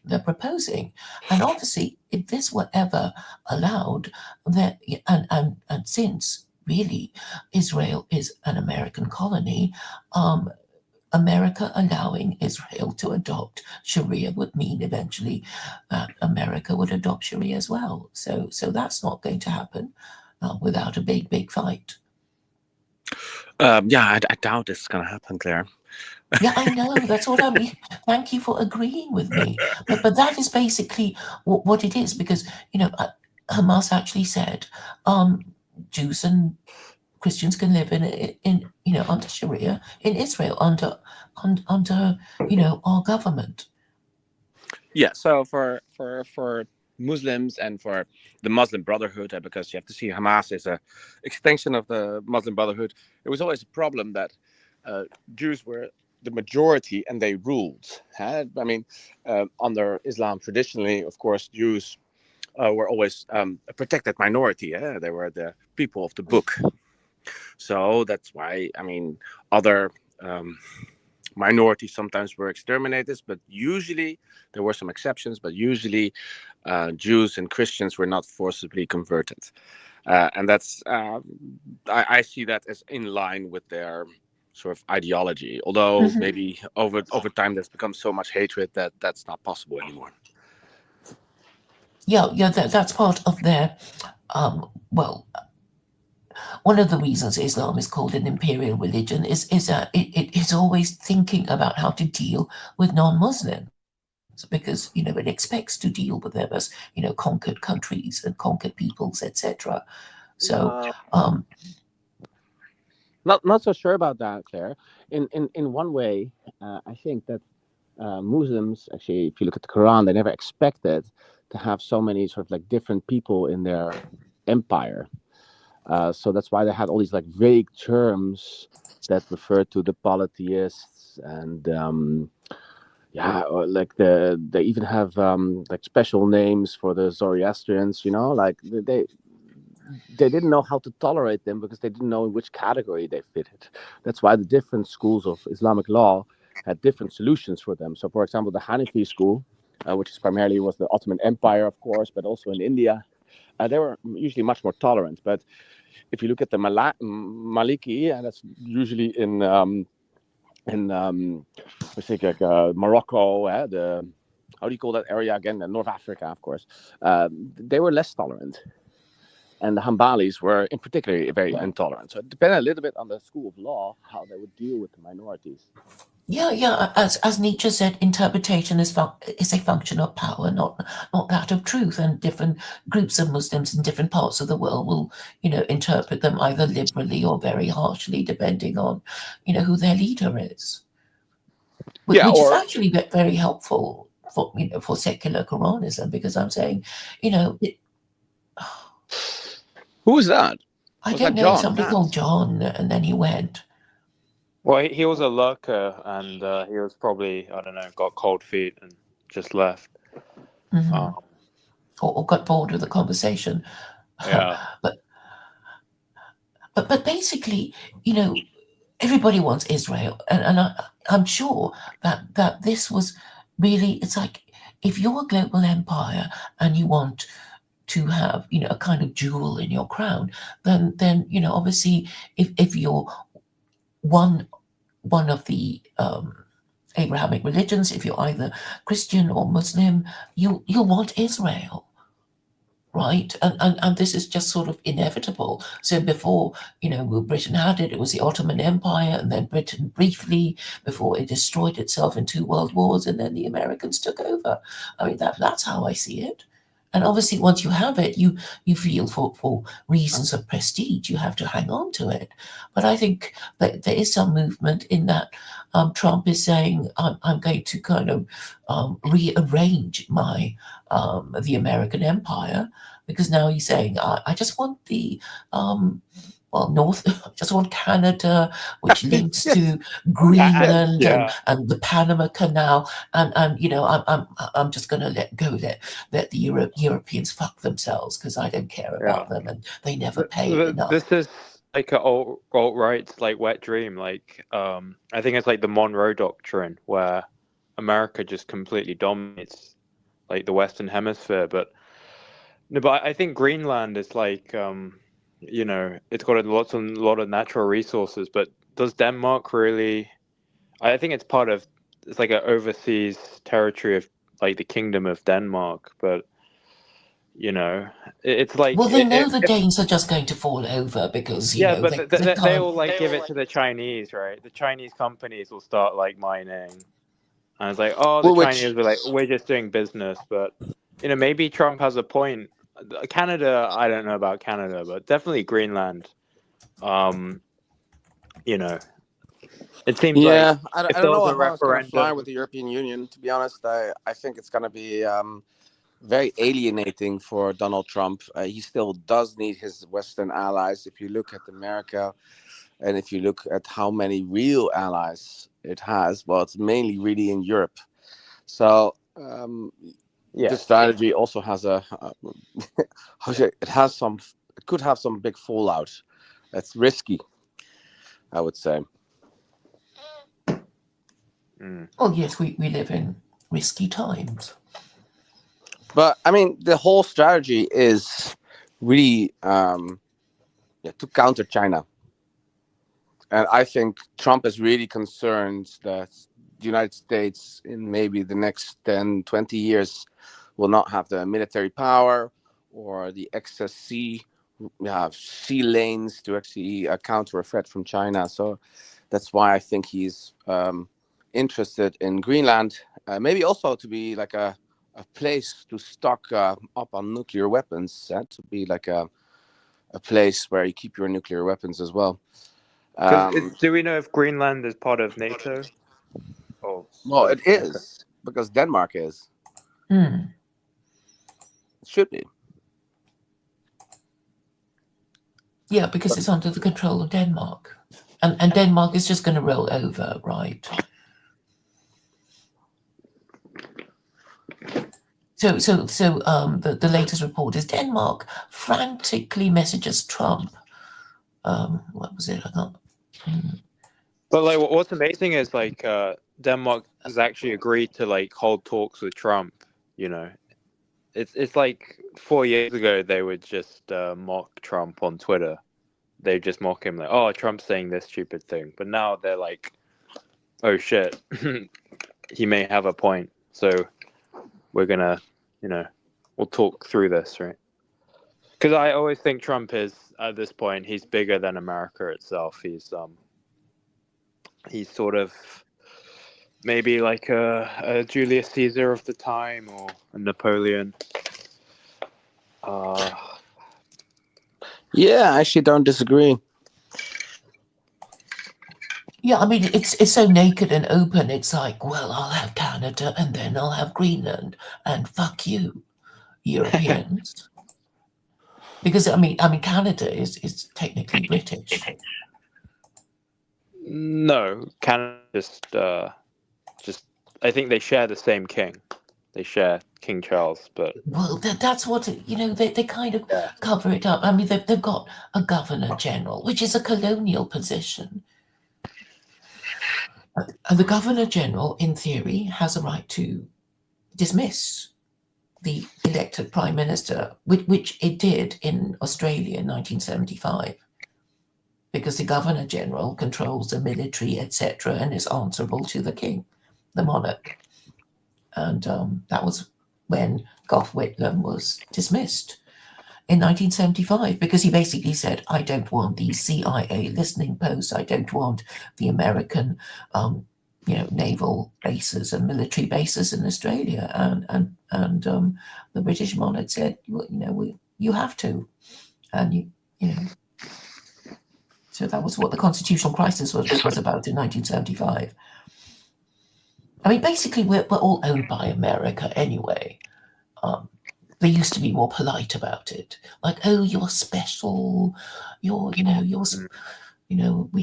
they're proposing. And obviously, if this were ever allowed, and since really Israel is an American colony, America allowing Israel to adopt Sharia would mean eventually that America would adopt Sharia as well. So that's not going to happen without a big fight. I doubt it's going to happen, Claire. Yeah, I know. That's what I mean. Thank you for agreeing with me. But that is basically what it is, because, Hamas actually said Jews and Christians can live in under Sharia in Israel, under our government. Yeah, so for Muslims and for the Muslim Brotherhood, because you have to see Hamas is an extension of the Muslim Brotherhood, it was always a problem that Jews were the majority and they ruled. Under Islam traditionally, of course, Jews were always a protected minority. They were the people of the book. So that's why, other minorities sometimes were exterminated, but usually there were some exceptions, but usually Jews and Christians were not forcibly converted. And that's, I see that as in line with their sort of ideology, although maybe over time there's become so much hatred that that's not possible anymore. Yeah, that's part of their, one of the reasons Islam is called an imperial religion is that it is always thinking about how to deal with non-Muslims, because it expects to deal with them as conquered countries and conquered peoples, etc. So not so sure about that, Claire. In one way, I think that Muslims, actually, if you look at the Quran, they never expected to have so many sort of like different people in their empire. So that's why they had all these like vague terms that refer to the polytheists, and they even have like special names for the Zoroastrians. Like they didn't know how to tolerate them because they didn't know in which category they fitted. That's why the different schools of Islamic law had different solutions for them. So, for example, the Hanafi school, which primarily was the Ottoman Empire, of course, but also in India, they were usually much more tolerant. But if you look at the Maliki, and that's usually in Morocco, how do you call that area again? North Africa, of course. They were less tolerant. And the Hanbalis were, in particular, very intolerant. So it depended a little bit on the school of law, how they would deal with the minorities. Yeah. As Nietzsche said, interpretation is a function of power, not that of truth. And different groups of Muslims in different parts of the world will, interpret them either liberally or very harshly, depending on, who their leader is. Which is actually very helpful for secular Quranism, because I'm saying, Who was that? I don't know, somebody called John, and then he went. Well, he was a lurker, and he was probably, I don't know, got cold feet and just left. Or got bored with the conversation. Yeah. But basically, everybody wants Israel, and I'm sure that this was really, it's like, if you're a global empire and you want to have a kind of jewel in your crown, then obviously if you're one of the Abrahamic religions, if you're either Christian or Muslim, you'll want Israel. Right, and this is just sort of inevitable. So before, Britain had it was the Ottoman Empire, and then Britain briefly before it destroyed itself in 2 world wars, and then the Americans took over. I mean, that's how I see it. And obviously, once you have it, you feel for reasons of prestige, you have to hang on to it. But I think that there is some movement in that. Trump is saying, I'm going to kind of rearrange the American empire, because now he's saying, I just want the North, I just want Canada, which links to Greenland and the Panama Canal, and I'm just going to let the Europeans fuck themselves, because I don't care about them, and they never pay enough. This is like an alt-right's like wet dream. Like I think it's like the Monroe Doctrine, where America just completely dominates like the Western Hemisphere. But I think Greenland is like it's got a lot of natural resources. But does Denmark really? I think it's like an overseas territory of like the Kingdom of Denmark, but. It's like, well, they know the Danes are just going to fall over, because but they all like give it to the Chinese, right? The Chinese companies will start like mining, and it's like, the Chinese were like, we're just doing business. But maybe Trump has a point. Canada, I don't know about Canada, but definitely Greenland. It seems like I don't know how it's going to fly with the European Union. To be honest, I think it's going to be very alienating for Donald Trump. He still does need his Western allies. If you look at America, and if you look at how many real allies it has, well, it's mainly really in Europe. So the strategy also has it could have some big fallout. That's risky, I would say. Oh yes, we live in risky times. But I mean, the whole strategy is really to counter China. And I think Trump is really concerned that the United States in maybe the next 10, 20 years will not have the military power or the excess sea lanes to actually counter a threat from China. So that's why I think he's interested in Greenland, maybe also to be like a place to stock up on nuclear weapons, to be like a place where you keep your nuclear weapons as well. Do we know if Greenland is part of NATO? Well, it is, because Denmark is. It should be. Yeah, because it's under the control of Denmark. And Denmark is just going to roll over, right? So the latest report is Denmark frantically messages Trump. What was it? I can't. But like, what's amazing is like Denmark has actually agreed to like hold talks with Trump. It's like 4 years ago they would just mock Trump on Twitter. They just mock him like, oh, Trump's saying this stupid thing. But now they're like, oh shit, he may have a point. So we're gonna, we'll talk through this, right? Because I always think Trump is, at this point, he's bigger than America itself. He's sort of maybe like a Julius Caesar of the time, or a Napoleon. Yeah, I actually don't disagree. Yeah, I mean, it's so naked and open. It's like, well, I'll have Canada, and then I'll have Greenland, and fuck you, Europeans. Because I mean, Canada is technically British. No, Canada just I think they share the same king. they share King Charles, but well, that's what they kind of cover it up. I mean, they've got a governor general, which is a colonial position. And the governor general, in theory, has a right to dismiss the elected prime minister, which it did in Australia in 1975, because the governor general controls the military, etc., and is answerable to the king, the monarch. And that was when Gough Whitlam was dismissed in 1975, because he basically said, I don't want the CIA listening posts, I don't want the American naval bases and military bases in Australia. And the British monarch said, you have to. And so that was what the constitutional crisis was about in 1975. I mean, basically, we're all owned by America anyway. They used to be more polite about it, like, "Oh, you're special. We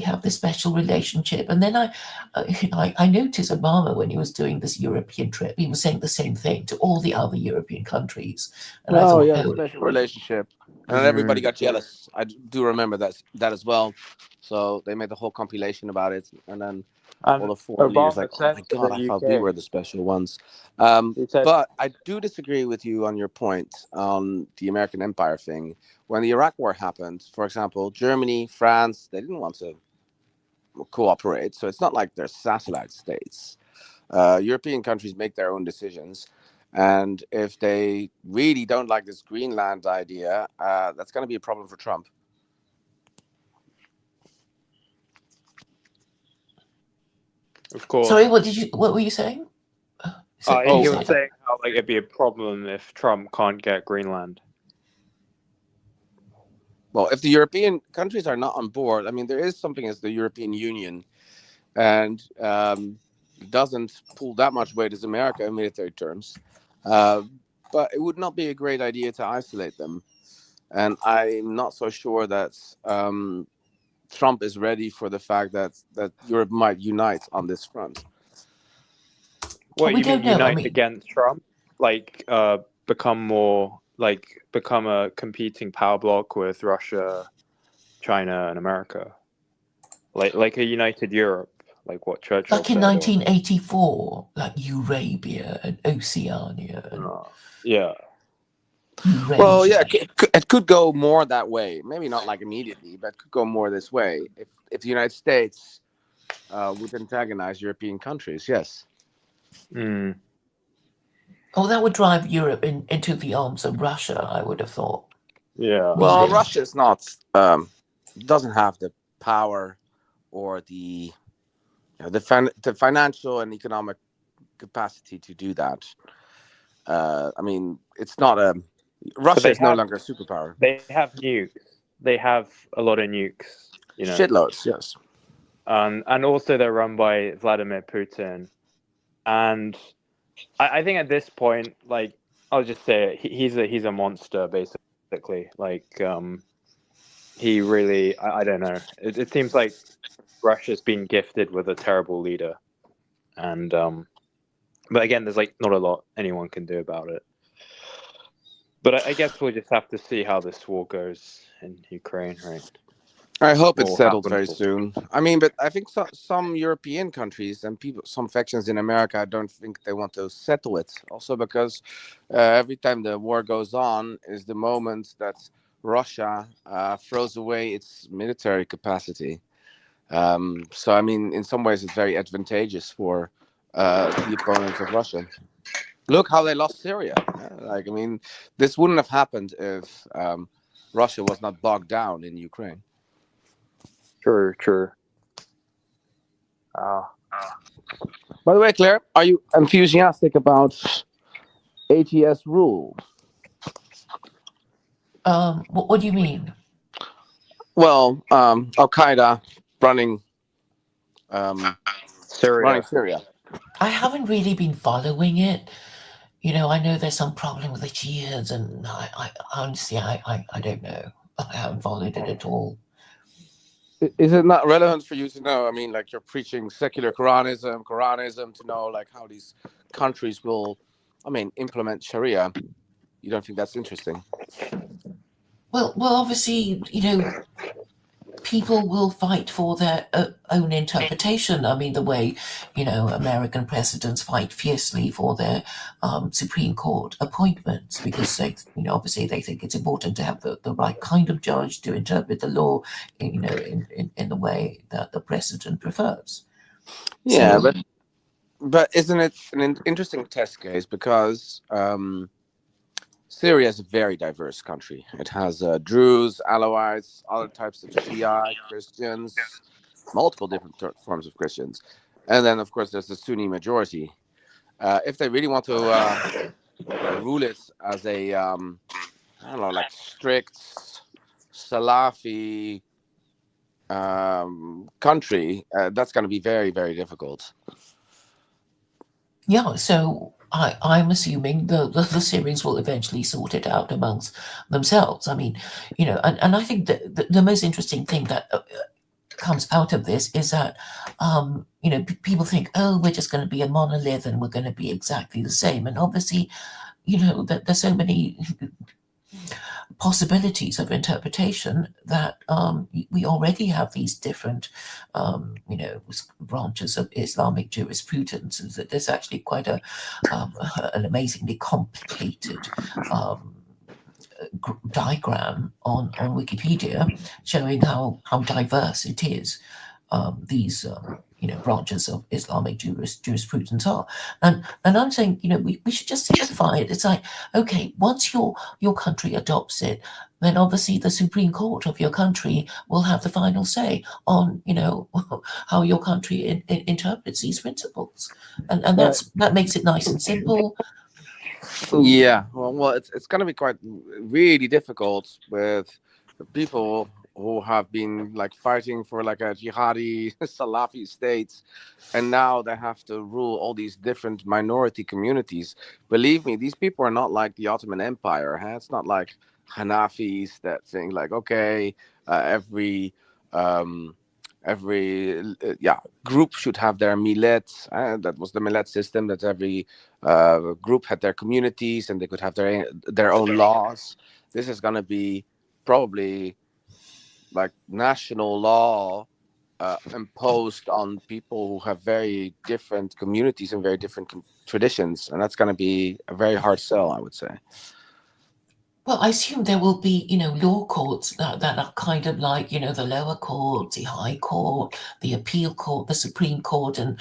have this special relationship." And then I noticed Obama, when he was doing this European trip, he was saying the same thing to all the other European countries. And I thought, special relationship, and then everybody got jealous. I do remember that as well. So they made the whole compilation about it, and then all the foreign leaders like, "Oh my God, I thought we were the special ones." But I do disagree with you on your point on the American empire thing. When the Iraq War happened, for example, Germany, France, they didn't want to cooperate. So it's not like they're satellite states. European countries make their own decisions. And if they really don't like this Greenland idea, that's going to be a problem for Trump. Of course. Sorry, what were you saying? He was saying how it'd be a problem if Trump can't get Greenland. Well, if the European countries are not on board, I mean, there is something as the European Union, and doesn't pull that much weight as America in military terms. But it would not be a great idea to isolate them. And I'm not so sure that Trump is ready for the fact that Europe might unite on this front. What, you mean unite against Trump? Become a competing power bloc with Russia, China, and America? Like a united Europe, like what Churchill said? Like in 1984, like Eurabia and Oceania. Yeah. Eurasia. Well, yeah, it could go more that way. Maybe not like immediately, but it could go more this way. If the United States would antagonize European countries, yes. Mm. Oh, that would drive Europe into the arms of Russia, I would have thought. Yeah. Well, Russia's not doesn't have the power or the financial and economic capacity to do that. I mean, it's not Russia is no longer a superpower. They have nukes. They have a lot of nukes. Shitloads, yes. And also they're run by Vladimir Putin. And I think at this point, I'll just say it, he's a monster, basically. He really, I don't know. It seems like Russia's been gifted with a terrible leader. And but again, there's not a lot anyone can do about it. But I guess we'll just have to see how this war goes in Ukraine, right? I hope it's settled very soon. I mean, but I think some European countries and some factions in America, I don't think they want to settle it. Also because every time the war goes on is the moment that Russia throws away its military capacity. So, I mean, in some ways, it's very advantageous for the opponents of Russia. Look how they lost Syria. I mean, this wouldn't have happened if Russia was not bogged down in Ukraine. True. By the way, Claire, are you enthusiastic about ATS rule? What do you mean? Well, Al Qaeda running Syria. I haven't really been following it. I know there's some problem with the Shias, and I honestly, I don't know. I haven't followed it at all. Is it not relevant for you to know? I mean, you're preaching secular Quranism to know how these countries will implement Sharia. You don't think that's interesting? Well, obviously, people will fight for their own interpretation. I mean, the way, American presidents fight fiercely for their Supreme Court appointments because obviously they think it's important to have the right kind of judge to interpret the law, in the way that the president prefers. Yeah, but isn't it an interesting test case because Syria is a very diverse country. It has Druze, Alawites, other types of Shia Christians, multiple different forms of Christians, and then of course there's the Sunni majority. If they really want to rule it as a strict Salafi country, that's going to be very, very difficult. Yeah, so I'm assuming the Syrians will eventually sort it out amongst themselves. I mean, and I think that the most interesting thing that comes out of this is that, people think, oh, we're just going to be a monolith and we're going to be exactly the same. And obviously, that there's so many possibilities of interpretation that we already have these different, branches of Islamic jurisprudence. There's actually quite an amazingly complicated diagram on Wikipedia showing how diverse it is. These branches of Islamic jurisprudence are, and I'm saying we should just simplify it. It's like, okay, once your country adopts it, then obviously the Supreme Court of your country will have the final say on how your country interprets these principles, and that makes it nice and simple. Yeah, well, it's going to be quite really difficult with the people who have been fighting for a jihadi Salafi state, and now they have to rule all these different minority communities. Believe me, these people are not like the Ottoman Empire. Huh? It's not like Hanafis that think every group should have their millet. That was the millet system, that every group had their communities and they could have their own laws. This is going to be probably national law imposed on people who have very different communities and very different traditions, and that's going to be a very hard sell, I would say. Well, I assume there will be, law courts that are kind of like, the lower court, the high court, the appeal court, the Supreme Court, and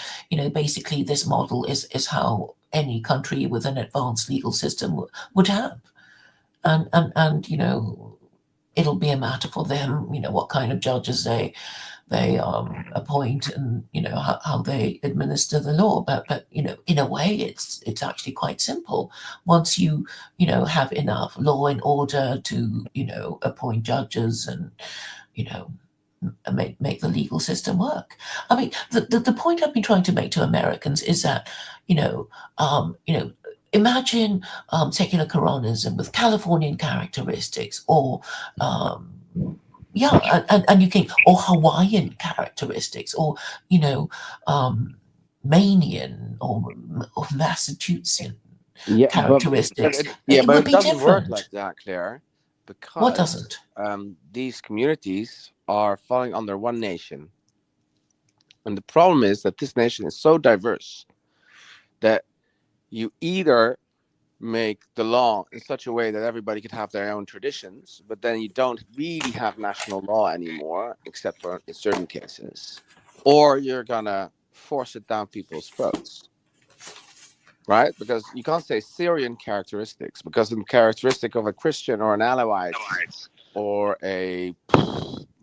basically this model is how any country with an advanced legal system would have, and it'll be a matter for them, what kind of judges they appoint, and how they administer the law. But in a way, it's actually quite simple. Once you have enough law and order to appoint judges and make the legal system work. I mean, the point I've been trying to make to Americans is that imagine secular Quranism with Californian characteristics, or and you think, or Hawaiian characteristics, or Manian or Massachusetts characteristics. But it doesn't work like that, Claire. Because what doesn't? These communities are falling under one nation, and the problem is that this nation is so diverse that you either make the law in such a way that everybody could have their own traditions, but then you don't really have national law anymore, except for in certain cases, or you're gonna force it down people's throats, right? Because you can't say Syrian characteristics, because the characteristic of a Christian or an Alawite or a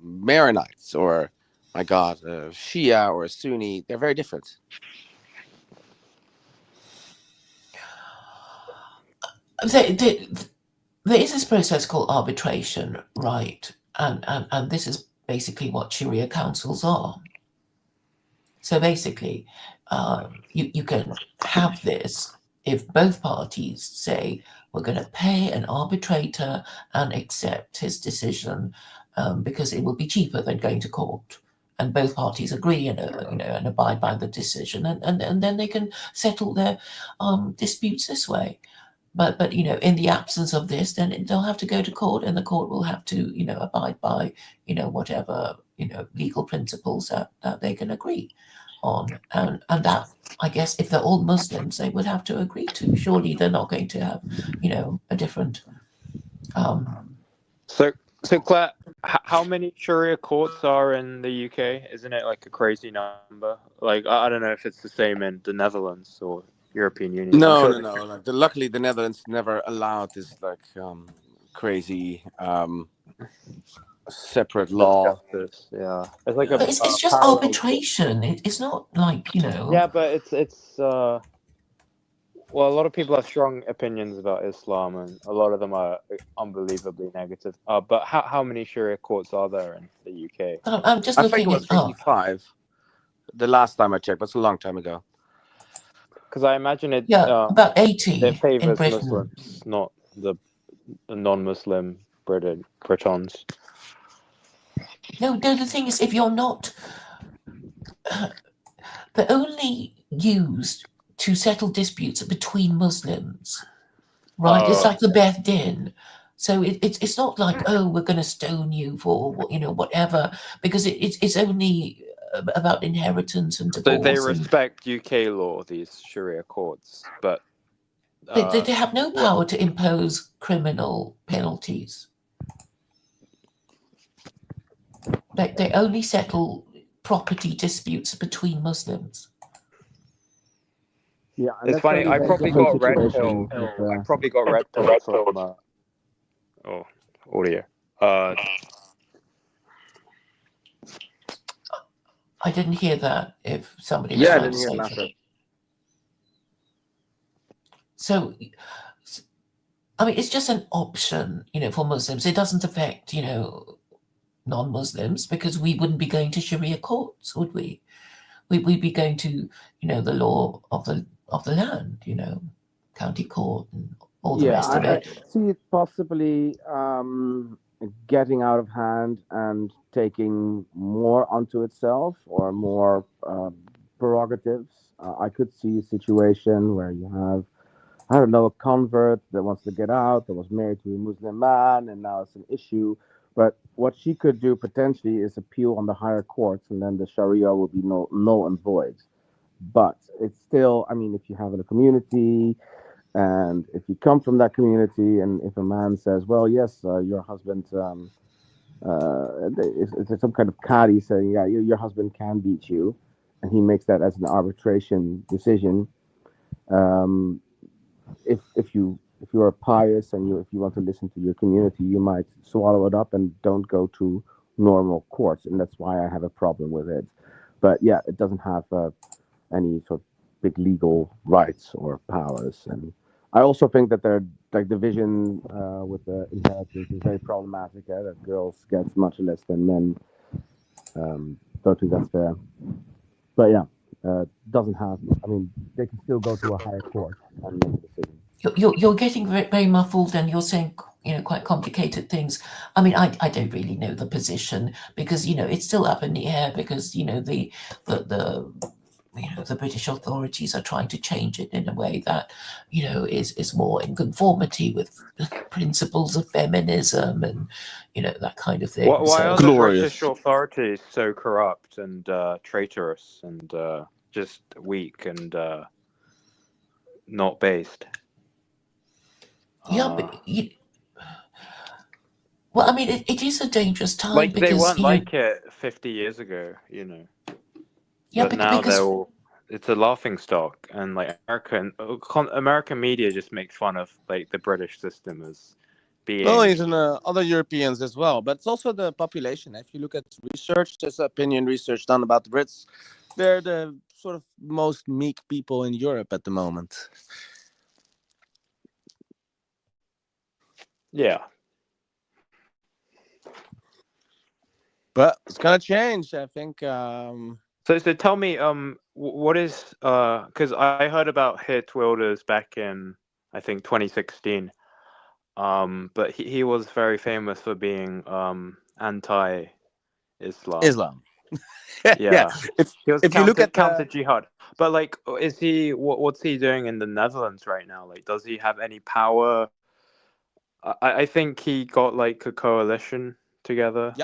Maronites or, my God, a Shia or a Sunni, they're very different. There is this process called arbitration, right? And this is basically what Sharia councils are. So basically, you can have this if both parties say, we're going to pay an arbitrator and accept his decision because it will be cheaper than going to court. and both parties agree and and abide by the decision, and then they can settle their disputes this way. But in the absence of this, then they'll have to go to court, and the court will have to abide by whatever legal principles that they can agree on, and that, I guess, if they're all Muslims, they would have to agree to. Surely they're not going to have a different. So Claire, how many Sharia courts are in the UK? Isn't it like a crazy number? Like I don't know if it's the same in the Netherlands or European Union. No. Like, luckily, the Netherlands never allowed this like crazy separate law. Yeah, it's like it's just arbitration. It's not like Yeah, but it's well, a lot of people have strong opinions about Islam, and a lot of them are unbelievably negative. But how many Sharia courts are there in the UK? I'm just looking. I think it was 55. The last time I checked, but it's a long time ago. Because I imagine it. About 80. It favors Muslims, not the non-Muslim Britons. No. The thing is, if you're not, they're only used to settle disputes between Muslims, right? It's like the Beth Din. So it's not like, oh, we're going to stone you for whatever, because it's only about inheritance and divorce. So they respect UK law, these Sharia courts, but they have no power to impose criminal penalties. They only settle property disputes between Muslims. Yeah, it's funny. I probably got red pill. I probably got red pill from audio. I didn't hear that. If somebody I didn't hear nothing. So, I mean, it's just an option, for Muslims. It doesn't affect, non-Muslims, because we wouldn't be going to Sharia courts, would we? We'd be going to, the law of the land, county court and all the rest of it. I see it possibly getting out of hand and taking more onto itself, or more prerogatives. I could see a situation where you have, I don't know, a convert that wants to get out, that was married to a Muslim man, and now it's an issue. But what she could do potentially is appeal on the higher courts, and then the Sharia will be null and void. But it's still, I mean, if you have a community, and if you come from that community, and if a man says, well, yes, your husband, it's some kind of qadi saying, yeah, your husband can beat you, and he makes that as an arbitration decision. If you are pious and if you want to listen to your community, you might swallow it up and don't go to normal courts, and that's why I have a problem with it. But yeah, it doesn't have any sort of big legal rights or powers. And I also think that their division with the inheritance is very problematic. That girls get much less than men. Don't think that's fair. But yeah, doesn't have. I mean, they can still go to a higher court and make a decision. You're getting very, very muffled, and you're saying quite complicated things. I mean, I don't really know the position, because it's still up in the air, because the British authorities are trying to change it in a way that is more in conformity with the principles of feminism and that kind of thing. Why are the British authorities so corrupt and traitorous and just weak and not based? Yeah, but well, I mean, it is a dangerous time. Like, because they weren't like it 50 years ago, Yeah, but now it's a laughing stock, and like American media just makes fun of like the British system as being. Well, even other Europeans as well, but it's also the population. If you look at research, there's opinion research done about the Brits. They're the sort of most meek people in Europe at the moment. Yeah. But it's gonna change, I think. So tell me, what is because I heard about Geert Wilders back in, I think, 2016. But he was very famous for being anti-Islam. Yeah. If you look at counter jihad, but like, is he what's he doing in the Netherlands right now? Like, does he have any power? I think he got like a coalition together.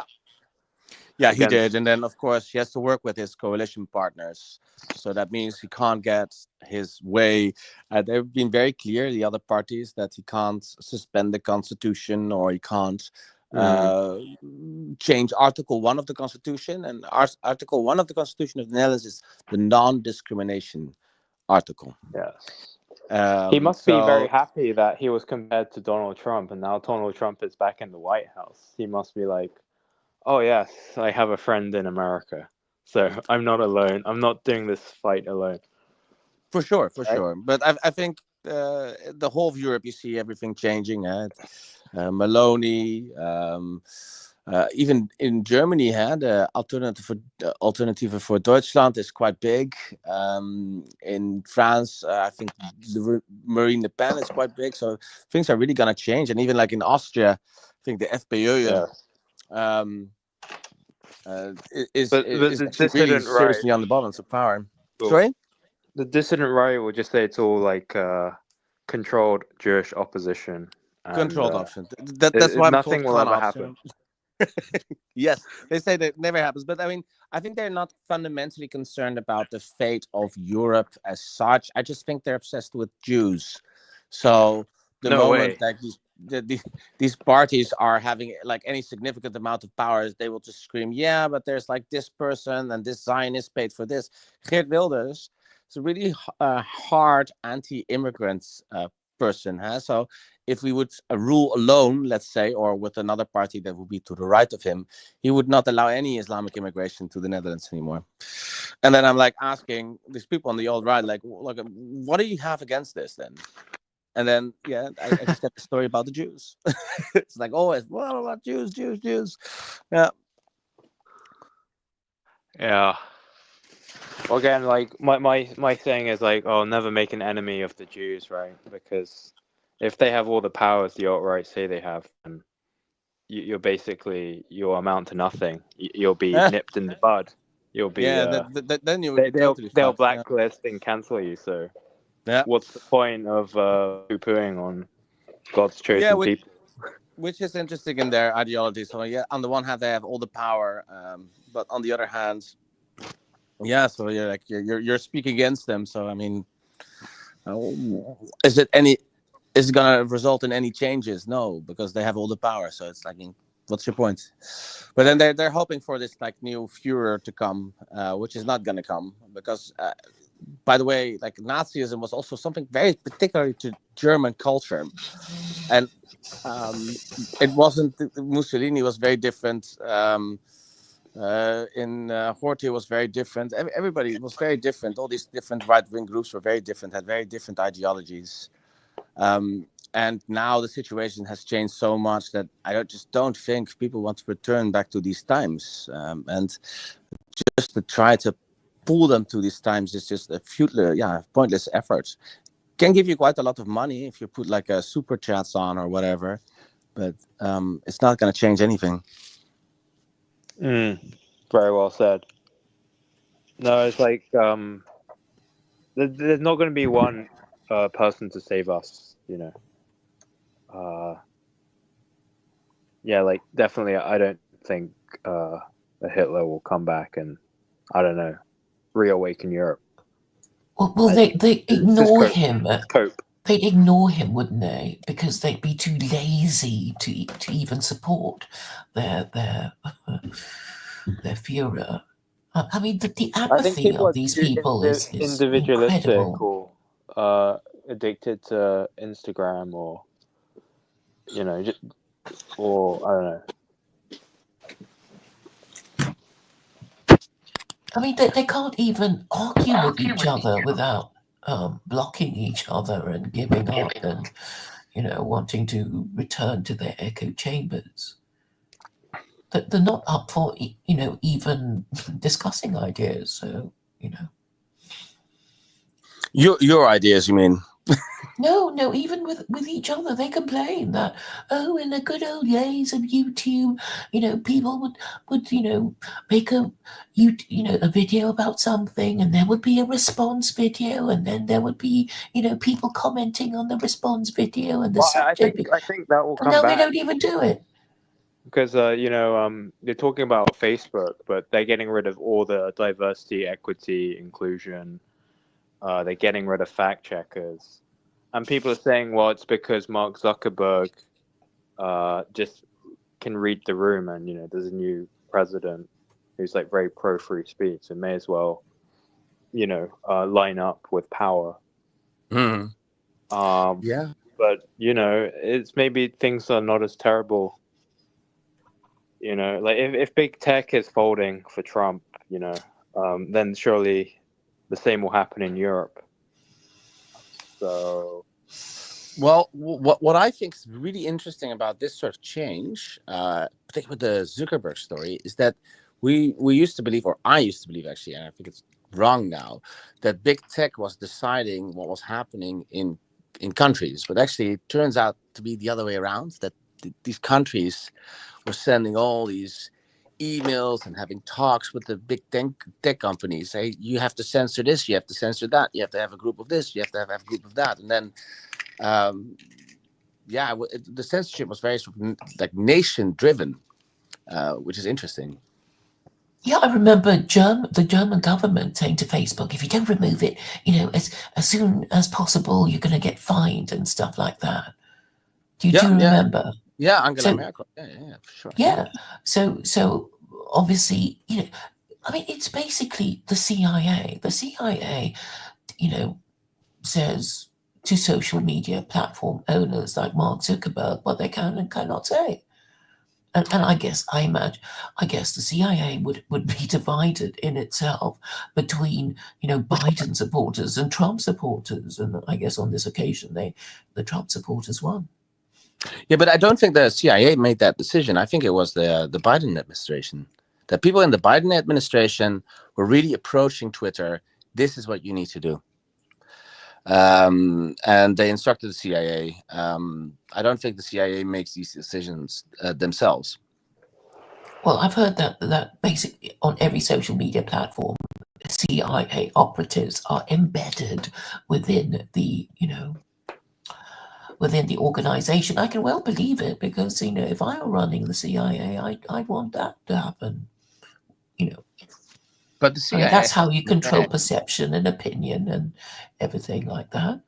Yeah, he did, and then of course he has to work with his coalition partners. So that means he can't get his way. They've been very clear, the other parties, that he can't suspend the constitution or he can't change Article 1 of the Constitution. And Article 1 of the Constitution of the Netherlands is the non-discrimination article. Yes. He must be so- very happy that he was compared to Donald Trump, and now Donald Trump is back in the White House. He must be like, oh yes, I have a friend in America, so I'm not alone. I'm not doing this fight alone. For sure. But I think the whole of Europe, you see everything changing. Maloney, even in Germany, the Alternative for Deutschland is quite big. In France, I think Marine Le Pen is quite big. So things are really going to change. And even like in Austria, I think the FPÖ is really seriously on the balance of power. Cool. Sorry? The dissident right will just say it's all like controlled Jewish opposition. And, controlled option. That's why nothing will ever happen. Yes, they say that never happens, but I mean, I think they're not fundamentally concerned about the fate of Europe as such. I just think they're obsessed with Jews. So the moment like these parties are having like any significant amount of powers, they will just scream, yeah, but there's like this person and this Zionist paid for this. Geert Wilders is a really hard anti-immigrant person. So if we would rule alone, let's say, or with another party that would be to the right of him, he would not allow any Islamic immigration to the Netherlands anymore. And then I'm like asking these people on the old right, like, what do you have against this then? And then, I just get the story about the Jews. It's like always, well, about Jews. Yeah. Yeah. Well, again, like my thing is like, oh, never make an enemy of the Jews, right? Because if they have all the powers the alt-right say they have, then you'll amount to nothing. You'll be nipped in the bud. You'll be then you they'll blacklist and cancel you. So what's the point of poo-pooing on God's chosen people? Which is interesting in their ideology. So on the one hand they have all the power, but on the other hand, so you're speaking against them. So I mean, is it gonna result in any changes? No, because they have all the power. So it's like, what's your point? But then they're hoping for this like new Führer to come, which is not gonna come because, by the way, like Nazism was also something very particular to German culture, and it wasn't. Mussolini was very different. Horthy was very different. Everybody was very different. All these different right-wing groups were very different, had very different ideologies. And now the situation has changed so much that I just don't think people want to return back to these times. And just to try to pull them to these times is just a futile, pointless effort. Can give you quite a lot of money if you put like a super chats on or whatever, but it's not going to change anything. Very well said. No, it's like there's not going to be one person to save us, like definitely I don't think a Hitler will come back and, I don't know, reawaken Europe. Well, they ignore him. Cope. They'd ignore him, wouldn't they? Because they'd be too lazy to even support their Führer. I mean, the apathy of these people is individualistic incredible. or addicted to Instagram or, or I don't know. I mean, they can't even argue with each other without blocking each other and giving up and, wanting to return to their echo chambers. But they're not up for, even discussing ideas. So, Your ideas, you mean? No, even with each other, they complain that, oh, in the good old days of YouTube, people would make a video about something, and there would be a response video, and then there would be people commenting on the response video and the subject. I think that will come back. back. They don't even do it. Because they're talking about Facebook, but they're getting rid of all the diversity, equity, inclusion. They're getting rid of fact checkers, and people are saying, well, it's because Mark Zuckerberg just can read the room, and there's a new president who's like very pro free speech, and may as well line up with power. Yeah, but it's maybe things are not as terrible. Like if big tech is folding for Trump, then surely the same will happen in Europe. So, well, what I think is really interesting about this sort of change, particularly with the Zuckerberg story, is that we used to believe, or I used to believe actually, and I think it's wrong now, that big tech was deciding what was happening in countries, but actually it turns out to be the other way around, that these countries were sending all these emails and having talks with the big tech companies. Say, you have to censor this, you have to censor that, you have to have a group of this, you have to have a group of that. And then, the censorship was very sort of like nation-driven, which is interesting. Yeah, I remember the German government saying to Facebook, if you don't remove it, as soon as possible, you're going to get fined and stuff like that. Do you remember? Yeah, Angela Merkel. Yeah, for sure. Yeah. So obviously, it's basically the CIA. The CIA, says to social media platform owners like Mark Zuckerberg what they can and cannot say. And I guess the CIA would be divided in itself between Biden supporters and Trump supporters, and I guess on this occasion the Trump supporters won. Yeah, but I don't think the CIA made that decision. I think it was the Biden administration. The people in the Biden administration were really approaching Twitter. This is what you need to do. And they instructed the CIA. I don't think the CIA makes these decisions themselves. Well, I've heard that basically on every social media platform, CIA operatives are embedded within the within the organization. I can well believe it, because if I were running the CIA, I'd want that to happen. But the CIA, that's how you control perception and opinion and everything like that.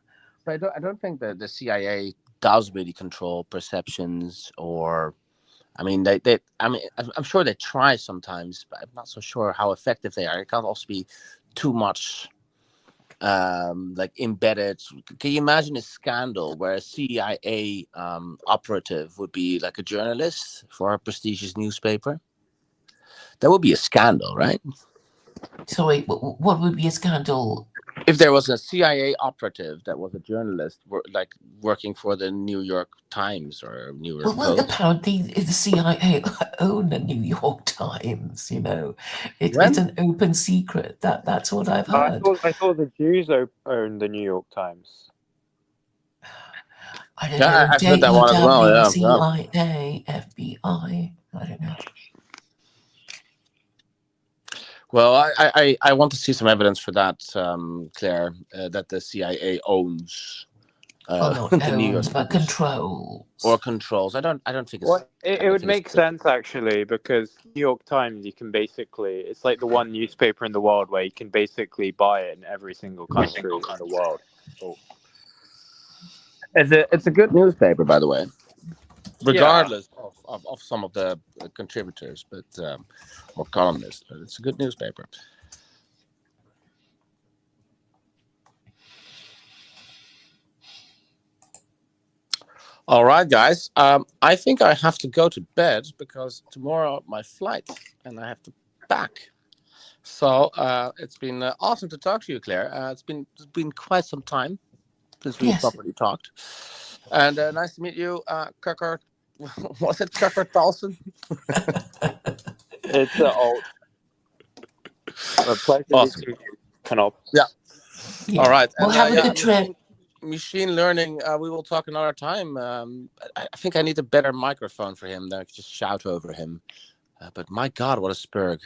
But I don't think that the CIA does really control perceptions, or I'm sure they try sometimes, but I'm not so sure how effective they are. It can't also be too much embedded. Can you imagine a scandal where a CIA operative would be like a journalist for a prestigious newspaper? That would be a scandal, right? Sorry, what would be a scandal? If there was a CIA operative that was a journalist, working for the New York Times or New York Post. Well, apparently the CIA own the New York Times. It's an open secret. That's what I've heard. I thought the Jews own the New York Times. I don't know. I've heard that one as well. Yeah. CIA, FBI. I don't know. Well, I want to see some evidence for that, Claire, that the CIA owns not the owns, New York but controls. Or controls. I don't think it's. Well, it would make sense actually, because New York Times, you can basically, it's like the one newspaper in the world where you can basically buy it in every single country in the world. Oh. It's a good newspaper, by the way, regardless of some of the contributors, but or columnists. But it's a good newspaper. All right, guys. I think I have to go to bed because tomorrow my flight and I have to back. So it's been awesome to talk to you, Claire. It's been quite some time since we properly talked. And nice to meet you, Kirker. Was it Kirker Tolson? It's old. A pleasure awesome. meeting you, Canop. Yeah. All right. Well, have a good trip. machine learning, we will talk another time. I think I need a better microphone for him. That I can just shout over him. But my God, what a spurg!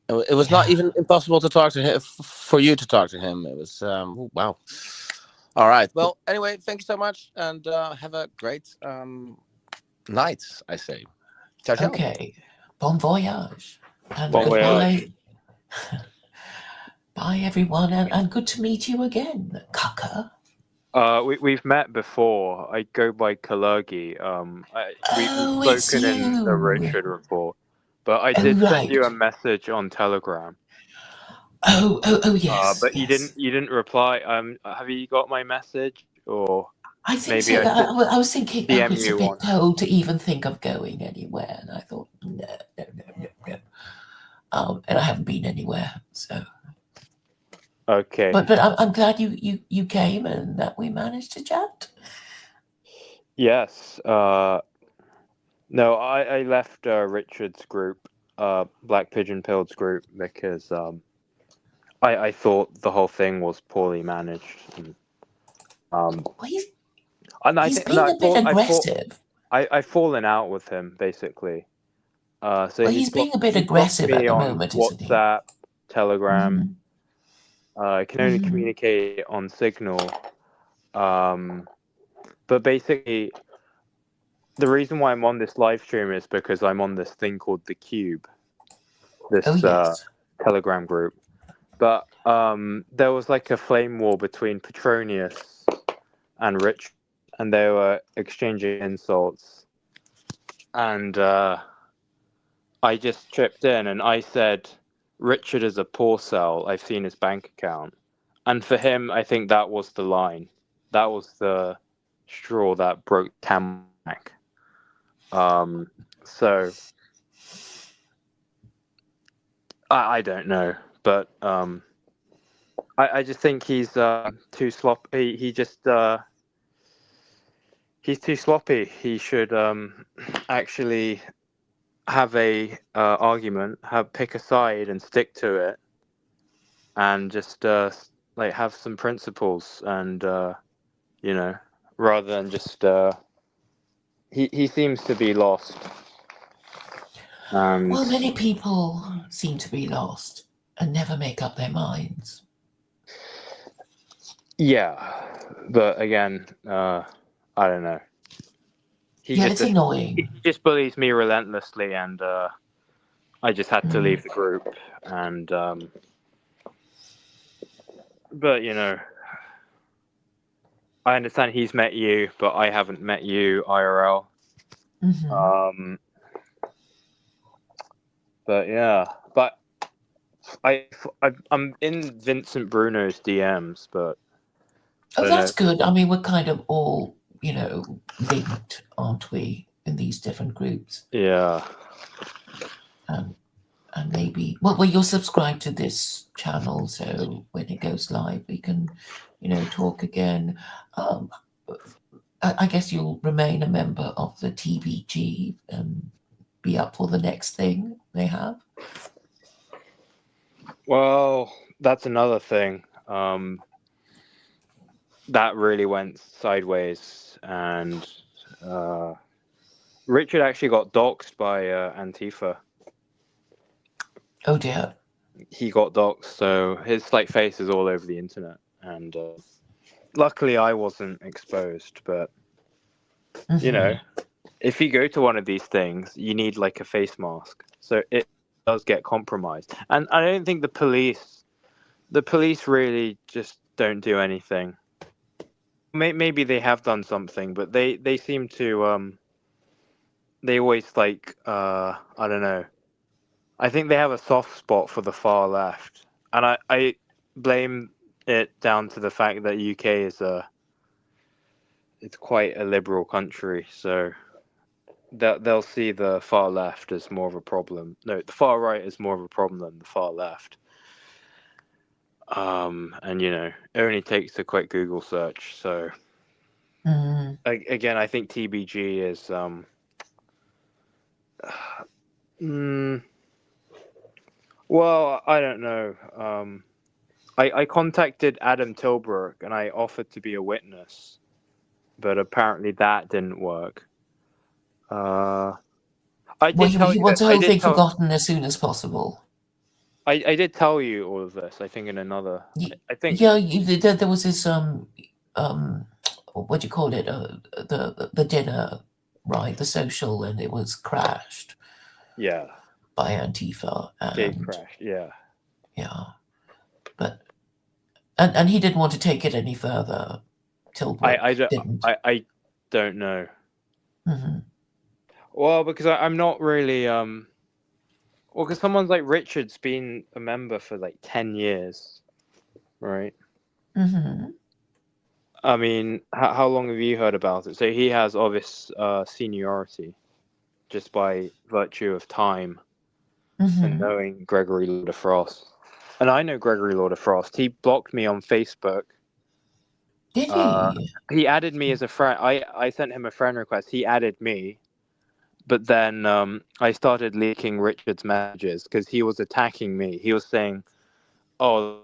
It was not even impossible to talk to him. For you to talk to him, it was wow. All right. Well, anyway, thank you so much, and have a great night. I say. Ciao, ciao. Okay. Bon voyage. And Bon goodbye. Bye, everyone, and good to meet you again, Cucker. We've met before. I go by Kalergi. We've spoken in the Richard report, but I did send you a message on Telegram. Oh yes. But yes. you didn't reply. Have you got my message, or I think maybe so. I was thinking I was a bit cold to even think of going anywhere, and I thought no. And I haven't been anywhere, so. Okay. But I'm glad you came and that we managed to chat. Yes. No, I left Richard's group, Black Pigeon Pill's group, because I thought the whole thing was poorly managed. And, well, he's being a bit aggressive. I've fallen out with him basically. So he's being a bit aggressive at the moment, isn't he? WhatsApp, Telegram. I can only communicate on Signal. But basically, the reason why I'm on this live stream is because I'm on this thing called The Cube, this Telegram group. But there was like a flame war between Petronius and Rich, and they were exchanging insults. And I just chipped in and I said, Richard is a poor cell. I've seen his bank account. And for him, I think that was the line. That was the straw that broke Camel's back. So I don't know, but I just think he's too sloppy. He's too sloppy. He should actually have a argument, pick a side and stick to it, and just have some principles, and rather than just he seems to be lost. Well, many people seem to be lost and never make up their minds. Yeah, but again, I don't know. It's annoying. He just bullies me relentlessly, and I just had to leave the group. And but I understand he's met you, but I haven't met you IRL. But yeah, but I'm in Vincent Bruno's DMs, but that's good. I mean, we're kind of all linked, aren't we, in these different groups? Yeah. And maybe you're subscribed to this channel, so when it goes live, we can, talk again. I guess you'll remain a member of the TBG and be up for the next thing they have. Well, that's another thing. That really went sideways, and Richard actually got doxxed by Antifa. Oh dear. He got doxxed, so his face is all over the internet, and luckily I wasn't exposed. But if you go to one of these things, you need a face mask, so it does get compromised. And I don't think the police really just don't do anything. Maybe they have done something, but they seem to they always I don't know. I think they have a soft spot for the far left, and I blame it down to the fact that UK is it's quite a liberal country, so they'll see the far left as more of a problem. No, the far right is more of a problem than the far left. And it only takes a quick Google search. So again, I think TBG is well, I don't know. I contacted Adam Tilbrook and I offered to be a witness, but apparently that didn't work. I Well, did tell he you wants this. the whole thing forgotten as soon as possible. I did tell you all of this. I think in another. I think. Yeah, there was this what do you call it? The dinner, right? The social, and it was crashed. Yeah. By Antifa. Gate crash. Yeah. Yeah, but and he didn't want to take it any further. Tilbrook I don't know. Mm-hmm. Well, because I'm not really well, because someone's like Richard's been a member for like 10 years, right? Mm-hmm. I mean, how long have you heard about it? So he has obvious seniority just by virtue of time and knowing Gregory Lord of Frost. And I know Gregory Lord of Frost. He blocked me on Facebook. Did he? He added me as a friend. I sent him a friend request. He added me. But then I started leaking Richard's messages because he was attacking me. He was saying, "Oh,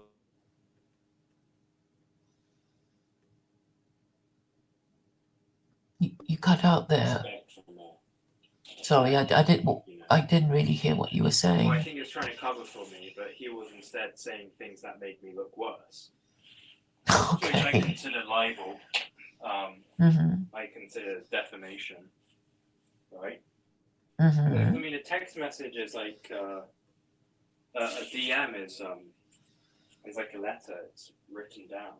you cut out there." Sorry, I didn't really hear what you were saying. Well, I think he was trying to cover for me, but he was instead saying things that made me look worse. Okay. Which I consider libel. I consider defamation. Right? I mean, a text message is like a DM is like a letter. It's written down.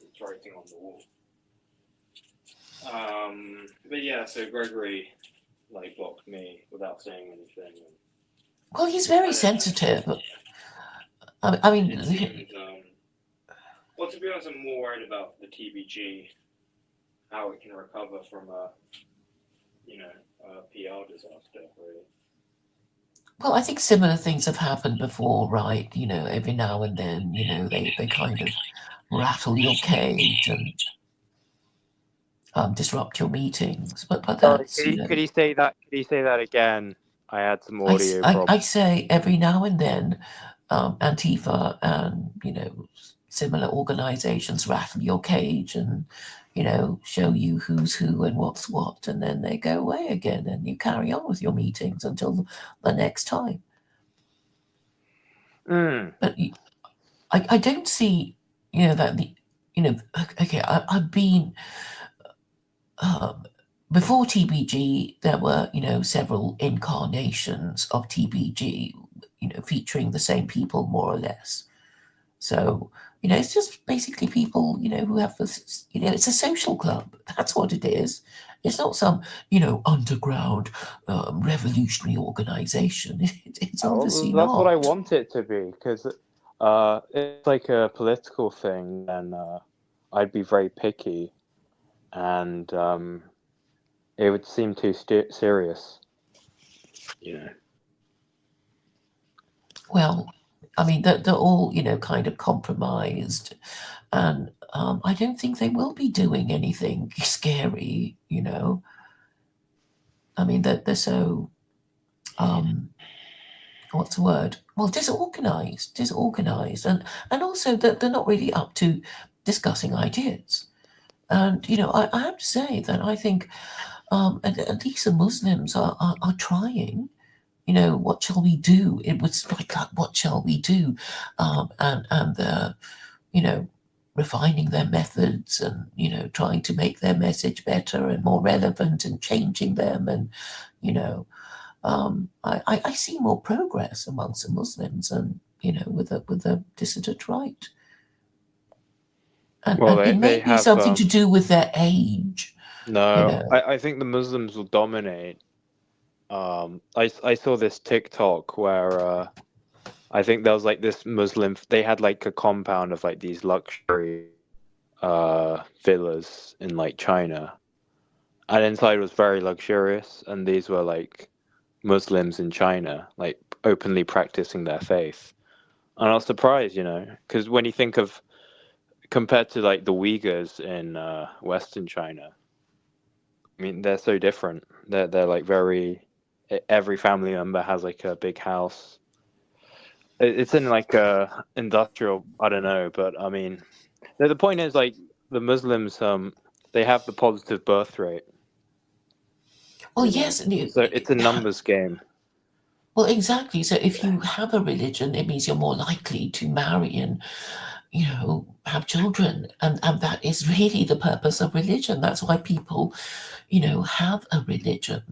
It's writing on the wall. But yeah, so Gregory like blocked me without saying anything. Well, he's very sensitive. I mean, it seemed, well, to be honest, I'm more worried about the TBG, how it can recover from a PR disaster, really. Well, I think similar things have happened before, right? You know, every now and then, you know, they kind of rattle your cage and disrupt your meetings. But that's, could he say that? Could he say that again? I had some audio problems. I say every now and then, Antifa and similar organizations rattle your cage and show you who's who and what's what, and then they go away again, and you carry on with your meetings until the next time. But I don't see that okay. I've been before TBG. There were several incarnations of TBG, featuring the same people more or less. So it's just basically people who have this. It's a social club. That's what it is. It's not some underground revolutionary organization. It's obviously not. That's what I want it to be, because it's like a political thing, and I'd be very picky, and it would seem too serious. Well, I mean, they're all, kind of compromised. And I don't think they will be doing anything scary, I mean, they're so, what's the word? Well, disorganized. And also that they're not really up to discussing ideas. And, I have to say that I think at least the Muslims are trying. What shall we do? It was like, what shall we do? And they're, refining their methods and, trying to make their message better and more relevant and changing them. And, I see more progress amongst the Muslims and, with the dissident right. And, well, it may be something to do with their age. No, I think the Muslims will dominate. I saw this TikTok where I think there was like this Muslim. They had like a compound of like these luxury villas in like China, and inside was very luxurious. And these were like Muslims in China, like openly practicing their faith. And I was surprised, because when you think of compared to like the Uyghurs in Western China, I mean they're so different. They're like very. Every family member has like a big house. It's in like industrial. I don't know, but I mean, the point is like the Muslims. They have the positive birth rate. Well, yes. So it's a numbers game. Well, exactly. So if you have a religion, it means you're more likely to marry and, have children. And that is really the purpose of religion. That's why people, have a religion.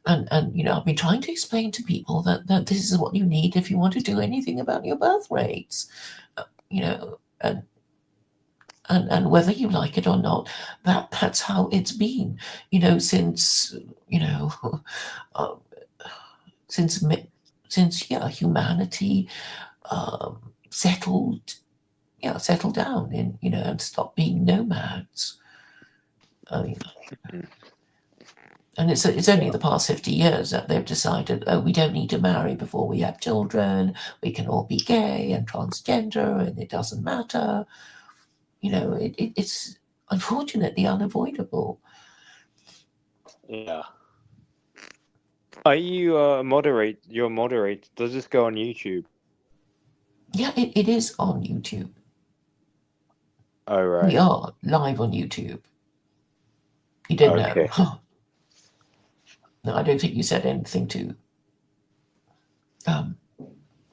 And I've been trying to explain to people that this is what you need if you want to do anything about your birth rates. And whether you like it or not, that's how it's been, since humanity settled down in and stopped being nomads. I mean, and it's only the past 50 years that they've decided, we don't need to marry before we have children. We can all be gay and transgender, and it doesn't matter. It's unfortunately unavoidable. Yeah. Are you moderate? You're moderate. Does this go on YouTube? Yeah, it is on YouTube. Oh, right. We are live on YouTube. You didn't know. No, I don't think you said anything to.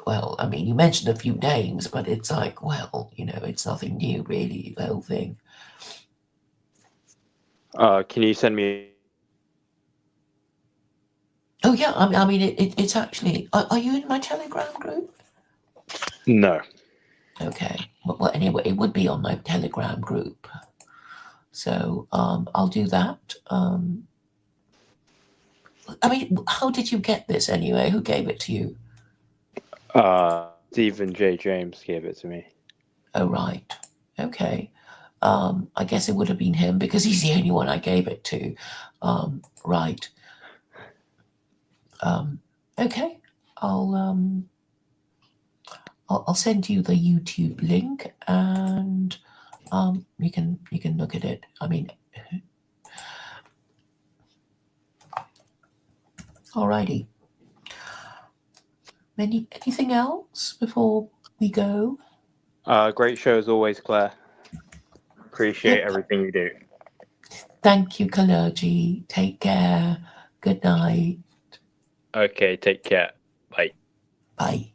Well, I mean, you mentioned a few names, but it's like, well, it's nothing new, really, the whole thing. Can you send me? Oh yeah, I mean, it's actually. Are you in my Telegram group? No. Okay. Well, anyway, it would be on my Telegram group. So I'll do that. I mean, how did you get this anyway? Who gave it to you? Stephen J. James gave it to me. Oh, right. Okay. I guess it would have been him because he's the only one I gave it to. Right. Okay. I'll send you the YouTube link and you can look at it. I mean, alrighty. Anything else before we go? Great show as always, Claire. Appreciate everything you do. Thank you, Kalergi. Take care. Good night. Okay, take care. Bye. Bye.